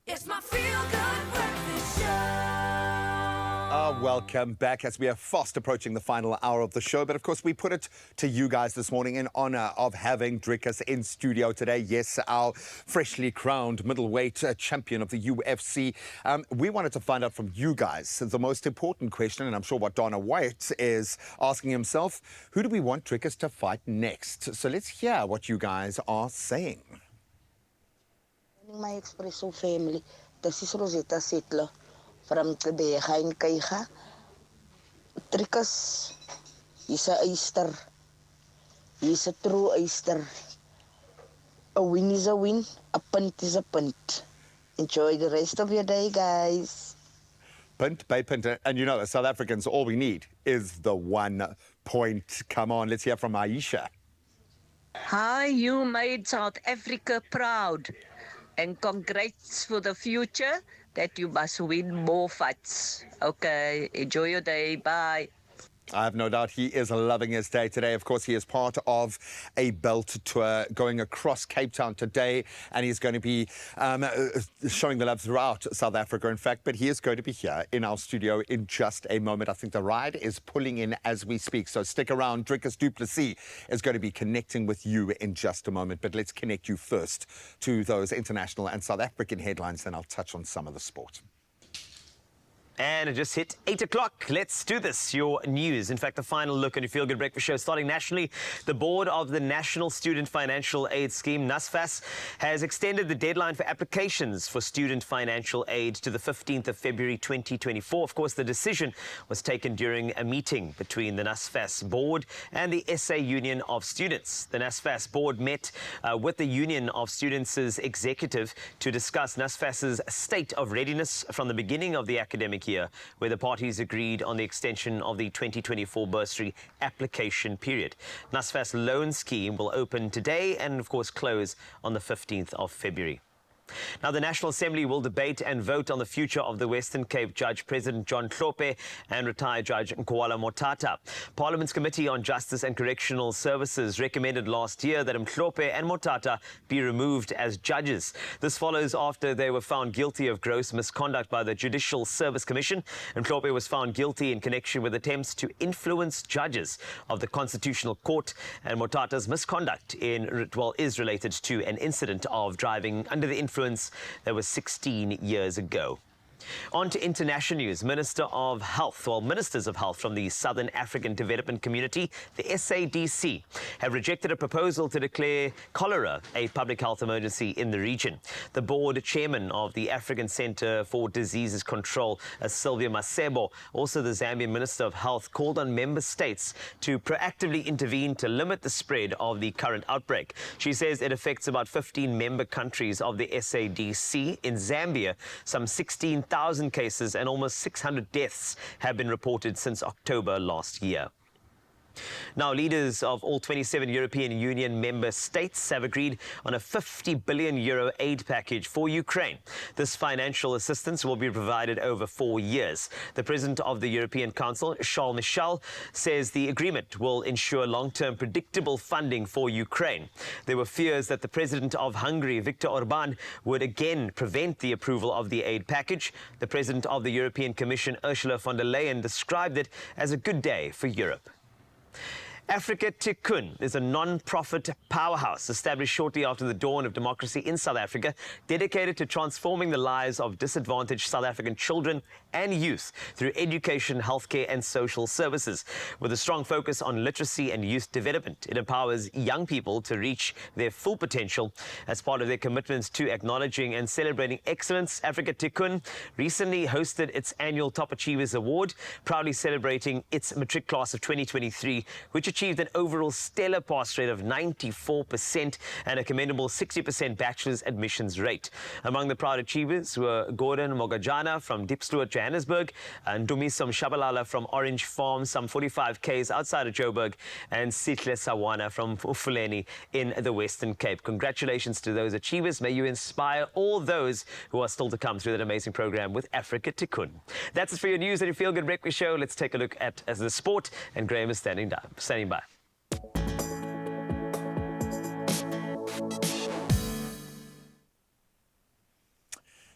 It's my Feel Good Breakfast Show. Welcome back as we are fast approaching the final hour of the show. But of course, we put it to you guys this morning in honor of having Dricus in studio today. Yes, our freshly crowned middleweight champion of the UFC. We wanted to find out from you guys the most important question, and I'm sure what Donna White is asking himself, who do we want Dricus to fight next? So let's hear what you guys are saying. My Expresso family, this is Rosetta Settler from Kadeja in Kaija. Dricus, he's a Easter. He's a true Easter. A win is a win, a punt is a punt. Enjoy the rest of your day, guys. Punt by punt. And you know, as South Africans, all we need is the 1 point. Come on, let's hear from Aisha. Hi, you made South Africa proud. And congrats for the future that you must win more fights. Okay, enjoy your day. Bye. I have no doubt he is loving his day today. Of course, he is part of a belt tour going across Cape Town today, and he's going to be showing the love throughout South Africa, in fact, but he is going to be here in our studio in just a moment. I think the ride is pulling in as we speak, so stick around. Dricus du Plessis is going to be connecting with you in just a moment, but let's connect you first to those international and South African headlines, then I'll touch on some of the sport. And it just hit 8 o'clock. Let's do this. Your news. In fact, the final look at your Feel Good Breakfast show starting nationally. The board of the National Student Financial Aid Scheme, NSFAS, has extended the deadline for applications for student financial aid to the 15th of February 2024. Of course, the decision was taken during a meeting between the NSFAS board and the SA Union of Students. The NSFAS board met with the Union of Students' executive to discuss NSFAS's state of readiness from the beginning of the academic year, where the parties agreed on the extension of the 2024 bursary application period. NSFAS loan scheme will open today and, of course, close on the 15th of February. Now, the National Assembly will debate and vote on the future of the Western Cape Judge President John Hlophe and retired Judge Nkwala Motata. Parliament's Committee on Justice and Correctional Services recommended last year that Hlophe and Motata be removed as judges. This follows after they were found guilty of gross misconduct by the Judicial Service Commission. Hlophe was found guilty in connection with attempts to influence judges of the Constitutional Court, and Motata's misconduct is related to an incident of driving under the influence that was 16 years ago. On to international news. Ministers of Health from the Southern African Development Community, the SADC, have rejected a proposal to declare cholera a public health emergency in the region. The board chairman of the African Centre for Diseases Control, Sylvia Masebo, also the Zambian Minister of Health, called on member states to proactively intervene to limit the spread of the current outbreak. She says it affects about 15 member countries of the SADC. In Zambia, some 16,000 cases and almost 600 deaths have been reported since October last year. Now, leaders of all 27 European Union member states have agreed on a €50 billion aid package for Ukraine. This financial assistance will be provided over 4 years. The president of the European Council, Charles Michel, says the agreement will ensure long-term predictable funding for Ukraine. There were fears that the president of Hungary, Viktor Orban, would again prevent the approval of the aid package. The president of the European Commission, Ursula von der Leyen, described it as a good day for Europe. Africa Tikkun is a non-profit powerhouse established shortly after the dawn of democracy in South Africa, dedicated to transforming the lives of disadvantaged South African children and youth through education, healthcare and social services. With a strong focus on literacy and youth development, it empowers young people to reach their full potential. As part of their commitment to acknowledging and celebrating excellence, Africa Tikkun recently hosted its annual Top Achievers Award, proudly celebrating its matric class of 2023, which achieved an overall stellar pass rate of 94% and a commendable 60% bachelor's admissions rate. Among the proud achievers were Gordon Mogajana from Diepsloot, Johannesburg, and Dumisom Shabalala from Orange Farm, some 45 k's outside of Joburg, and Sitle Sawana from Ufuleni in the Western Cape. Congratulations to those achievers. May you inspire all those who are still to come through that amazing program with Africa Tikkun. That's it for your news and your Feel Good Breakfast Show. Let's take a look at the sport, and Graham is standing by.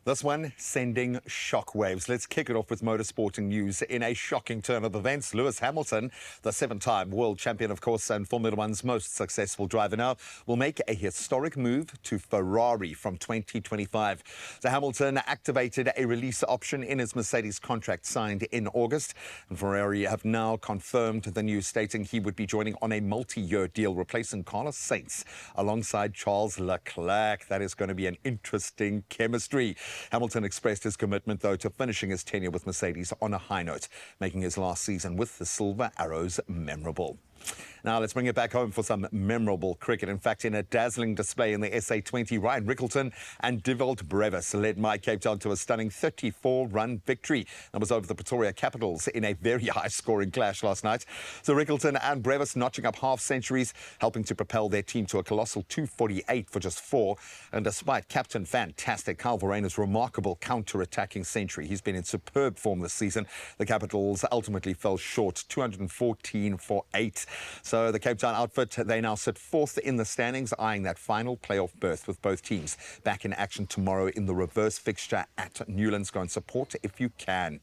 This one sending shockwaves. Let's kick it off with motorsporting news. In a shocking turn of events, Lewis Hamilton, the seven-time world champion, of course, and Formula One's most successful driver now, will make a historic move to Ferrari from 2025. So Hamilton activated a release option in his Mercedes contract signed in August, and Ferrari have now confirmed the news, stating he would be joining on a multi-year deal, replacing Carlos Sainz alongside Charles Leclerc. That is going to be an interesting chemistry. Hamilton expressed his commitment, though, to finishing his tenure with Mercedes on a high note, making his last season with the Silver Arrows memorable. Now let's bring it back home for some memorable cricket. In fact, in a dazzling display in the SA20, Ryan Rickelton and Divolt Brevis led my Cape Town to a stunning 34-run victory. That was over the Pretoria Capitals in a very high-scoring clash last night. So Rickelton and Brevis notching up half-centuries, helping to propel their team to a colossal 248 for just 4. And despite Captain Fantastic Kyle Verreyn's remarkable counter-attacking century, he's been in superb form this season. The Capitals ultimately fell short, 214 for 8. So the Cape Town outfit, they now sit 4th in the standings, eyeing that final playoff berth, with both teams back in action tomorrow in the reverse fixture at Newlands. Go and support if you can.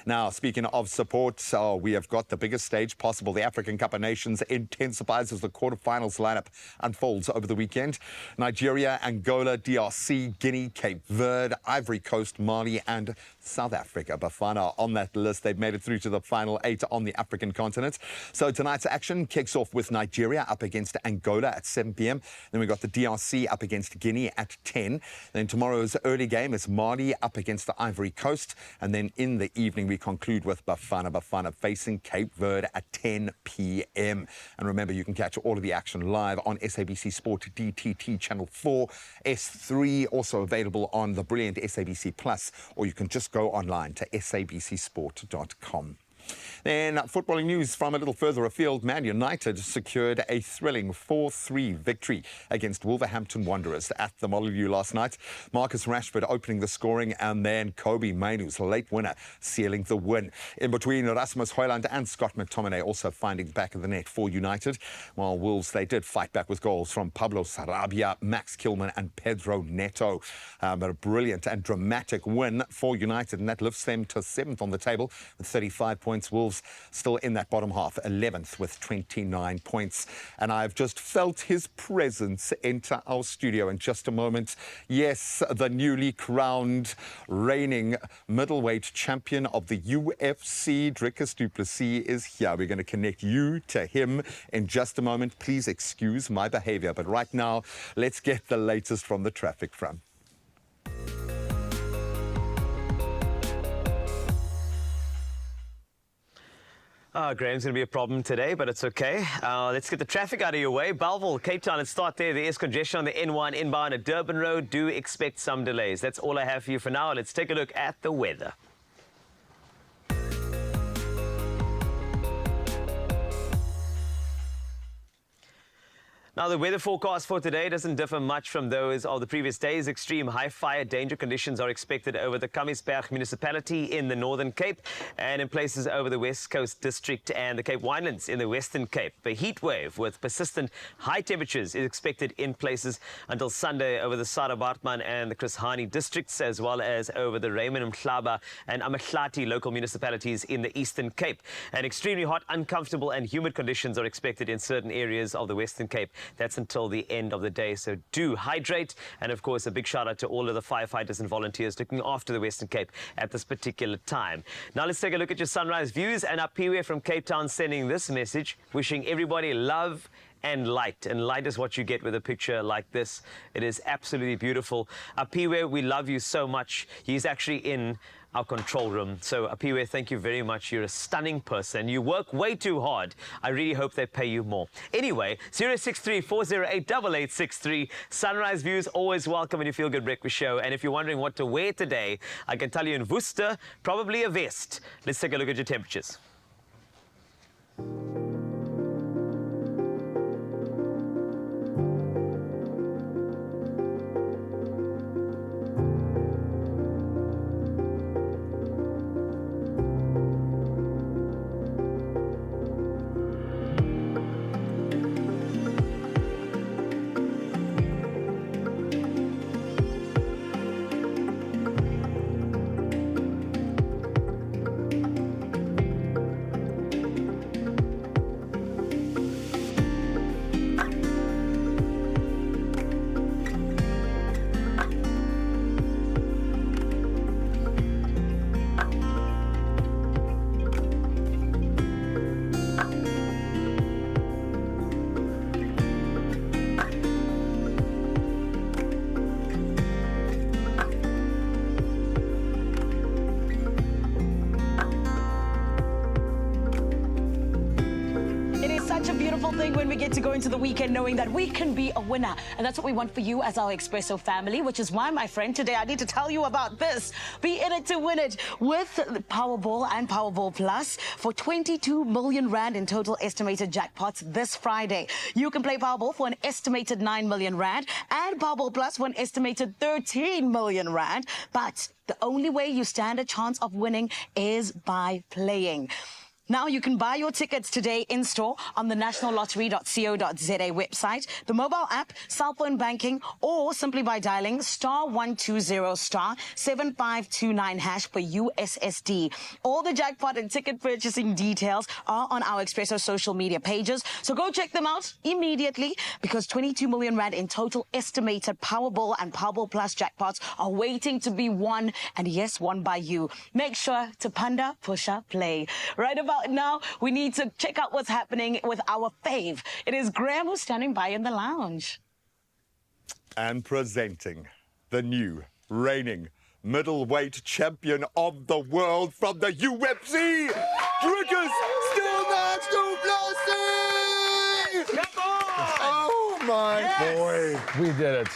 Now, speaking of support, we have got the biggest stage possible. The African Cup of Nations intensifies as the quarterfinals lineup unfolds over the weekend. Nigeria, Angola, DRC, Guinea, Cape Verde, Ivory Coast, Mali and South Africa. Bafana on that list. They've made it through to the final 8 on the African continent. So tonight's action kicks off with Nigeria up against Angola at 7 p.m. Then we've got the DRC up against Guinea at 10. Then tomorrow's early game is Mali up against the Ivory Coast. And then in the evening, we conclude with Bafana facing Cape Verde at 10 p.m. And remember, you can catch all of the action live on SABC Sport DTT Channel 4, S3, also available on the brilliant SABC Plus, or you can just go online to sabcsport.com. Then footballing news from a little further afield. Man United secured a thrilling 4-3 victory against Wolverhampton Wanderers at the Molyneux last night. Marcus Rashford opening the scoring, and then Kobe Mainoo's late winner sealing the win. In between, Rasmus Højlund and Scott McTominay also finding the back of the net for United. While Wolves, they did fight back with goals from Pablo Sarabia, Max Kilman and Pedro Neto. But a brilliant and dramatic win for United, and that lifts them to 7th on the table with 35 points. Wolves still in that bottom half, 11th with 29 points. And I've just felt his presence enter our studio in just a moment. Yes, the newly crowned reigning middleweight champion of the UFC, Dricus du Plessis, is here. We're going to connect you to him in just a moment. Please excuse my behavior, but right now, let's get the latest from the traffic front. Graham's going to be a problem today, but it's okay. Let's get the traffic out of your way. Bellville, Cape Town, let's start there. There is congestion on the N1 inbound at Durban Road. Do expect some delays. That's all I have for you for now. Let's take a look at the weather. Now, the weather forecast for today doesn't differ much from those of the previous days. Extreme high fire danger conditions are expected over the Kamiesberg municipality in the Northern Cape and in places over the West Coast District and the Cape Winelands in the Western Cape. The heat wave with persistent high temperatures is expected in places until Sunday over the Sarah Baartman and the Chris Hani districts, as well as over the Raymond Mhlaba and Amahlati local municipalities in the Eastern Cape. And extremely hot, uncomfortable and humid conditions are expected in certain areas of the Western Cape. That's until the end of the day, so do hydrate. And of course, a big shout out to all of the firefighters and volunteers looking after the Western Cape at this particular time. Now let's take a look at your sunrise views, and Apiwe from Cape Town sending this message, wishing everybody love and light. And light is what you get with a picture like this. It is absolutely beautiful. Apiwe, we love you so much. He's actually in our control room. So Apiwe, thank you very much. You're a stunning person. You work way too hard. I really hope they pay you more. Anyway, 063-408-8863. Sunrise views always welcome in your Feel Good Breakfast Show. And if you're wondering what to wear today, I can tell you in Worcester, probably a vest. Let's take a look at your temperatures. When we get to go into the weekend knowing that we can be a winner. And that's what we want for you as our Expresso family, which is why, my friend, today I need to tell you about this. Be in it to win it with Powerball and Powerball Plus for 22 million rand in total estimated jackpots this Friday. You can play Powerball for an estimated 9 million rand and Powerball Plus for an estimated 13 million rand. But the only way you stand a chance of winning is by playing. Now you can buy your tickets today in store on the nationallottery.co.za website, the mobile app, cell phone banking, or simply by dialing *120*7529# for USSD. All the jackpot and ticket purchasing details are on our Expresso social media pages, so go check them out immediately, because 22 million rand in total estimated Powerball and Powerball Plus jackpots are waiting to be won, and yes, won by you. Make sure to panda, pusha, play. Right about now, we need to check out what's happening with our fave. It is Graham who's standing by in the lounge. And presenting the new reigning middleweight champion of the world from the UFC, Dricus du Plessis! Oh my boy. We did it.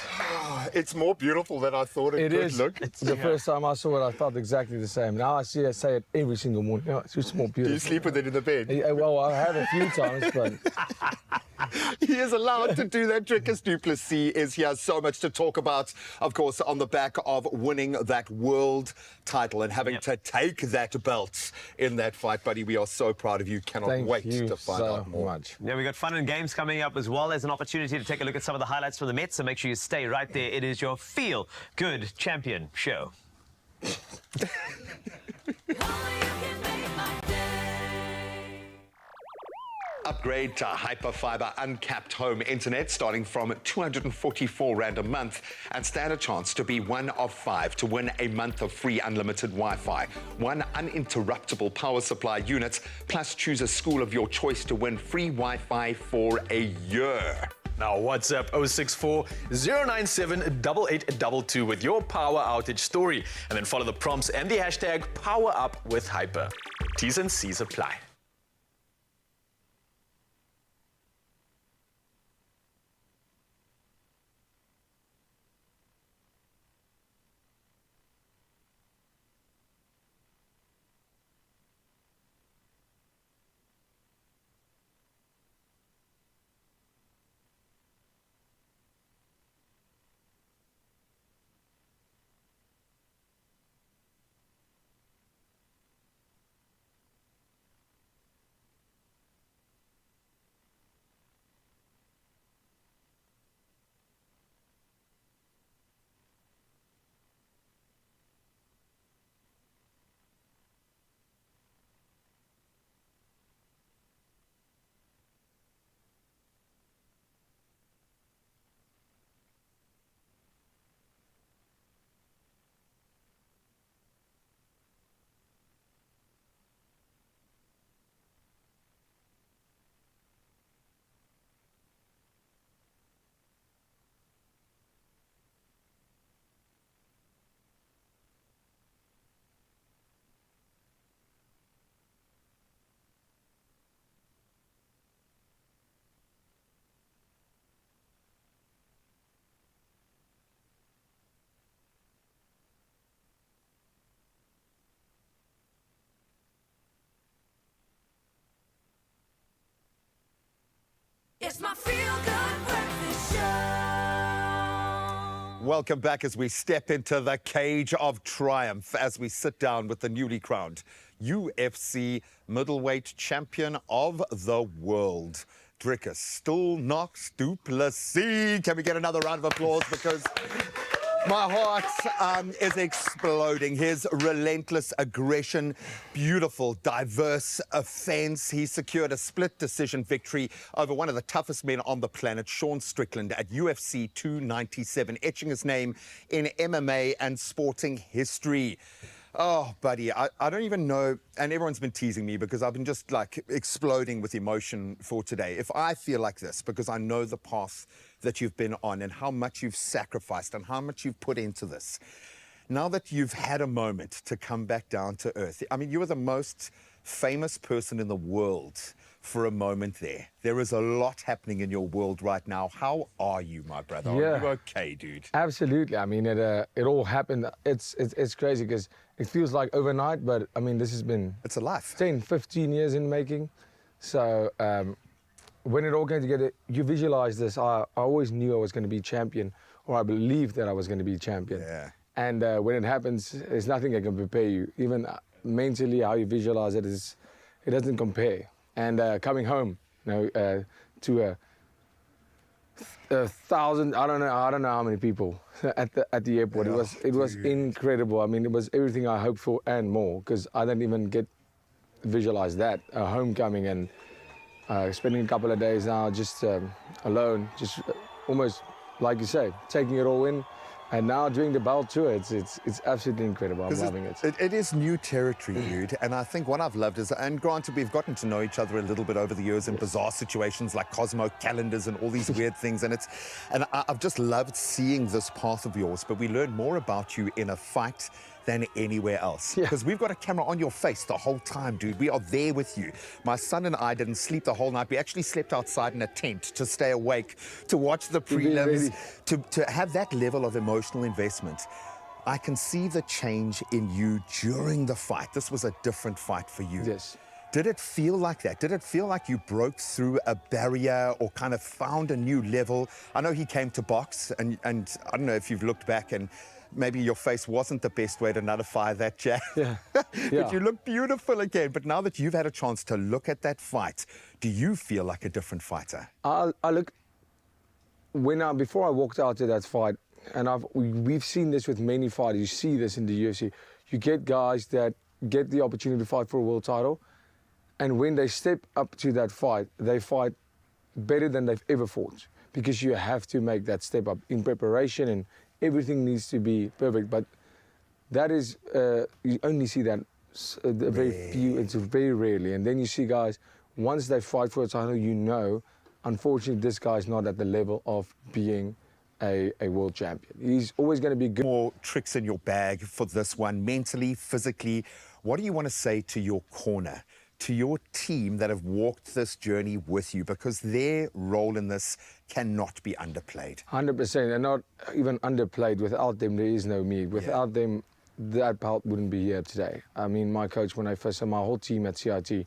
It's more beautiful than I thought it could look. The first time I saw it, I felt exactly the same. Now I see it, say it every single morning. It's just more beautiful. Do you sleep with it in the bed? Yeah, well, I have a few times, but... He is allowed to do that. Drickus du Plessis is here. So much to talk about, of course, on the back of winning that world title and having to take that belt in that fight, buddy. We are so proud of you. Cannot wait to find out more. Yeah, we got fun and games coming up as well as an opportunity to take a look at some of the highlights from the Mets. So make sure you stay right there. It is your Feel Good Champion show. Upgrade to Hyperfiber uncapped home internet starting from 244 Rand a month and stand a chance to be one of 5 to win a month of free unlimited Wi-Fi, 1 uninterruptible power supply unit, plus choose a school of your choice to win free Wi-Fi for a year. Now WhatsApp 064 097 8822 with your power outage story and then follow the prompts and the hashtag #PowerUpWithHyper. T's and C's apply. It's my Feel Good Breakfast Show. Welcome back as we step into the cage of triumph as we sit down with the newly crowned UFC middleweight champion of the world, Drickus du Plessis. Can we get another round of applause because my heart is exploding. His relentless aggression, beautiful, diverse offense. He secured a split decision victory over one of the toughest men on the planet, Sean Strickland, at UFC 297, etching his name in MMA and sporting history. Oh, buddy, I don't even know, and everyone's been teasing me because I've been just like exploding with emotion for today. If I feel like this, because I know the path that you've been on and how much you've sacrificed and how much you've put into this, now that you've had a moment to come back down to earth, I mean, you are the most famous person in the world for a moment there. There is a lot happening in your world right now. How are you, my brother? Yeah. Are you okay, dude? Absolutely. I mean, it all happened. It's crazy because it feels like overnight, but I mean, this has been... It's a life. 10, 15 years in making. So when it all came together, you visualize this. I always knew I was going to be champion, or I believed that I was going to be champion. Yeah. And when it happens, there's nothing that can prepare you. Even mentally, how you visualize it it doesn't compare. And coming home, you know, to a thousand, I don't know how many people at the airport. It was incredible. I mean, it was everything I hoped for and more, because I didn't even visualize that. Homecoming and spending a couple of days now just alone, just almost like you say, taking it all in. And now doing the belt tour, it's absolutely incredible. I'm loving it. It is new territory, dude. And I think what I've loved is, and granted, we've gotten to know each other a little bit over the years in bizarre situations like Cosmo calendars and all these weird things. And I've just loved seeing this path of yours. But we learn more about you in a fight than anywhere else. Because we've got a camera on your face the whole time, dude. We are there with you. My son and I didn't sleep the whole night. We actually slept outside in a tent to stay awake, to watch the prelims, to have that level of emotional investment. I can see the change in you during the fight. This was a different fight for you. Yes. Did it feel like that? Did it feel like you broke through a barrier or kind of found a new level? I know he came to box, and I don't know if you've looked back and maybe your face wasn't the best way to nullify that jab. But you look beautiful again. But now that you've had a chance to look at that fight, do you feel like a different fighter? I look, before I walked out to that fight, and we've seen this with many fighters, you see this in the UFC, you get guys that get the opportunity to fight for a world title, and when they step up to that fight, they fight better than they've ever fought, because you have to make that step up in preparation, and everything needs to be perfect. But that is, you only see that very few, it's very rarely. And then you see guys, once they fight for a title, you know, unfortunately, this guy's not at the level of being a world champion. He's always going to be good. More tricks in your bag for this one, mentally, physically. What do you want to say to your corner, to your team that have walked this journey with you? Because their role in this cannot be underplayed. 100%, and not even underplayed. Without them, there is no me. Without them, that belt wouldn't be here today. I mean, my coach, when I first saw my whole team at CIT,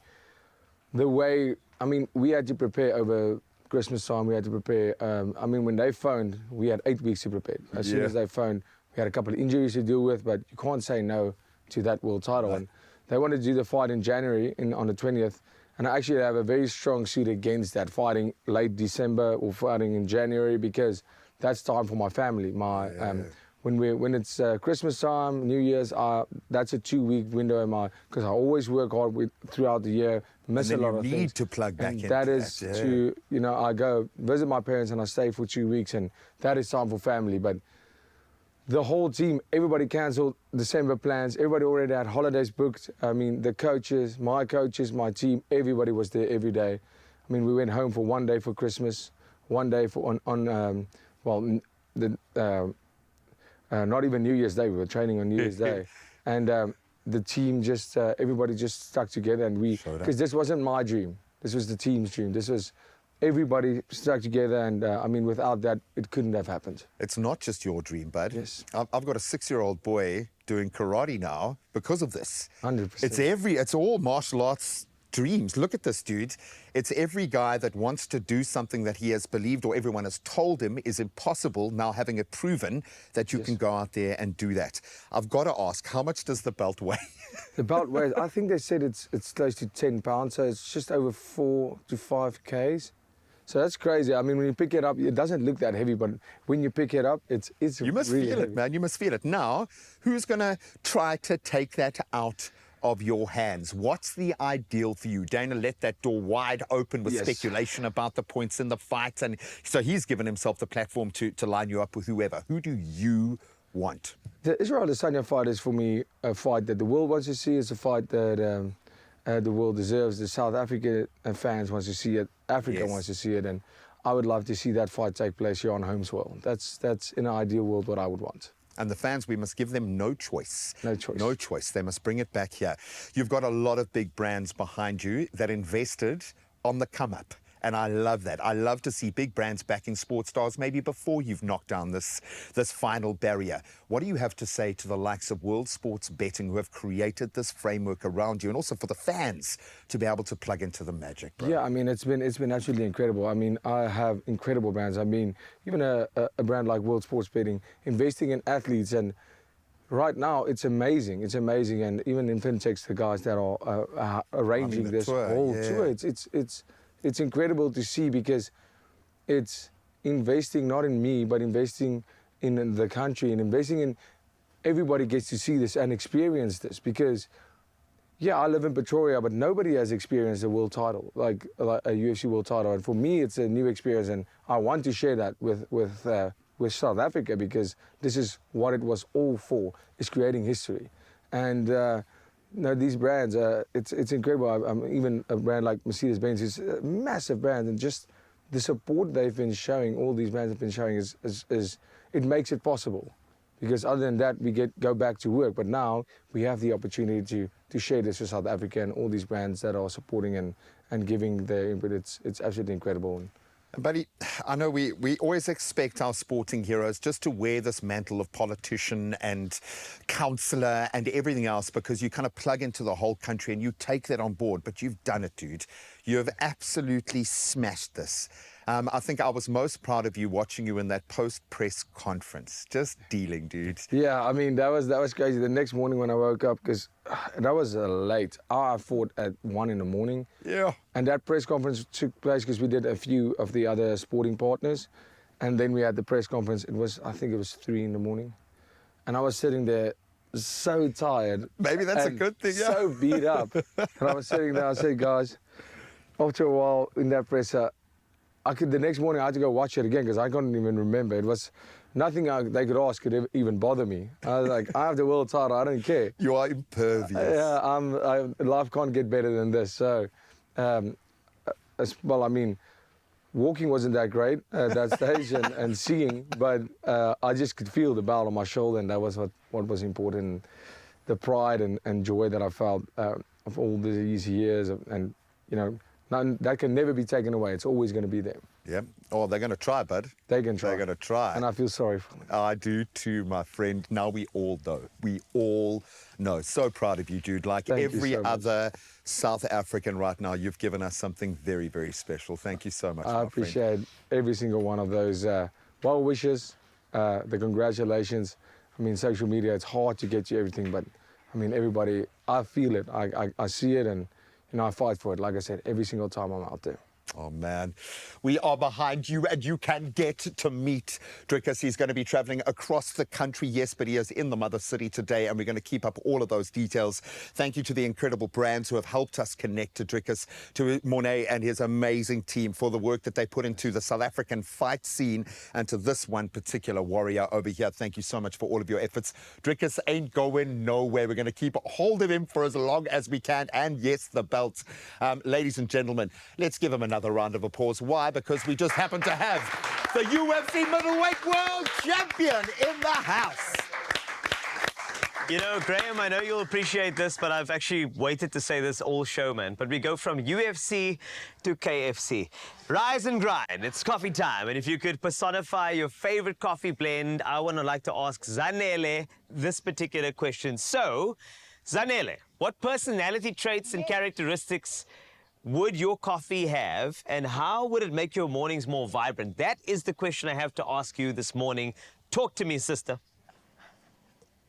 the way, I mean, we had to prepare over Christmas time, we had to prepare. I mean, when they phoned, we had 8 weeks to prepare. As soon as they phoned, we had a couple of injuries to deal with, but you can't say no to that world title. And they wanted to do the fight in January, on the 20th, and I actually have a very strong suit against that, fighting late December or fighting in January, because that's time for my family. When it's Christmas time, New Year's, that's a 2-week window because I always work hard throughout the year, miss a lot of things. You need to plug back in. That is to, you know, I go visit my parents and I stay for 2 weeks, and that is time for family. But the whole team, everybody cancelled December plans. Everybody already had holidays booked. I mean, the coaches, my team, everybody was there every day. I mean, we went home for 1 day for Christmas, 1 day for not even New Year's Day. We were training on New Year's Day, and the team just everybody just stuck together, and because this wasn't my dream. This was the team's dream. This was. Everybody stuck together, and I mean, without that, it couldn't have happened. It's not just your dream, bud. Yes. I've got a 6-year-old boy doing karate now because of this. 100%. It's all martial arts dreams. Look at this, dude. It's every guy that wants to do something that he has believed or everyone has told him is impossible, now having it proven that you can go out there and do that. I've got to ask, how much does the belt weigh? The belt weighs, I think they said it's close to 10 pounds, so it's just over 4 to 5 Ks. So that's crazy. I mean, when you pick it up, it doesn't look that heavy, but when you pick it up, it's You must really feel heavy. it, man. You must feel it. Now, who's going to try to take that out of your hands? What's the ideal for you? Dana let that door wide open with speculation about the points in the fight, and so he's given himself the platform to line you up with whoever. Who do you want? The Israel Adesanya fight is, for me, a fight that the world wants to see. It's a fight that the world deserves. The South African fans wants to see it. Africa wants to see it, and I would love to see that fight take place here on home soil. That's in an ideal world what I would want. And the fans, we must give them no choice. No choice. No choice. They must bring it back here. You've got a lot of big brands behind you that invested on the come up. And I love that. I love to see big brands backing sports stars maybe before you've knocked down this final barrier. What do you have to say to the likes of World Sports Betting who have created this framework around you, and also for the fans to be able to plug into the magic, bro? Yeah, I mean, it's been absolutely incredible. I mean, I have incredible brands. I mean, even a brand like World Sports Betting, investing in athletes, and right now it's amazing. It's amazing. And even in FinTechs, the guys that are arranging this whole tour, it's incredible to see, because it's investing not in me, but investing in the country, and investing in everybody gets to see this and experience this. Because, yeah, I live in Pretoria, but nobody has experienced a world title, like a UFC world title. And for me, it's a new experience, and I want to share that with South Africa, because this is what it was all for, is creating history. And these brands, it's incredible. Even a brand like Mercedes-Benz is a massive brand, and just the support they've been showing, all these brands have been showing, is it makes it possible. because other than that, we go back to work. But now we have the opportunity to share this with South Africa and all these brands that are supporting and giving their input. It's absolutely incredible. Buddy, I know we always expect our sporting heroes just to wear this mantle of politician and councillor and everything else, because you kind of plug into the whole country and you take that on board. But you've done it, dude. You have absolutely smashed this. I think I was most proud of you watching you in that post-press conference. Just dealing, dude. Yeah, I mean, that was crazy. The next morning when I woke up, because that was late. I fought at 1 in the morning. Yeah. And that press conference took place because we did a few of the other sporting partners. And then we had the press conference. I think it was 3 in the morning. And I was sitting there so tired. Maybe that's a good thing, yeah. So beat up. And I was sitting there, I said, guys, after a while in that presser, the next morning I had to go watch it again because I couldn't even remember. It was nothing they could ask could even bother me. I was like, I have the world title, I don't care. You are impervious. Yeah, life can't get better than this. So, well, I mean, walking wasn't that great at that stage and singing, but I just could feel the bell on my shoulder, and that was what was important. The pride and joy that I felt of all these years, and you know, that can never be taken away. It's always going to be there. Yeah. Oh, they're going to try, bud. They can try. They're going to try. And I feel sorry for them. I do too, my friend. Now we all know. We all know. So proud of you, dude. Like every other South African right now, you've given us something very, very special. Thank you so much, my I friend. appreciate every single one of those well wishes, the congratulations. I mean, social media, it's hard to get you everything, but I mean, everybody, I feel it. I see it, and you know, I fight for it, like I said, every single time I'm out there. Oh, man. We are behind you, and you can get to meet Drickus. He's going to be traveling across the country, yes, but he is in the mother city today, and we're going to keep up all of those details. Thank you to the incredible brands who have helped us connect to Drickus, to Monet and his amazing team for the work that they put into the South African fight scene, and to this one particular warrior over here. Thank you so much for all of your efforts. Drickus ain't going nowhere. We're going to keep hold of him for as long as we can, and yes, the belt. Ladies and gentlemen, let's give him another round of applause. Why? Because we just happen to have the UFC middleweight world champion in the house. You know, Graham, I know you'll appreciate this, but I've actually waited to say this all show, man. But we go from UFC to KFC. Rise and grind. It's coffee time. And if you could personify your favorite coffee blend, I would like to ask Zanele this particular question. So, Zanele, what personality traits and characteristics would your coffee have, and how would it make your mornings more vibrant? That is the question I have to ask you this morning. Talk to me, sister.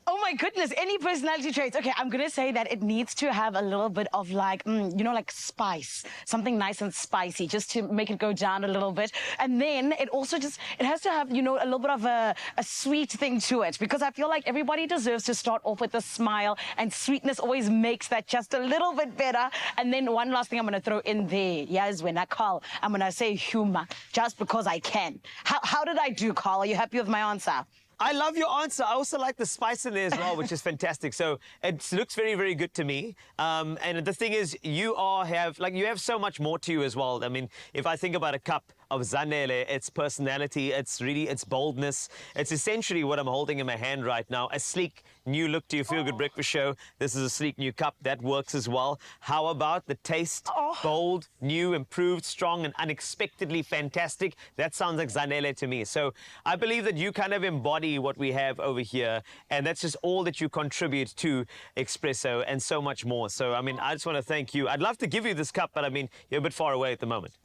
Oh my goodness, any personality traits. Okay, I'm gonna say that it needs to have a little bit of like, you know, like spice, something nice and spicy, just to make it go down a little bit. And then it also it has to have, you know, a little bit of a sweet thing to it, because I feel like everybody deserves to start off with a smile, and sweetness always makes that just a little bit better. And then one last thing I'm gonna throw in there, is when I call, I'm gonna say humor, just because I can. How did I do, Carl? Are you happy with my answer? I love your answer. I also like the spice in there as well, which is fantastic. So it looks very, very good to me. And the thing is, you have so much more to you as well. I mean, if I think about a cup of Zanele, its personality, its boldness, it's essentially what I'm holding in my hand right now. A sleek new look to your Feel Good Breakfast Show. This is a sleek new cup. That works as well. How about the taste? Bold, new, improved, strong, and unexpectedly fantastic. That sounds like Zanele to me. So I believe that you kind of embody what we have over here, and that's just all that you contribute to Expresso and so much more. So, I mean, I just want to thank you. I'd love to give you this cup, but I mean, you're a bit far away at the moment.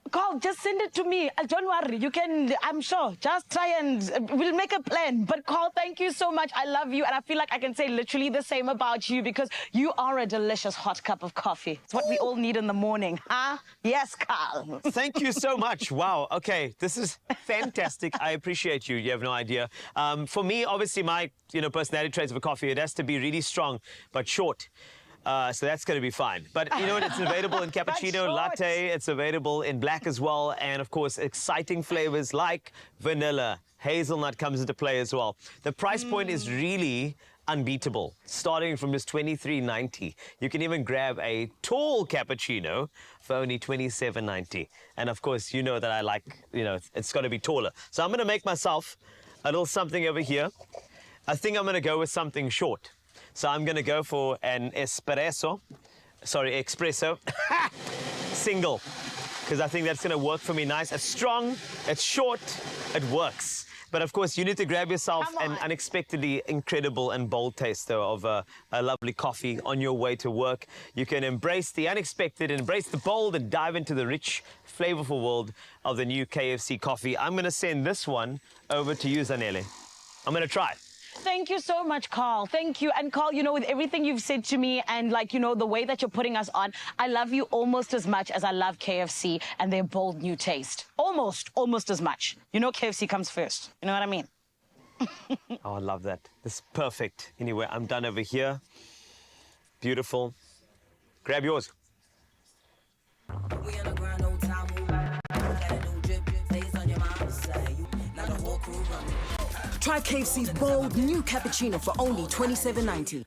Carl, just send it to me. Don't worry. You can, I'm sure. Just try and we'll make a plan. But Carl, thank you so much. I love you. And I feel like I can say literally the same about you, because you are a delicious hot cup of coffee. It's what we all need in the morning. Huh? Yes, Carl. Thank you so much. Wow. Okay. This is fantastic. I appreciate you. You have no idea. For me, obviously, my personality traits of a coffee, it has to be really strong, but short. So that's going to be fine. But you know what? It's available in cappuccino, latte. It's available in black as well. And, of course, exciting flavors like vanilla. Hazelnut comes into play as well. The price point is really unbeatable, starting from just $23.90. You can even grab a tall cappuccino for only $27.90. And, of course, you know that I like, it's got to be taller. So I'm going to make myself a little something over here. I think I'm going to go with something short. So I'm going to go for an espresso, single, because I think that's going to work for me nice. It's strong, it's short, it works. But of course, you need to grab yourself an unexpectedly incredible and bold taster of a lovely coffee on your way to work. You can embrace the unexpected, embrace the bold, and dive into the rich, flavorful world of the new KFC coffee. I'm going to send this one over to you, Zanele. I'm going to try. Thank you so much, Carl. Thank you. And Carl, you know, with everything you've said to me and, like, you know, the way that you're putting us on, I love you almost as much as I love KFC and their bold new taste. Almost as much. You know, KFC comes first. You know what I mean? Oh, I love that. This is perfect. Anyway, I'm done over here. Beautiful. Grab yours. Try KFC's bold new cappuccino for only $27.90.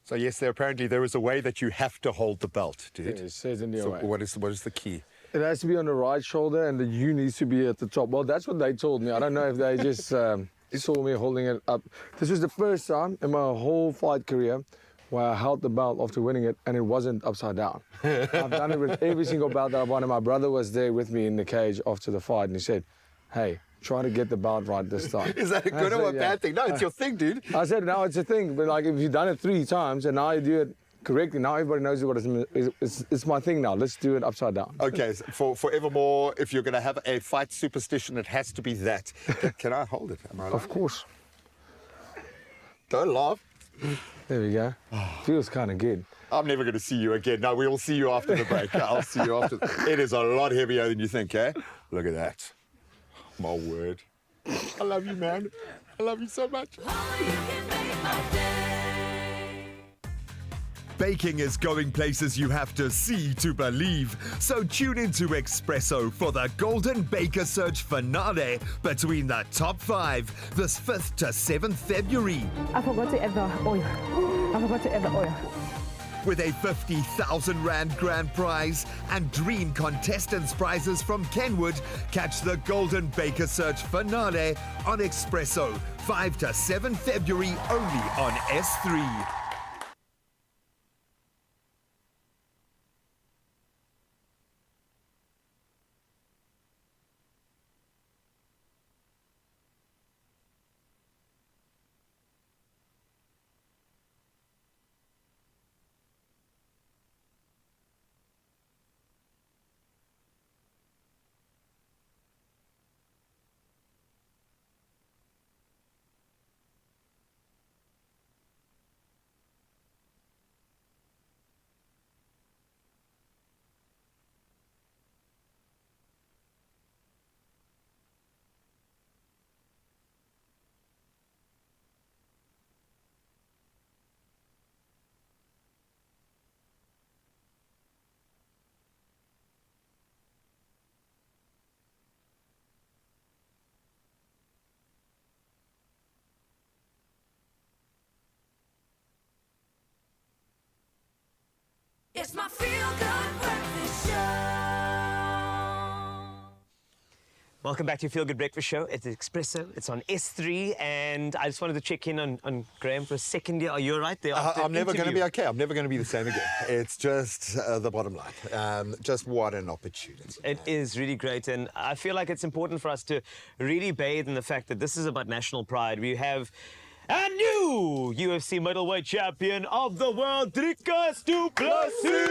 So yes, apparently there is a way that you have to hold the belt, dude. There is certainly a so way. what is the key? It has to be on the right shoulder and the U needs to be at the top. Well, that's what they told me. I don't know if they just saw me holding it up. This was the first time in my whole fight career where I held the belt after winning it and it wasn't upside down. I've done it with every single belt that I've won, and my brother was there with me in the cage after the fight and he said, hey, try to get the belt right this time. Is that a good or a bad thing? No, it's your thing, dude. I said, no, it's a thing. But like, if you've done it 3 times and now you do it correctly, now everybody knows what it's my thing now. Let's do it upside down. Okay, so for forevermore, if you're going to have a fight superstition, it has to be that. Can I hold it? Am I allowed? Of course. Don't laugh. There we go. Feels kind of good. I'm never going to see you again. No, we will see you after the break. I'll see you after. It is a lot heavier than you think, eh? Look at that. My word. I love you, man. I love you so much. Baking is going places you have to see to believe. So tune into Expresso for the Golden Baker Search finale between the top 5 this 5th to 7th February. I forgot to add the oil. With a 50,000 Rand grand prize and dream contestants prizes from Kenwood, catch the Golden Baker Search finale on Expresso, 5 to 7 February only on S3. It's my feel-good breakfast show. Welcome back to your Feel Good Breakfast Show. It's Expresso. It's on S3, and I just wanted to check in on Graham for a second here. Are you all right there? I'm never going to be okay. I'm never going to be the same again. It's just the bottom line. Just what an opportunity. It is really great, and I feel like it's important for us to really bathe in the fact that this is about national pride. We have a new UFC middleweight champion of the world, Dricus du Plessis!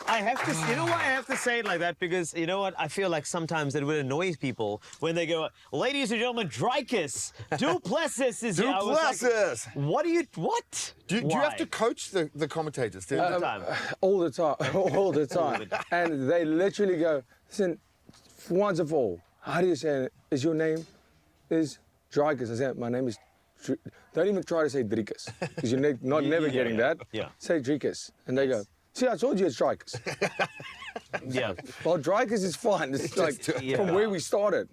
I have to, you know why I have to say it like that? Because, you know what, I feel like sometimes it would annoy people when they go, ladies and gentlemen, Dricus du Plessis is here. Du Plessis! Like, what? Do you have to coach the commentators? All the time. All the time. All the time. And they literally go, listen, once and for all, how do you say it? Is your name is Dricus? I said, my name is... Don't even try to say Dricus, because you're never getting that. Yeah. Say Dricus. And they go, see, I told you it's Dricus. Yeah. Well, Dricus is fine. It's like from where we started.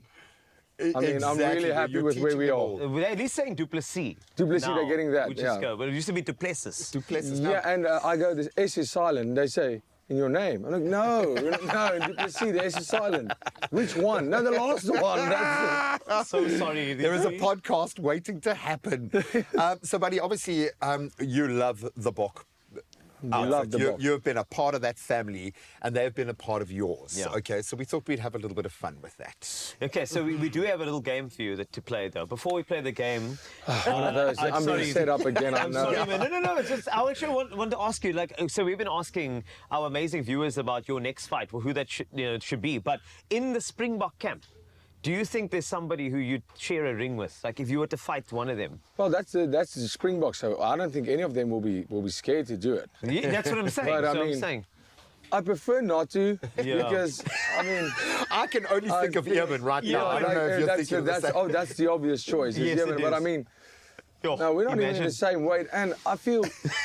I mean, I'm really happy with where we are. They're at least saying Duplessis. Duplessis, now, they're getting that, which yeah. is good. But it used to be Duplessis. Duplessis. Yeah, and I go, this S is silent. They say, in your name. I'm like, no. And you see, the S is silent. Which one? No, the last one. That's So sorry. There is a podcast waiting to happen. So, buddy, obviously, you love the book. love the book. You've been a part of that family, and they've been a part of yours. Yeah. Okay, so we thought we'd have a little bit of fun with that. Okay, so we do have a little game for you to play, though. Before we play the game... One of those. I'm sorry. being set up again. I I'm know. sorry, man. No. It's just, I actually want to ask you, like, so we've been asking our amazing viewers about your next fight, who that should be. But in the Springbok camp, do you think there's somebody who you'd share a ring with? Like, if you were to fight one of them? Well, that's the Springbok, so I don't think any of them will be scared to do it. Yeah, that's what I'm saying. But, I mean, I prefer not to Yeah. because I mean I can only think of Evan right now. I don't know if you're thinking of the same. that's the obvious choice. Yes, Evan, it but I is. mean, no, we're not even in the same weight, and I feel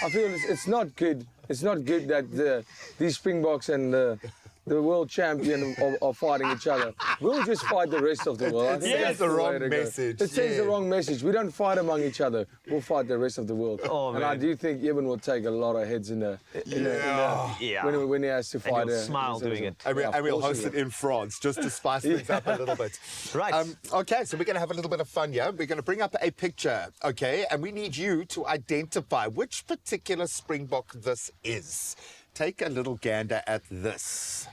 it's not good. It's not good that these Springboks and the world champion are fighting each other. We'll just fight the rest of the world. I think It that's sends the wrong way to go. message. It sends the Yeah. wrong message. We don't fight among each other. We'll fight the rest of the world. Oh, and I man. do think Evan will take a lot of heads in the Yeah. when he has to And fight. he'll smile doing it. And Yeah, of we'll course host he it will. in France just to spice things up a little bit. Right. Okay, so we're going to have a little bit of fun here. We're going to bring up a picture, okay? And we need you to identify which particular Springbok this is. Take a little gander at this.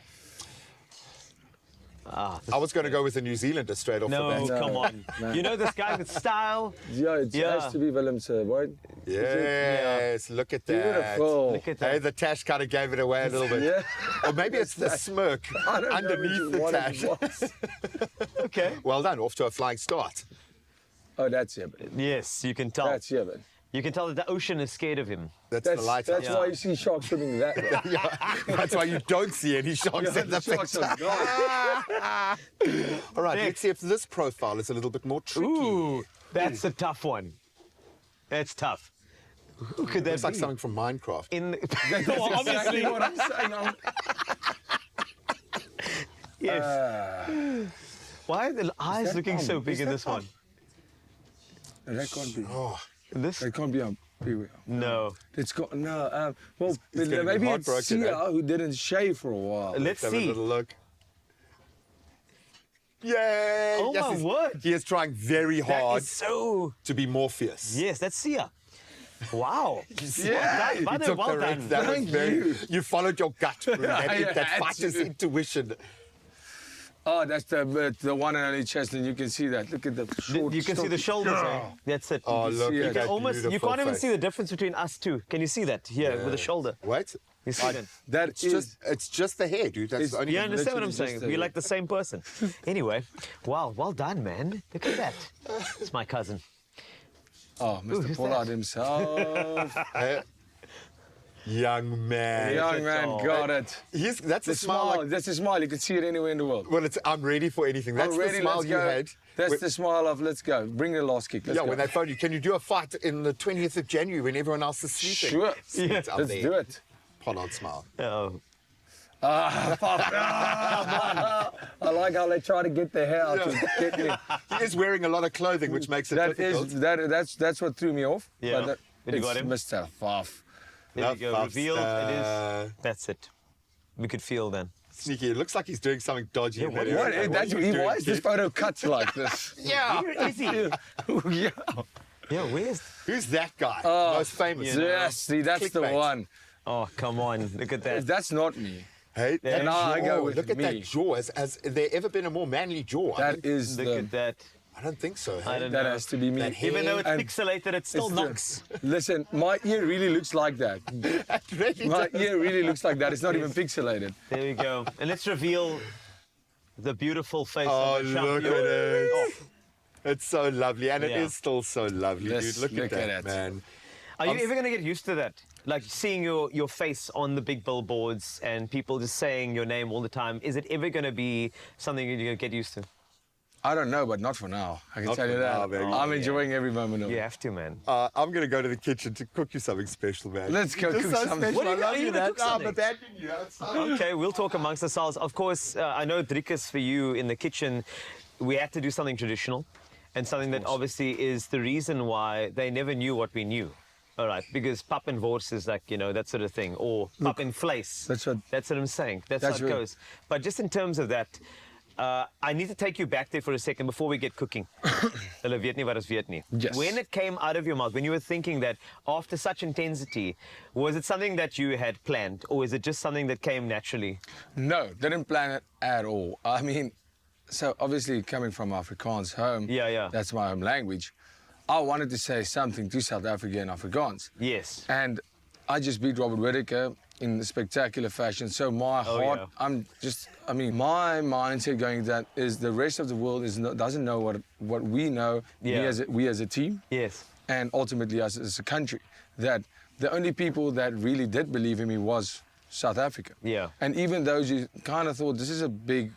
I was going to go with a New Zealander straight off No, the bat. come on. No. You know this guy with style? Yeah, it has to be Willem, sir, right? Yes, look at that. Beautiful. Look at that. Hey, the tash kind of gave it away a little bit. Yeah. Or maybe it's the smirk I don't know underneath which the one it tash. was. Okay. Well done, off to a flying start. Oh, that's Evan. Yes, you can tell. That's Evan. You can tell that the ocean is scared of him. That's the lighthouse. That's why you see sharks swimming that way. That's why you don't see any sharks in the sharks picture. are gone. All right, let's see if this profile is a little bit more tricky. Ooh, that's a tough one. That's tough. Who could that It's like be? something from Minecraft. In the... That's Well, exactly obviously. what I'm saying. Yes. Why are the eyes that looking so Tom? big Is in that this Tom? one? No, that can't be. Oh, This? That can't be a. No. It's got no. Well, It's gonna be maybe it's heartbroken, Sia eh? who didn't shave for a while. Let's have a see. little look. Yay! Oh, my word. He is trying very That hard is so... to be Morpheus. Yes, that's Sia. Wow. Yeah, Well done. you took Well the done. reins. That was Thank very, you. you followed your gut, that had fighter's to. intuition. Oh, that's the one and only Cheslin. You can see that. Look at the short. You can see the shoulders. Eh? That's it. Oh, look see at it. that Almost, you beautiful can't even face. see the difference between us two. Can you see that here with the shoulder? Wait, You see that? That it's just the hair, dude. That's It's- only You understand what I'm literally saying? just We're like the same person. Anyway, wow, well done, man. Look at that. It's my cousin. Oh, Mr. who's Pollard that? himself. young man. Young man got it. That's The a smile. smile. That's a smile. You can see it anywhere in the world. Well, I'm ready for anything. That's I'm ready, the smile let's you go. had. That's the smile of let's go. Bring the last kick. Let's Yeah, go. when they phoned you, can you do a fight in the 20th of January when everyone else is sleeping? Sure. It's up Let's there. do it. Pollard smile. Oh. I like how they try to get the hair out to get me. He is wearing a lot of clothing, which makes it difficult. That's what threw me off. Yeah. But But you got it's him? Mr. Faf. There we go. Love Revealed. It Fafsta. is. That's it. We could feel then. Sneaky. It looks like he's doing something dodgy. in that What? area. That's, are you doing, why is this kid? photo cut like this? Yeah. Where is he? Yeah. Yeah, where's... Who's that guy? Oh, Most famous. Yes, see, that's the Clickbait. one. Oh, come on. Look at that. That's not me. Hey, that And I jaw. go with Look at me. that jaw. Has there ever been a more manly jaw? That is Look the. at that. I don't think so. I Hey? don't That know. has to be me. That hair. Even though it's And pixelated, it still it's the- knocks. Listen, my ear really looks like that. That really My does. ear really looks like that. It's not even pixelated. There we go. And let's reveal the beautiful face Oh, of the look champion. at it. Oh. It's so lovely, and it Yeah. is still so lovely, Yes, dude. Look look at at that, it. man. Are you ever going to get used to that? Like seeing your face on the big billboards and people just saying your name all the time. Is it ever going to be something you're going to get used to? I don't know, but not for now. I can Not tell you for that. now, baby. I'm enjoying every moment of You it. have to, man. I'm going to go to the kitchen to cook you something special, man. Let's go Just cook so something. special. What are I you- love are you you, gonna man. cook I'm something? abandoning you. outside. Okay, we'll talk amongst ourselves. Of course, I know Driekus, for you in the kitchen, we had to do something traditional and something that obviously is the reason why they never knew what we knew. All right, because pap and wors is like, you know, that sort of thing, or pap and vleis. That's what I'm saying. That's how it goes. But just in terms of that, I need to take you back there for a second before we get cooking. Hulle weet nie wat ons weet nie. Yes. When it came out of your mouth, when you were thinking that after such intensity, was it something that you had planned, or is it just something that came naturally? No, didn't plan it at all. I mean, so obviously coming from Afrikaans home, that's my home language. I wanted to say something to South Africa in Afrikaans. Yes. And I just beat Robert Whittaker in spectacular fashion. So my heart, I mean, my mindset going that is the rest of the world doesn't know what we know, we as a team. Yes. And ultimately us as a country. That the only people that really did believe in me was South Africa. Yeah. And even those who kind of thought this is a big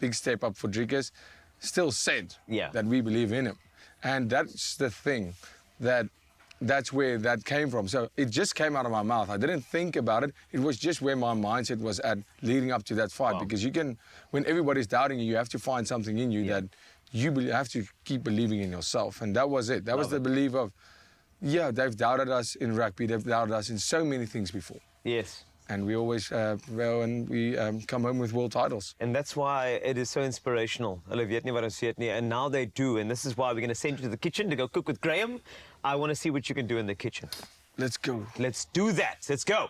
step up for Driekes, still said that we believe in him. And that's the thing, that's where that came from. So it just came out of my mouth. I didn't think about it. It was just where my mindset was at leading up to that fight. Because you can, when everybody's doubting you, you have to find something in you that you have to keep believing in yourself. And that was it. That was the belief of, they've doubted us in rugby. They've doubted us in so many things before. Yes. And we always go and we come home with world titles. And that's why it is so inspirational. Hulle weet nie wat ons weet nie, and now they do. And this is why we're going to send you to the kitchen to go cook with Graham. I want to see what you can do in the kitchen. Let's go. Let's do that. Let's go.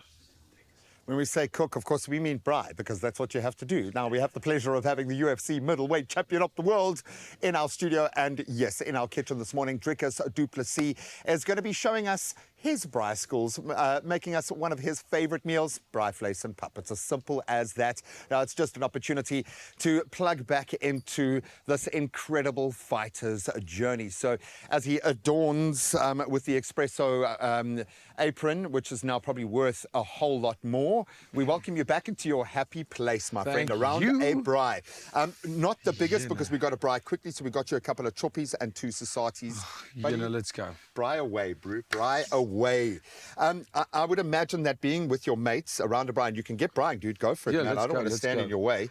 When we say cook, of course, we mean braai, because that's what you have to do. Now, we have the pleasure of having the UFC middleweight champion of the world in our studio, and yes, in our kitchen this morning. Driekes du Plessis is going to be showing us his braai skills, making us one of his favorite meals, braai vleis and pap. It's as simple as that. Now, it's just an opportunity to plug back into this incredible fighter's journey. So as he adorns with the Expresso apron, which is now probably worth a whole lot more, we welcome you back into your happy place, my friend, around a braai. Not the biggest, because we got a braai quickly, so we got you a couple of choppies and 2 sasatis. Let's go. Braai away, bro. Braai away. I would imagine that being with your mates around a braai, and you can get braaiing, dude, go for it, man. I don't want to stand in your way.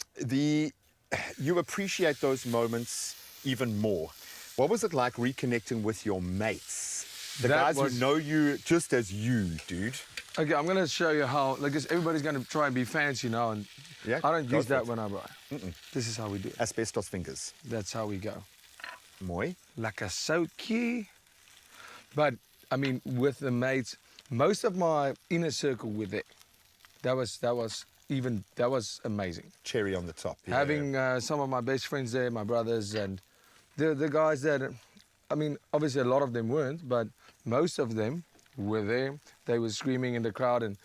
You appreciate those moments even more. What was it like reconnecting with your mates? The guys who know you just as you, dude. Okay, I'm going to show you how, because everybody's going to try and be fancy now, and I don't use that when I braai. This is how we do it. Asbestos fingers. That's how we go. Mooi. Like a soakie. But, I mean, with the mates, most of my inner circle were there. That was amazing. Cherry on the top. Having some of my best friends there, my brothers, and the guys that, I mean, obviously a lot of them weren't, but most of them were there. They were screaming in the crowd, and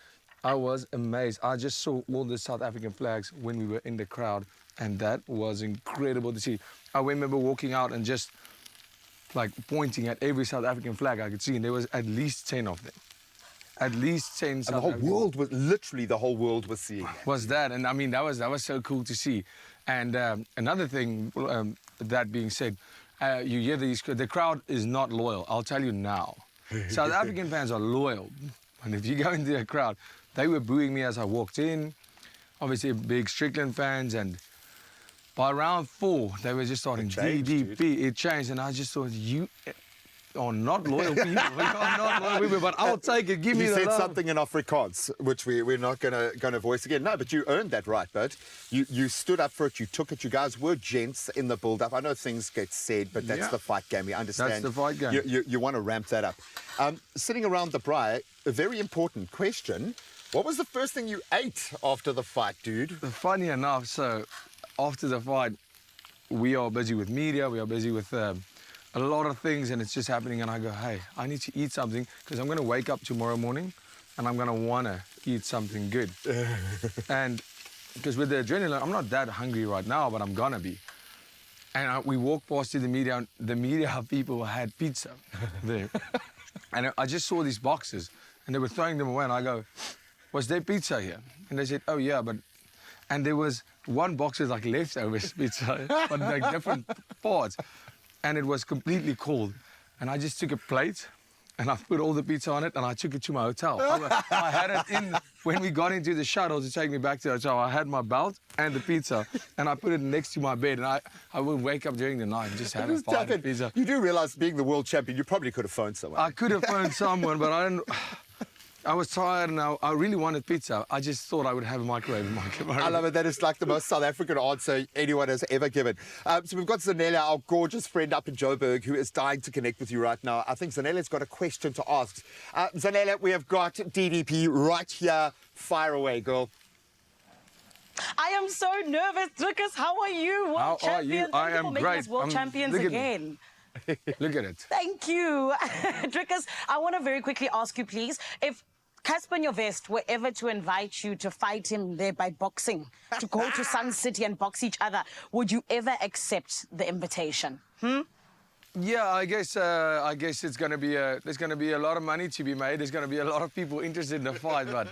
I was amazed. I just saw all the South African flags when we were in the crowd, and that was incredible to see. I remember walking out and just like pointing at every South African flag I could see, and there was at least 10 of them. At least 10 South African. And the whole world was, literally the whole world was seeing that. Was that, and I mean, that was so cool to see. And another thing, that being said, you hear the crowd is not loyal, I'll tell you now. South African fans are loyal, and if you go into a crowd, they were booing me as I walked in. Obviously, big Strickland fans, and by round 4, they were just starting DDP. It changed, and I just thought, you are not loyal people. We are not loyal people, but I'll take it. Give me the love. You said something in Afrikaans, which we're not gonna voice again. No, but you earned that right, bud. You stood up for it. You took it. You guys were gents in the build-up. I know things get said, but that's the fight game. We understand. That's the fight game. You want to ramp that up. Sitting around the braai, a very important question. What was the first thing you ate after the fight, dude? Funny enough, so after the fight, we are busy with media. We are busy with a lot of things, and it's just happening, and I go, hey, I need to eat something, because I'm going to wake up tomorrow morning and I'm going to want to eat something good. And because with the adrenaline, I'm not that hungry right now, but I'm going to be. And we walked past to the media, and the media people had pizza there. And I just saw these boxes, and they were throwing them away, and I go, was there pizza here? And they said, oh yeah, but, and there was one box with like leftovers pizza, but like different parts. And it was completely cold. And I just took a plate, and I put all the pizza on it, and I took it to my hotel. I had it in, when we got into the shuttle to take me back to the hotel, I had my belt and the pizza, and I put it next to my bed, and I would wake up during the night and just have a bite of pizza. You do realize, being the world champion, you probably could have phoned someone. I could have phoned someone, but I was tired and I really wanted pizza. I just thought I would have a microwave in my car. I love it. That is like the most South African answer anyone has ever given. So we've got Zanella, our gorgeous friend up in Joburg, who is dying to connect with you right now. I think Zanella's got a question to ask. Zanella, we have got DDP right here. Fire away, girl. I am so nervous. Lucas, how are you? World How are you? champion. I Thank you am for making great. us world champions look at again. Look at it. Thank you. Drickus, I want to very quickly ask you, please, if Casper Nyovest were ever to invite you to fight him there by boxing, to go to Sun City and box each other, would you ever accept the invitation? Yeah, I guess it's going to be there's going to be a lot of money to be made. There's going to be a lot of people interested in the fight, but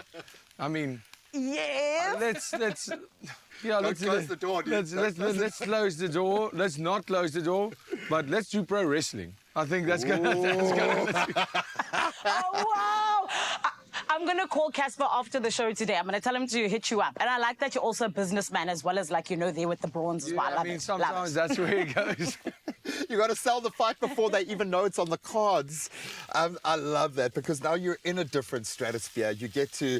I mean, yeah. Let's close the door, dude. Let's close the door. Let's not close the door, but let's do pro wrestling. I think that's gonna. Oh wow! I'm gonna call Casper after the show today. I'm gonna tell him to hit you up. And I like that you're also a businessman as well as, like, you know, there with the brawns as well. I love it. Sometimes that's where it goes. You got to sell the fight before they even know it's on the cards. I love that, because now you're in a different stratosphere. You get to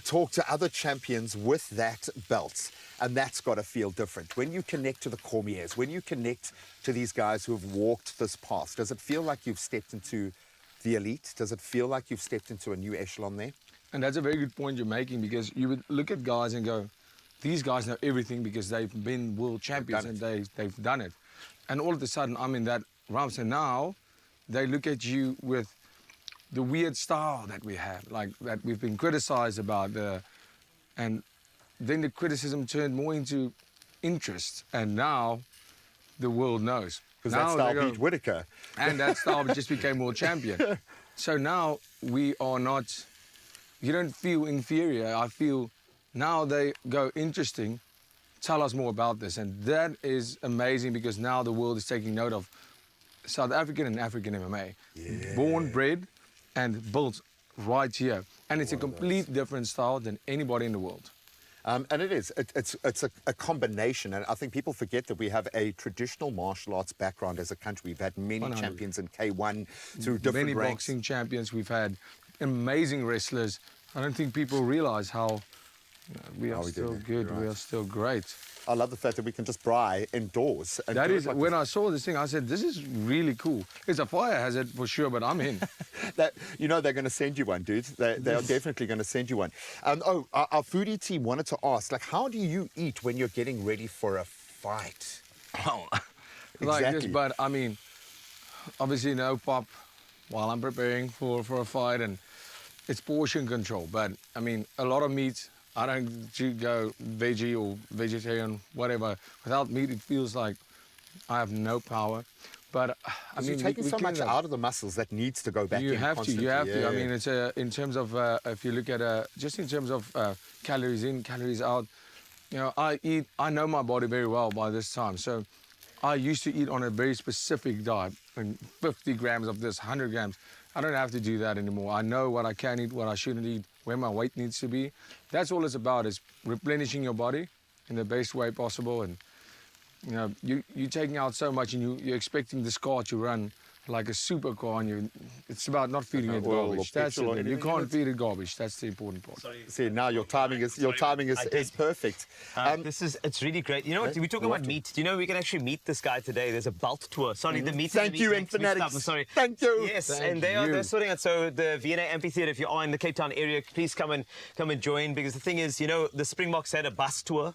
talk to other champions with that belt, and that's got to feel different. When you connect to the Cormiers, when you connect to these guys who have walked this path, does it feel like you've stepped into the elite? Does it feel like you've stepped into a new echelon there? And that's a very good point you're making, because you would look at guys and go, these guys know everything because they've been world champions and they've done it. And all of a sudden, I'm in that realm. So now they look at you with the weird style that we have, like that we've been criticized about. And then the criticism turned more into interest. And now the world knows. Because that style beat Whitaker. And that style just became world champion. So now we are not, you don't feel inferior. I feel now they go, interesting, tell us more about this. And that is amazing, because now the world is taking note of South African and African MMA. Yeah. Born, bred, and built right here. And it's a complete different style than anybody in the world. And it is. It's a combination. And I think people forget that we have a traditional martial arts background as a country. We've had many 100. champions in K1 through different many ranks. boxing champions. We've had amazing wrestlers. I don't think people realize how we are still good. Right. We are still great. I love the fact that we can just braai indoors. And That is, like when I saw this thing, I said, this is really cool. It's a fire hazard for sure, but I'm in. You know, they're going to send you one, dude. They are definitely going to send you one. Our foodie team wanted to ask, like, how do you eat when you're getting ready for a fight? Oh, exactly. Like this, but I mean, obviously no pop while I'm preparing for a fight, and it's portion control. But I mean, a lot of meat. I don't go veggie or vegetarian, whatever. Without meat, it feels like I have no power. But I mean, you're taking so much out of the muscles that needs to go back in. You have to. Yeah. I mean, it's in terms of if you look at just in terms of calories in, calories out. You know, I know my body very well by this time. So I used to eat on a very specific diet, and 50 grams of this, 100 grams. I don't have to do that anymore. I know what I can eat, what I shouldn't eat, where my weight needs to be. That's all it's about, is replenishing your body in the best way possible. And you know, you're taking out so much, and you're expecting this car to run like a supercar, and it's about not feeding it garbage. That's it. You can't feed it garbage. That's the important part. See, now your timing is perfect. It's really great. You know what? We talk about meat. Do you know we can actually meet this guy today? There's a belt tour. Sorry, the meat. Thank you, Infinitics. I'm sorry. Thank you. Yes, Thank and they're sorting out. So the V&A Amphitheatre, if you are in the Cape Town area, please come and join, because the thing is, you know, the Springboks had a bus tour.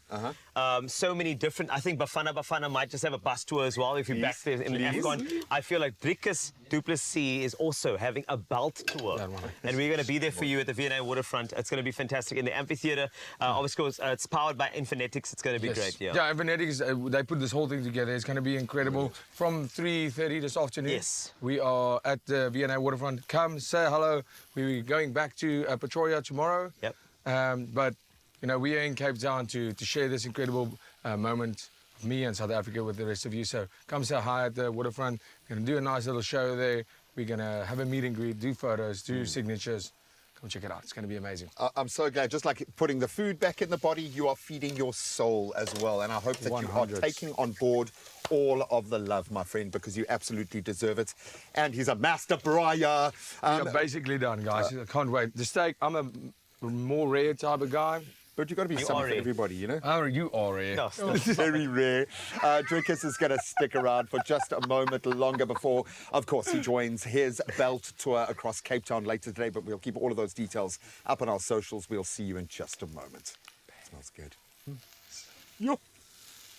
So many different. I think Bafana might just have a bus tour as well. If you're back there in the AFCON, I feel like Drickus du Plessis is also having a belt tour, and we're going to be there for you at the V&A Waterfront. It's going to be fantastic in the amphitheatre. Obviously, it's powered by Infinitics. It's going to be great. Yeah, Infinitics. They put this whole thing together. It's going to be incredible. From 3:30 this afternoon. Yes, we are at the V&A Waterfront. Come say hello. We're going back to Pretoria tomorrow. Yep. But you know, we are in Cape Town to share this incredible moment. Me and South Africa with the rest of you. So come say hi at the waterfront. We're going to do a nice little show there. We're going to have a meet and greet, do photos, do signatures. Come check it out. It's going to be amazing. I'm so glad. Just like putting the food back in the body, you are feeding your soul as well. And I hope that 100. you are taking on board all of the love, my friend, because you absolutely deserve it. And he's a master braaier. We're basically done, guys. I can't wait. The steak, I'm a more rare type of guy. But you've got to be something for everybody, you know? Oh, you are rare. No, very rare. Drinkers is going to stick around for just a moment longer before, of course, he joins his belt tour across Cape Town later today. But we'll keep all of those details up on our socials. We'll see you in just a moment. Smells good. Yo.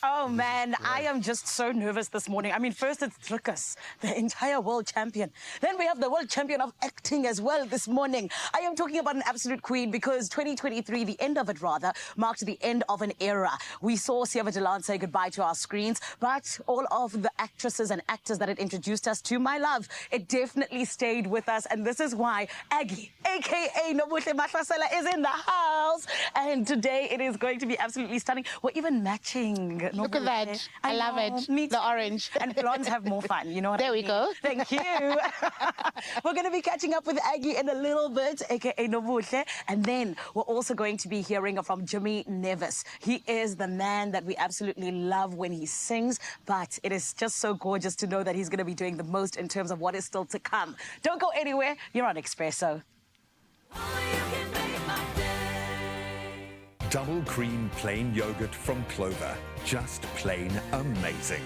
Oh, man, I am just so nervous this morning. I mean, first it's Drinkers, the entire world champion. Then we have the world champion of acting as well this morning. I am talking about an absolute queen because 2023, the end of it rather, marked the end of an era. We saw Sieva Delan say goodbye to our screens, but all of the actresses and actors that had introduced us to my love, it definitely stayed with us. And this is why Argylle, a.k.a. Nobuhle Mahlasela, is in the house. And today it is going to be absolutely stunning. We're even matching. Look at that. I love it. The orange. And blondes have more fun, you know what I mean? There we go. Thank you. We're going to be catching up with Argylle in a little bit, a.k.a. Nobuhle. And then we're also going to be hearing from Jimmy Nevis. He is the man that we absolutely love when he sings, but it is just so gorgeous to know that he's going to be doing the most in terms of what is still to come. Don't go anywhere. You're on Expresso. Double cream plain yogurt from Clover. Just plain amazing.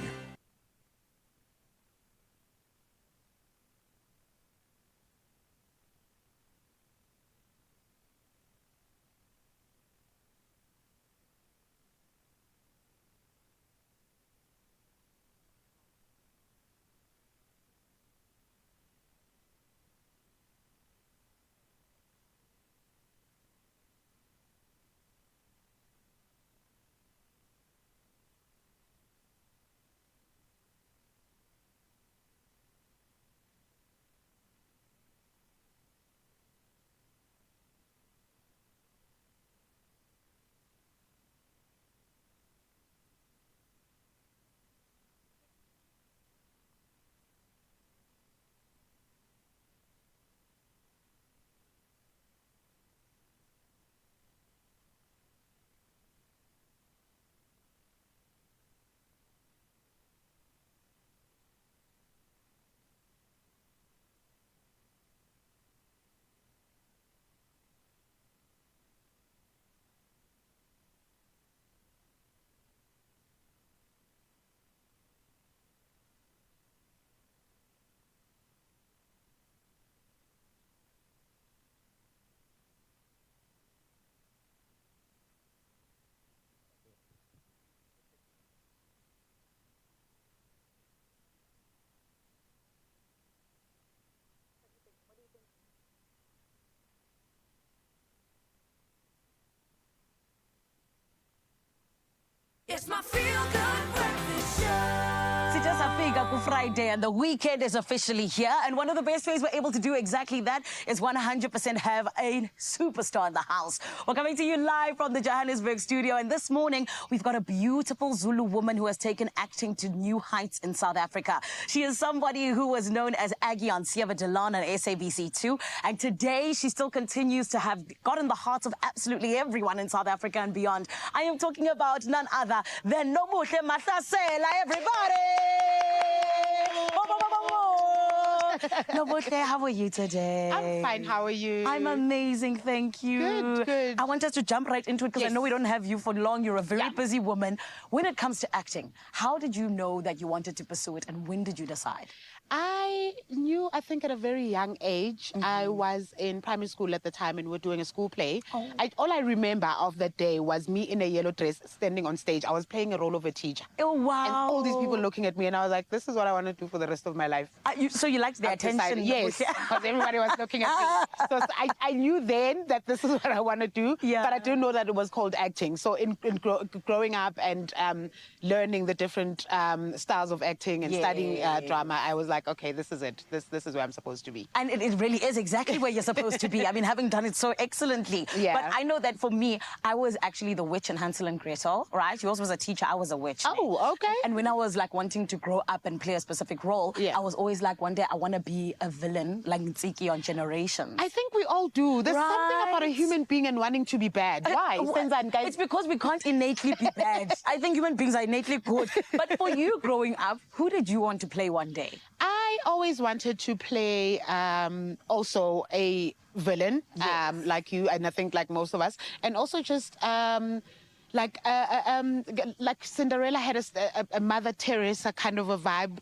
It's my feel-good breakfast show. Sijasafika Friday and the weekend is officially here. And one of the best ways we're able to do exactly that is 100% have a superstar in the house. We're coming to you live from the Johannesburg studio. And this morning, we've got a beautiful Zulu woman who has taken acting to new heights in South Africa. She is somebody who was known as Argylle on Sieva Delan on SABC2. And today, she still continues to have gotten the hearts of absolutely everyone in South Africa and beyond. I am talking about none other than Nobuhle Mahlasela, everybody! Nobuhle, how are you today? I'm fine. How are you? I'm amazing, thank you. Good, good. I want us to jump right into it because I Yes. know we don't have you for long. You're a very busy woman. When it comes to acting, how did you know that you wanted to pursue it and when did you decide? I knew, I think, at a very young age. I was in primary school at the time and we were doing a school play. All I remember of that day was me in a yellow dress standing on stage. I was playing a role of a teacher. Oh, wow. And all these people looking at me and I was like, this is what I want to do for the rest of my life. So you liked the attention? Yes, because everybody was looking at me. So I knew then that this is what I want to do, but I didn't know that it was called acting. So in growing up and learning the different styles of acting and studying drama, I was like, like, okay, this is it. This is where I'm supposed to be. And it really is exactly where you're supposed to be. I mean, having done it so excellently. Yeah. But I know that for me, I was actually the witch in Hansel and Gretel, right? Yours was a teacher, I was a witch. Oh, okay. And when I was like wanting to grow up and play a specific role, I was always like, one day I want to be a villain, like Ntsiki on Generations. I think we all do. There's something about a human being and wanting to be bad. Why? It's because we can't innately be bad. I think human beings are innately good. But for you growing up, who did you want to play one day? I always wanted to play also a villain, like you, and I think like most of us, and also just like Cinderella had a Mother Teresa kind of a vibe.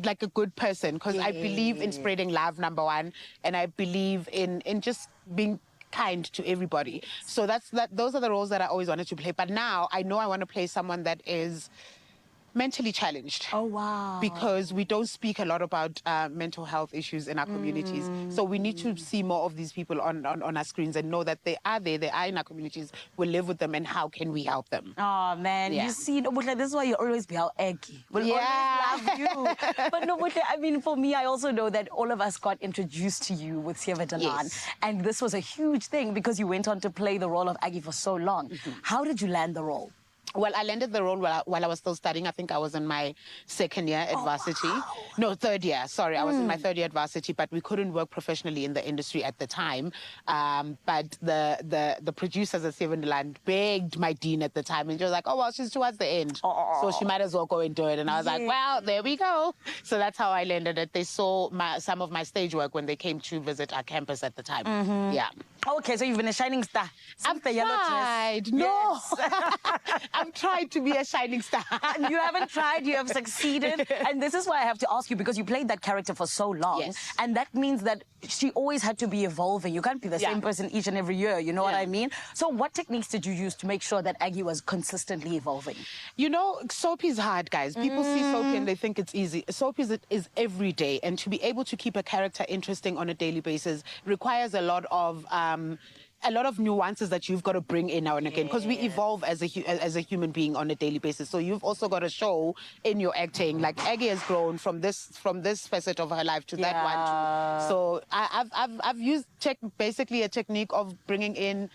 Like a good person, because I believe in spreading love, number one, and I believe in just being kind to everybody. So those are the roles that I always wanted to play. But now I know I want to play someone that is mentally challenged. Oh, wow. Because we don't speak a lot about mental health issues in our communities. So we need to see more of these people on our screens and know that they are there, they are in our communities, we live with them, and how can we help them? Oh, man, you see, Nobule, this is why you always be our eggy. We'll always love you. But Nobule, I mean, for me, I also know that all of us got introduced to you with Sieva Dalan. Yes. And this was a huge thing because you went on to play the role of Aggie for so long. How did you land the role? Well, I landed the role while I was still studying. I think I was in my second year at varsity. Wow. No, third year. Sorry, I was in my third year at varsity, but we couldn't work professionally in the industry at the time. But the producers at Seven Land begged my dean at the time, and she was like, "Oh well, she's towards the end, so she might as well go and do it." And I was like, "Well, there we go." So that's how I landed it. They saw some of my stage work when they came to visit our campus at the time. Yeah. Okay, so you've been a shining star. I've tried. No. I've tried to be a shining star. You haven't tried, you have succeeded. And this is why I have to ask you, because you played that character for so long. Yes. And that means that she always had to be evolving. You can't be the same person each and every year, you know what I mean? So what techniques did you use to make sure that Aggie was consistently evolving? You know, soap is hard, guys. People see soapy and they think it's easy. Soap is every day. And to be able to keep a character interesting on a daily basis requires a lot of nuances that you've got to bring in now and again, because we evolve as a human being on a daily basis. So you've also got to show in your acting, like Aggie has grown from this facet of her life to that one. So I've used basically a technique of bringing in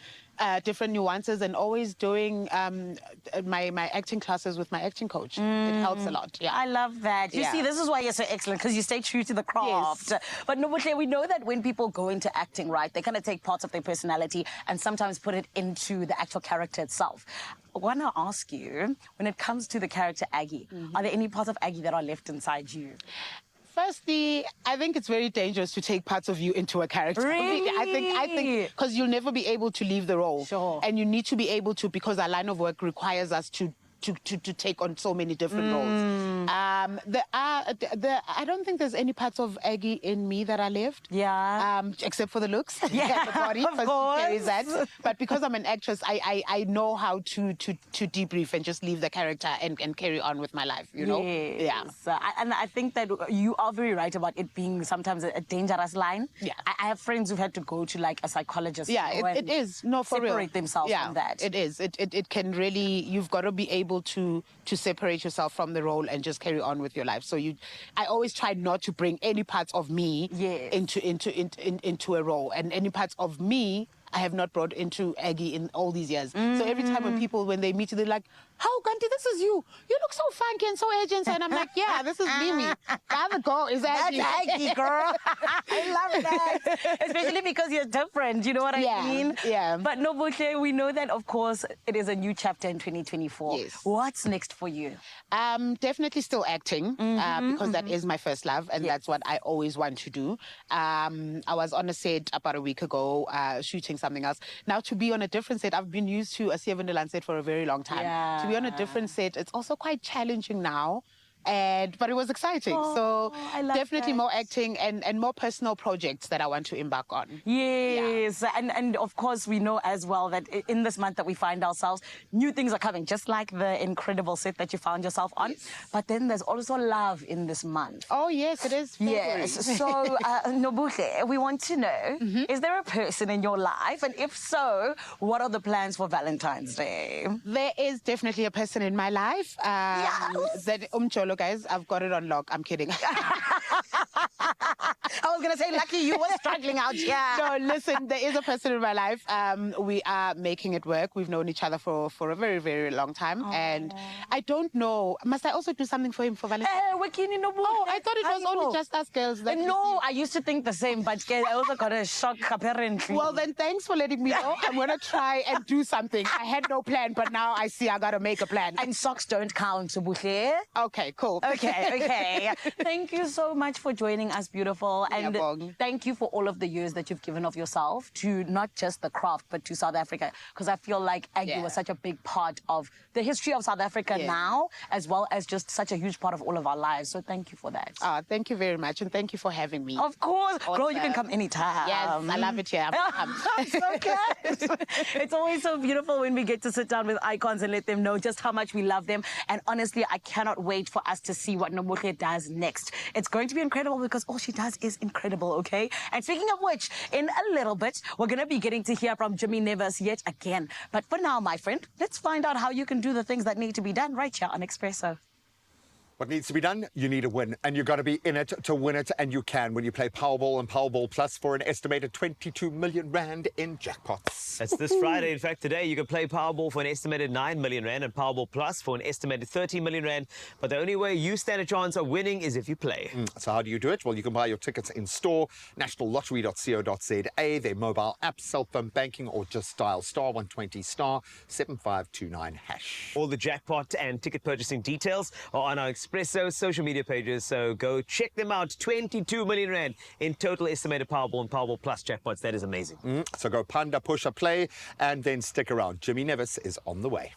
different nuances and always doing my acting classes with my acting coach. It helps a lot. Yeah, I love that. You see, this is why you're so excellent, because you stay true to the craft. Yes. But Nobuhle, we know that when people go into acting, right, they kind of take parts of their personality and sometimes put it into the actual character itself. I want to ask you, when it comes to the character Aggie, are there any parts of Aggie that are left inside you? Firstly, I think it's very dangerous to take parts of you into a character. Really? I think because you'll never be able to leave the role. Sure. And you need to be able to, because our line of work requires us to take on so many different roles. I don't think there's any parts of Aggie in me that are left. Yeah. Except for the looks. Yeah, the body. of course. She carries that. But because I'm an actress, I know how to debrief and just leave the character and carry on with my life, you know? Yes. Yeah. And I think that you are very right about it being sometimes a dangerous line. Yeah. I have friends who've had to go to like a psychologist. Yeah, it is. No, for real. Separate themselves from that. It is. It can really, you've got to be able to separate yourself from the role and just carry on with your life. So I always try not to bring any parts of me into a role, and any parts of me I have not brought into Aggie in all these years. So every time when they meet you, they're like, "How, Ganti, this is you. You look so funky and so agent." And I'm like, "Yeah, this is Mimi. The other girl is Aggie." That's Aggie, girl. I love that. Especially because you're different, you know what I mean? Yeah. But Nobuhle, we know that, of course, it is a new chapter in 2024. Yes. What's next for you? Definitely still acting, because that is my first love, and that's what I always want to do. I was on a set about a week ago, shooting something else. Now, to be on a different set, I've been used to a Sievendeland set for a very long time. Yeah. To be on a different set, it's also quite challenging now. But it was exciting. So definitely more acting and more personal projects that I want to embark on. Yes. Yeah. And of course, we know as well that in this month that we find ourselves, new things are coming, just like the incredible set that you found yourself on. Yes. But then there's also love in this month. Oh, yes, it is. Yes. So, Nobuhle, we want to know, is there a person in your life? And if so, what are the plans for Valentine's Day? There is definitely a person in my life. Yes. That guys, I've got it on lock. I'm kidding. I was going to say, lucky you were struggling out here. No, listen, there is a person in my life. We are making it work. We've known each other for a very, very long time. And I don't know. Must I also do something for him for Valentine? Oh, I thought it was only just us girls. That No, I used to think the same, but I also got a shock, apparently. Well, then thanks for letting me know. I'm going to try and do something. I had no plan, but now I see I got to make a plan. And socks don't count, Buhle. Okay, cool. Okay. Thank you so much for joining us, beautiful. And thank you for all of the years that you've given of yourself to not just the craft, but to South Africa. Because I feel like Argylle was such a big part of the history of South Africa now, as well as just such a huge part of all of our lives. So thank you for that. Thank you very much. And thank you for having me. Of course. Girl, you can come anytime. Yes, I love it here. I'm so glad. It's always so beautiful when we get to sit down with icons and let them know just how much we love them. And honestly, I cannot wait for us to see what Nobuhle does next. It's going to be incredible because all she does is incredible, okay? And speaking of which, in a little bit, we're going to be getting to hear from Jimmy Nevis yet again. But for now, my friend, let's find out how you can do the things that need to be done right here on Expresso. What needs to be done? You need a win, and you've got to be in it to win it, and you can when you play Powerball and Powerball Plus for an estimated 22 million rand in jackpots. That's this Friday. In fact, today you can play Powerball for an estimated 9 million rand and Powerball Plus for an estimated 30 million rand. But the only way you stand a chance of winning is if you play. So how do you do it? Well, you can buy your tickets in store, nationallottery.co.za, their mobile app, cell phone banking, or just dial *120 *7529#. All the jackpot and ticket purchasing details are on our Expresso social media pages, so go check them out. 22 million rand in total estimated Powerball and Powerball Plus jackpots. That is amazing. So go panda, push a play, and then stick around. Jimmy Nevis is on the way.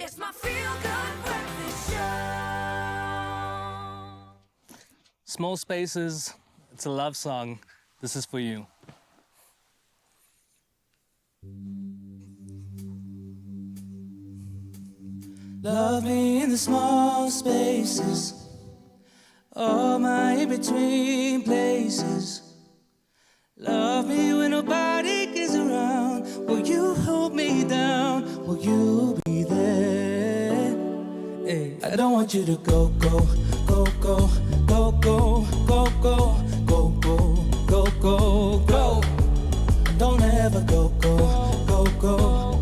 It's my feel-good breakfast show. Small Spaces, it's a love song. This is for you. Love me in the small spaces, all my in-between places. Love me when nobody is around. Will you hold me down? Will you be there? Hey, I don't want you to go, go, go, go, go, go, go, go, go, go, go, go, go. Don't ever go, go, go, go,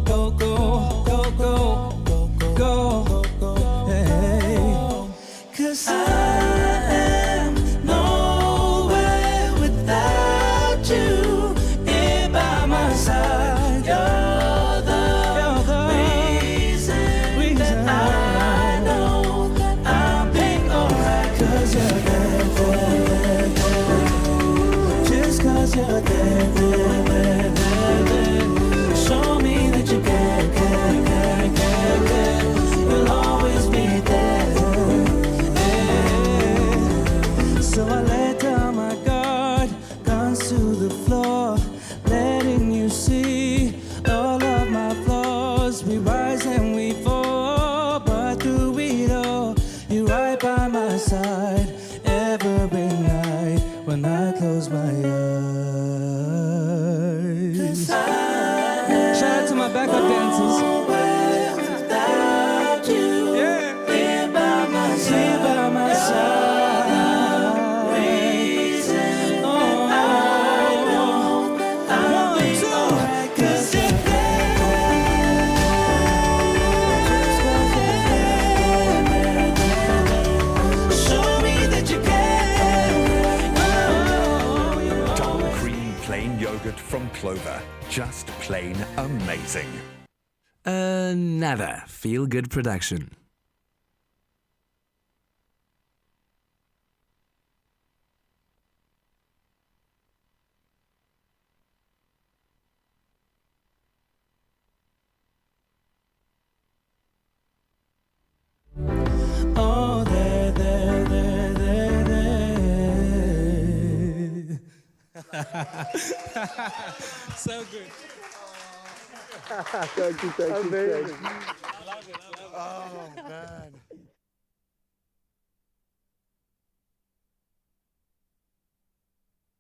go, go, go, go, go, go, go. Hey, 'cause I am nowhere without you here by my side. You're the reason that I know I'll be alright. 'Cause you're there, there, there. Just 'cause you're there, there, there, there. Show me that you care, care, care, care, care. You'll always be there. So I let down my guard, guns to the floor, letting you see all of my flaws. We rise and we fall, but through it all, you're right by my side every night when I close my eyes. Shout out to my backup dancers. Without you, here by my side. from clover. Just plain amazing. Another feel-good production. Oh, there. So good. Thank you. Oh, man.